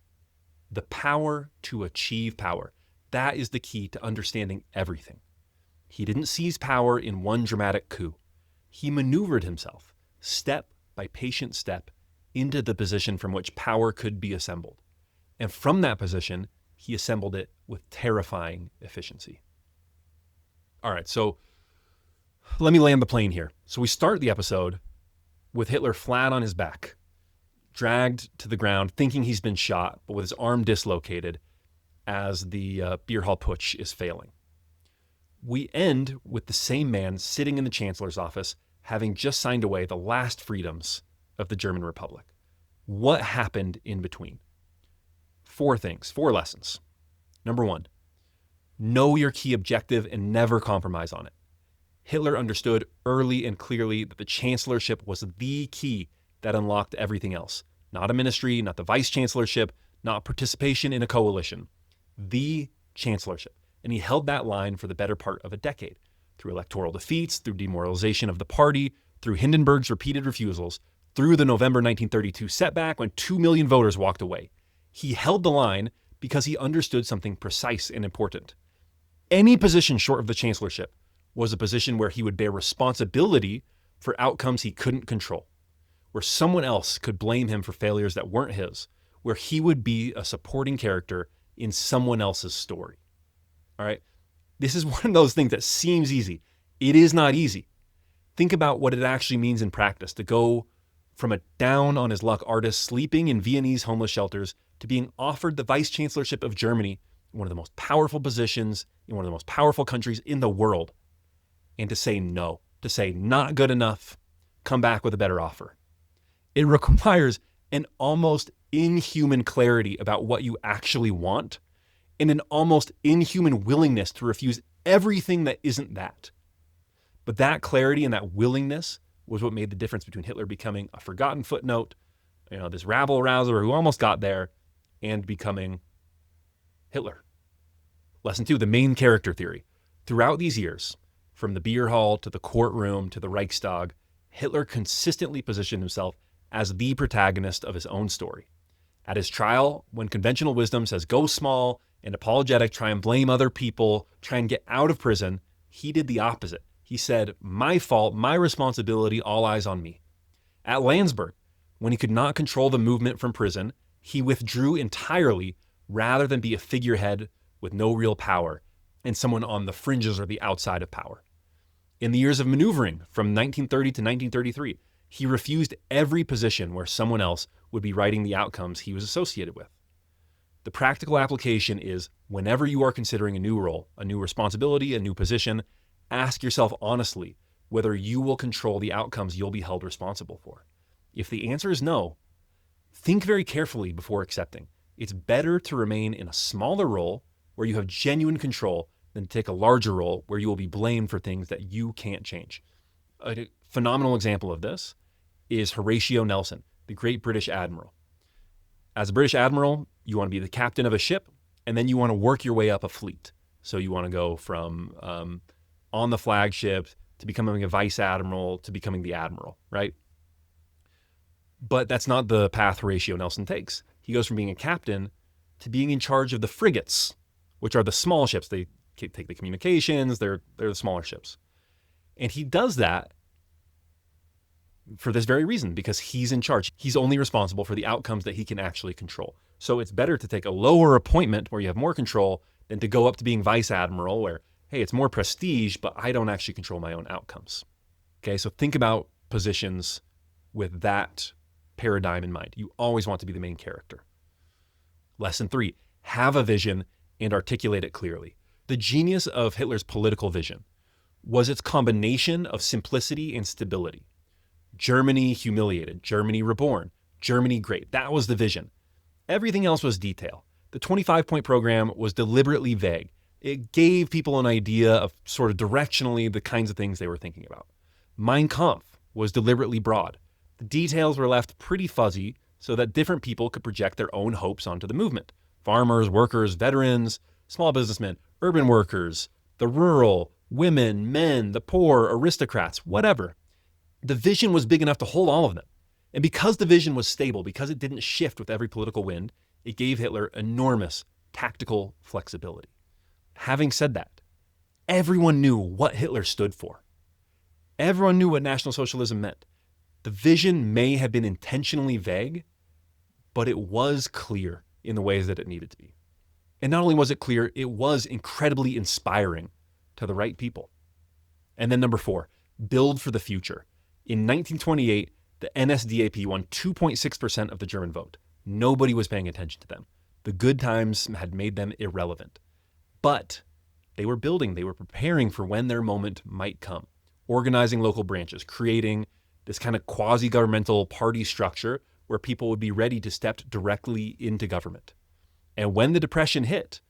Speaker 1: The power to achieve power. That is the key to understanding everything. He didn't seize power in one dramatic coup. He maneuvered himself, step by patient step, into the position from which power could be assembled. And from that position, he assembled it with terrifying efficiency. All right, so let me land the plane here. So we start the episode with Hitler flat on his back, dragged to the ground, thinking he's been shot, but with his arm dislocated as the beer hall putsch is failing. We end with the same man sitting in the Chancellor's office, having just signed away the last freedoms of the German Republic. What happened in between? 4 things, 4 lessons. Number 1, know your key objective and never compromise on it. Hitler understood early and clearly that the chancellorship was the key that unlocked everything else. Not a ministry, not the vice chancellorship, not participation in a coalition. The chancellorship. And he held that line for the better part of a decade, through electoral defeats, through demoralization of the party, through Hindenburg's repeated refusals, through the November 1932 setback when 2 million voters walked away. He held the line because he understood something precise and important. Any position short of the chancellorship was a position where he would bear responsibility for outcomes he couldn't control, where someone else could blame him for failures that weren't his, where he would be a supporting character in someone else's story. All right? This is one of those things that seems easy. It is not easy. Think about what it actually means in practice to go from a down-on-his-luck artist sleeping in Viennese homeless shelters to being offered the vice-chancellorship of Germany, one of the most powerful positions in one of the most powerful countries in the world, and to say no, to say not good enough, come back with a better offer. It requires an almost inhuman clarity about what you actually want and an almost inhuman willingness to refuse everything that isn't that. But that clarity and that willingness was what made the difference between Hitler becoming a forgotten footnote, this rabble-rouser who almost got there, and becoming Hitler. Lesson 2, the main character theory. Throughout these years, from the beer hall to the courtroom to the Reichstag, Hitler consistently positioned himself as the protagonist of his own story. At his trial, when conventional wisdom says go small and apologetic, try and blame other people, try and get out of prison, he did the opposite. He said, my fault, my responsibility, all eyes on me. At Landsberg, when he could not control the movement from prison, he withdrew entirely rather than be a figurehead with no real power and someone on the fringes or the outside of power. In the years of maneuvering from 1930 to 1933, he refused every position where someone else would be writing the outcomes he was associated with. The practical application is whenever you are considering a new role, a new responsibility, a new position, ask yourself honestly whether you will control the outcomes you'll be held responsible for. If the answer is no, think very carefully before accepting. It's better to remain in a smaller role where you have genuine control than to take a larger role where you will be blamed for things that you can't change. A phenomenal example of this is Horatio Nelson, the great British admiral. As a British admiral, you want to be the captain of a ship, and then you want to work your way up a fleet. So you want to go from on the flagship to becoming a vice admiral to becoming the admiral, right? But that's not the path Horatio Nelson takes. He goes from being a captain to being in charge of the frigates, which are the small ships. They take the communications, they're the smaller ships. And he does that for this very reason, because he's in charge. He's only responsible for the outcomes that he can actually control. So it's better to take a lower appointment where you have more control than to go up to being vice admiral where, hey, it's more prestige, but I don't actually control my own outcomes. Okay, so think about positions with that paradigm in mind. You always want to be the main character. Lesson 3, have a vision and articulate it clearly. The genius of Hitler's political vision was its combination of simplicity and stability. Germany humiliated, Germany reborn, Germany great. That was the vision. Everything else was detail. The 25-point program was deliberately vague. It gave people an idea of sort of directionally the kinds of things they were thinking about. Mein Kampf was deliberately broad. The details were left pretty fuzzy so that different people could project their own hopes onto the movement. Farmers, workers, veterans, small businessmen, urban workers, the rural, women, men, the poor, aristocrats, whatever. The vision was big enough to hold all of them. And because the vision was stable, because it didn't shift with every political wind, it gave Hitler enormous tactical flexibility. Having said that, everyone knew what Hitler stood for. Everyone knew what National Socialism meant. The vision may have been intentionally vague, but it was clear in the ways that it needed to be. And not only was it clear, it was incredibly inspiring to the right people. And then number 4, build for the future. In 1928, the NSDAP won 2.6% of the German vote. Nobody was paying attention to them. The good times had made them irrelevant. But they were building, they were preparing for when their moment might come, organizing local branches, creating this kind of quasi-governmental party structure where people would be ready to step directly into government. And when the Depression hit,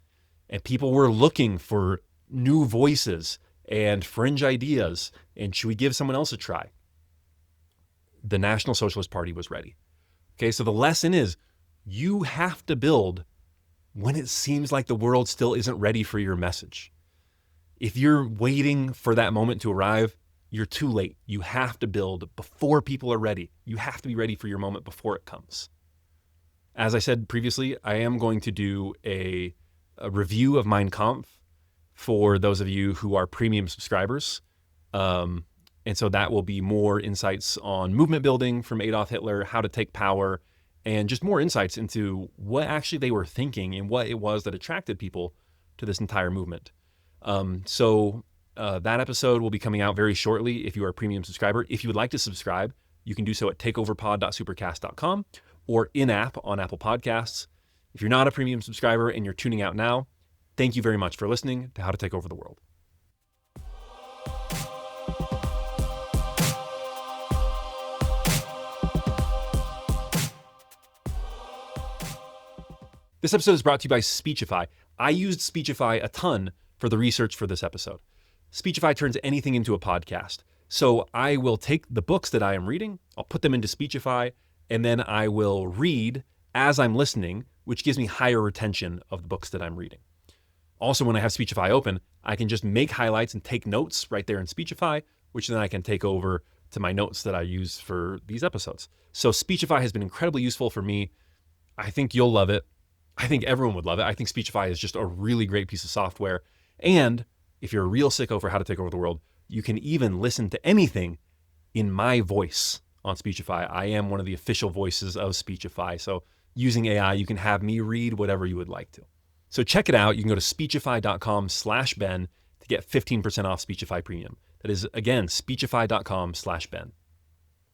Speaker 1: and people were looking for new voices and fringe ideas, and should we give someone else a try? The National Socialist Party was ready. Okay, so the lesson is you have to build when it seems like the world still isn't ready for your message. If you're waiting for that moment to arrive, you're too late. You have to build before people are ready. You have to be ready for your moment before it comes. As I said previously, I am going to do a review of Mein Kampf for those of you who are premium subscribers. And so that will be more insights on movement building from Adolf Hitler, how to take power, and just more insights into what actually they were thinking and what it was that attracted people to this entire movement. So that episode will be coming out very shortly if you are a premium subscriber. If you would like to subscribe, you can do so at takeoverpod.supercast.com or in-app on Apple Podcasts. If you're not a premium subscriber and you're tuning out now, thank you very much for listening to How to Take Over the World. This episode is brought to you by Speechify. I used Speechify a ton for the research for this episode. Speechify turns anything into a podcast. So I will take the books that I am reading, I'll put them into Speechify, and then I will read as I'm listening, which gives me higher retention of the books that I'm reading. Also, when I have Speechify open, I can just make highlights and take notes right there in Speechify, which then I can take over to my notes that I use for these episodes. So Speechify has been incredibly useful for me. I think you'll love it. I think everyone would love it. I think Speechify is just a really great piece of software. And if you're a real sicko for How to Take Over the World, you can even listen to anything in my voice on Speechify. I am one of the official voices of Speechify. So using AI, you can have me read whatever you would like to. So check it out. You can go to speechify.com/Ben to get 15% off Speechify Premium. That is, again, speechify.com/Ben.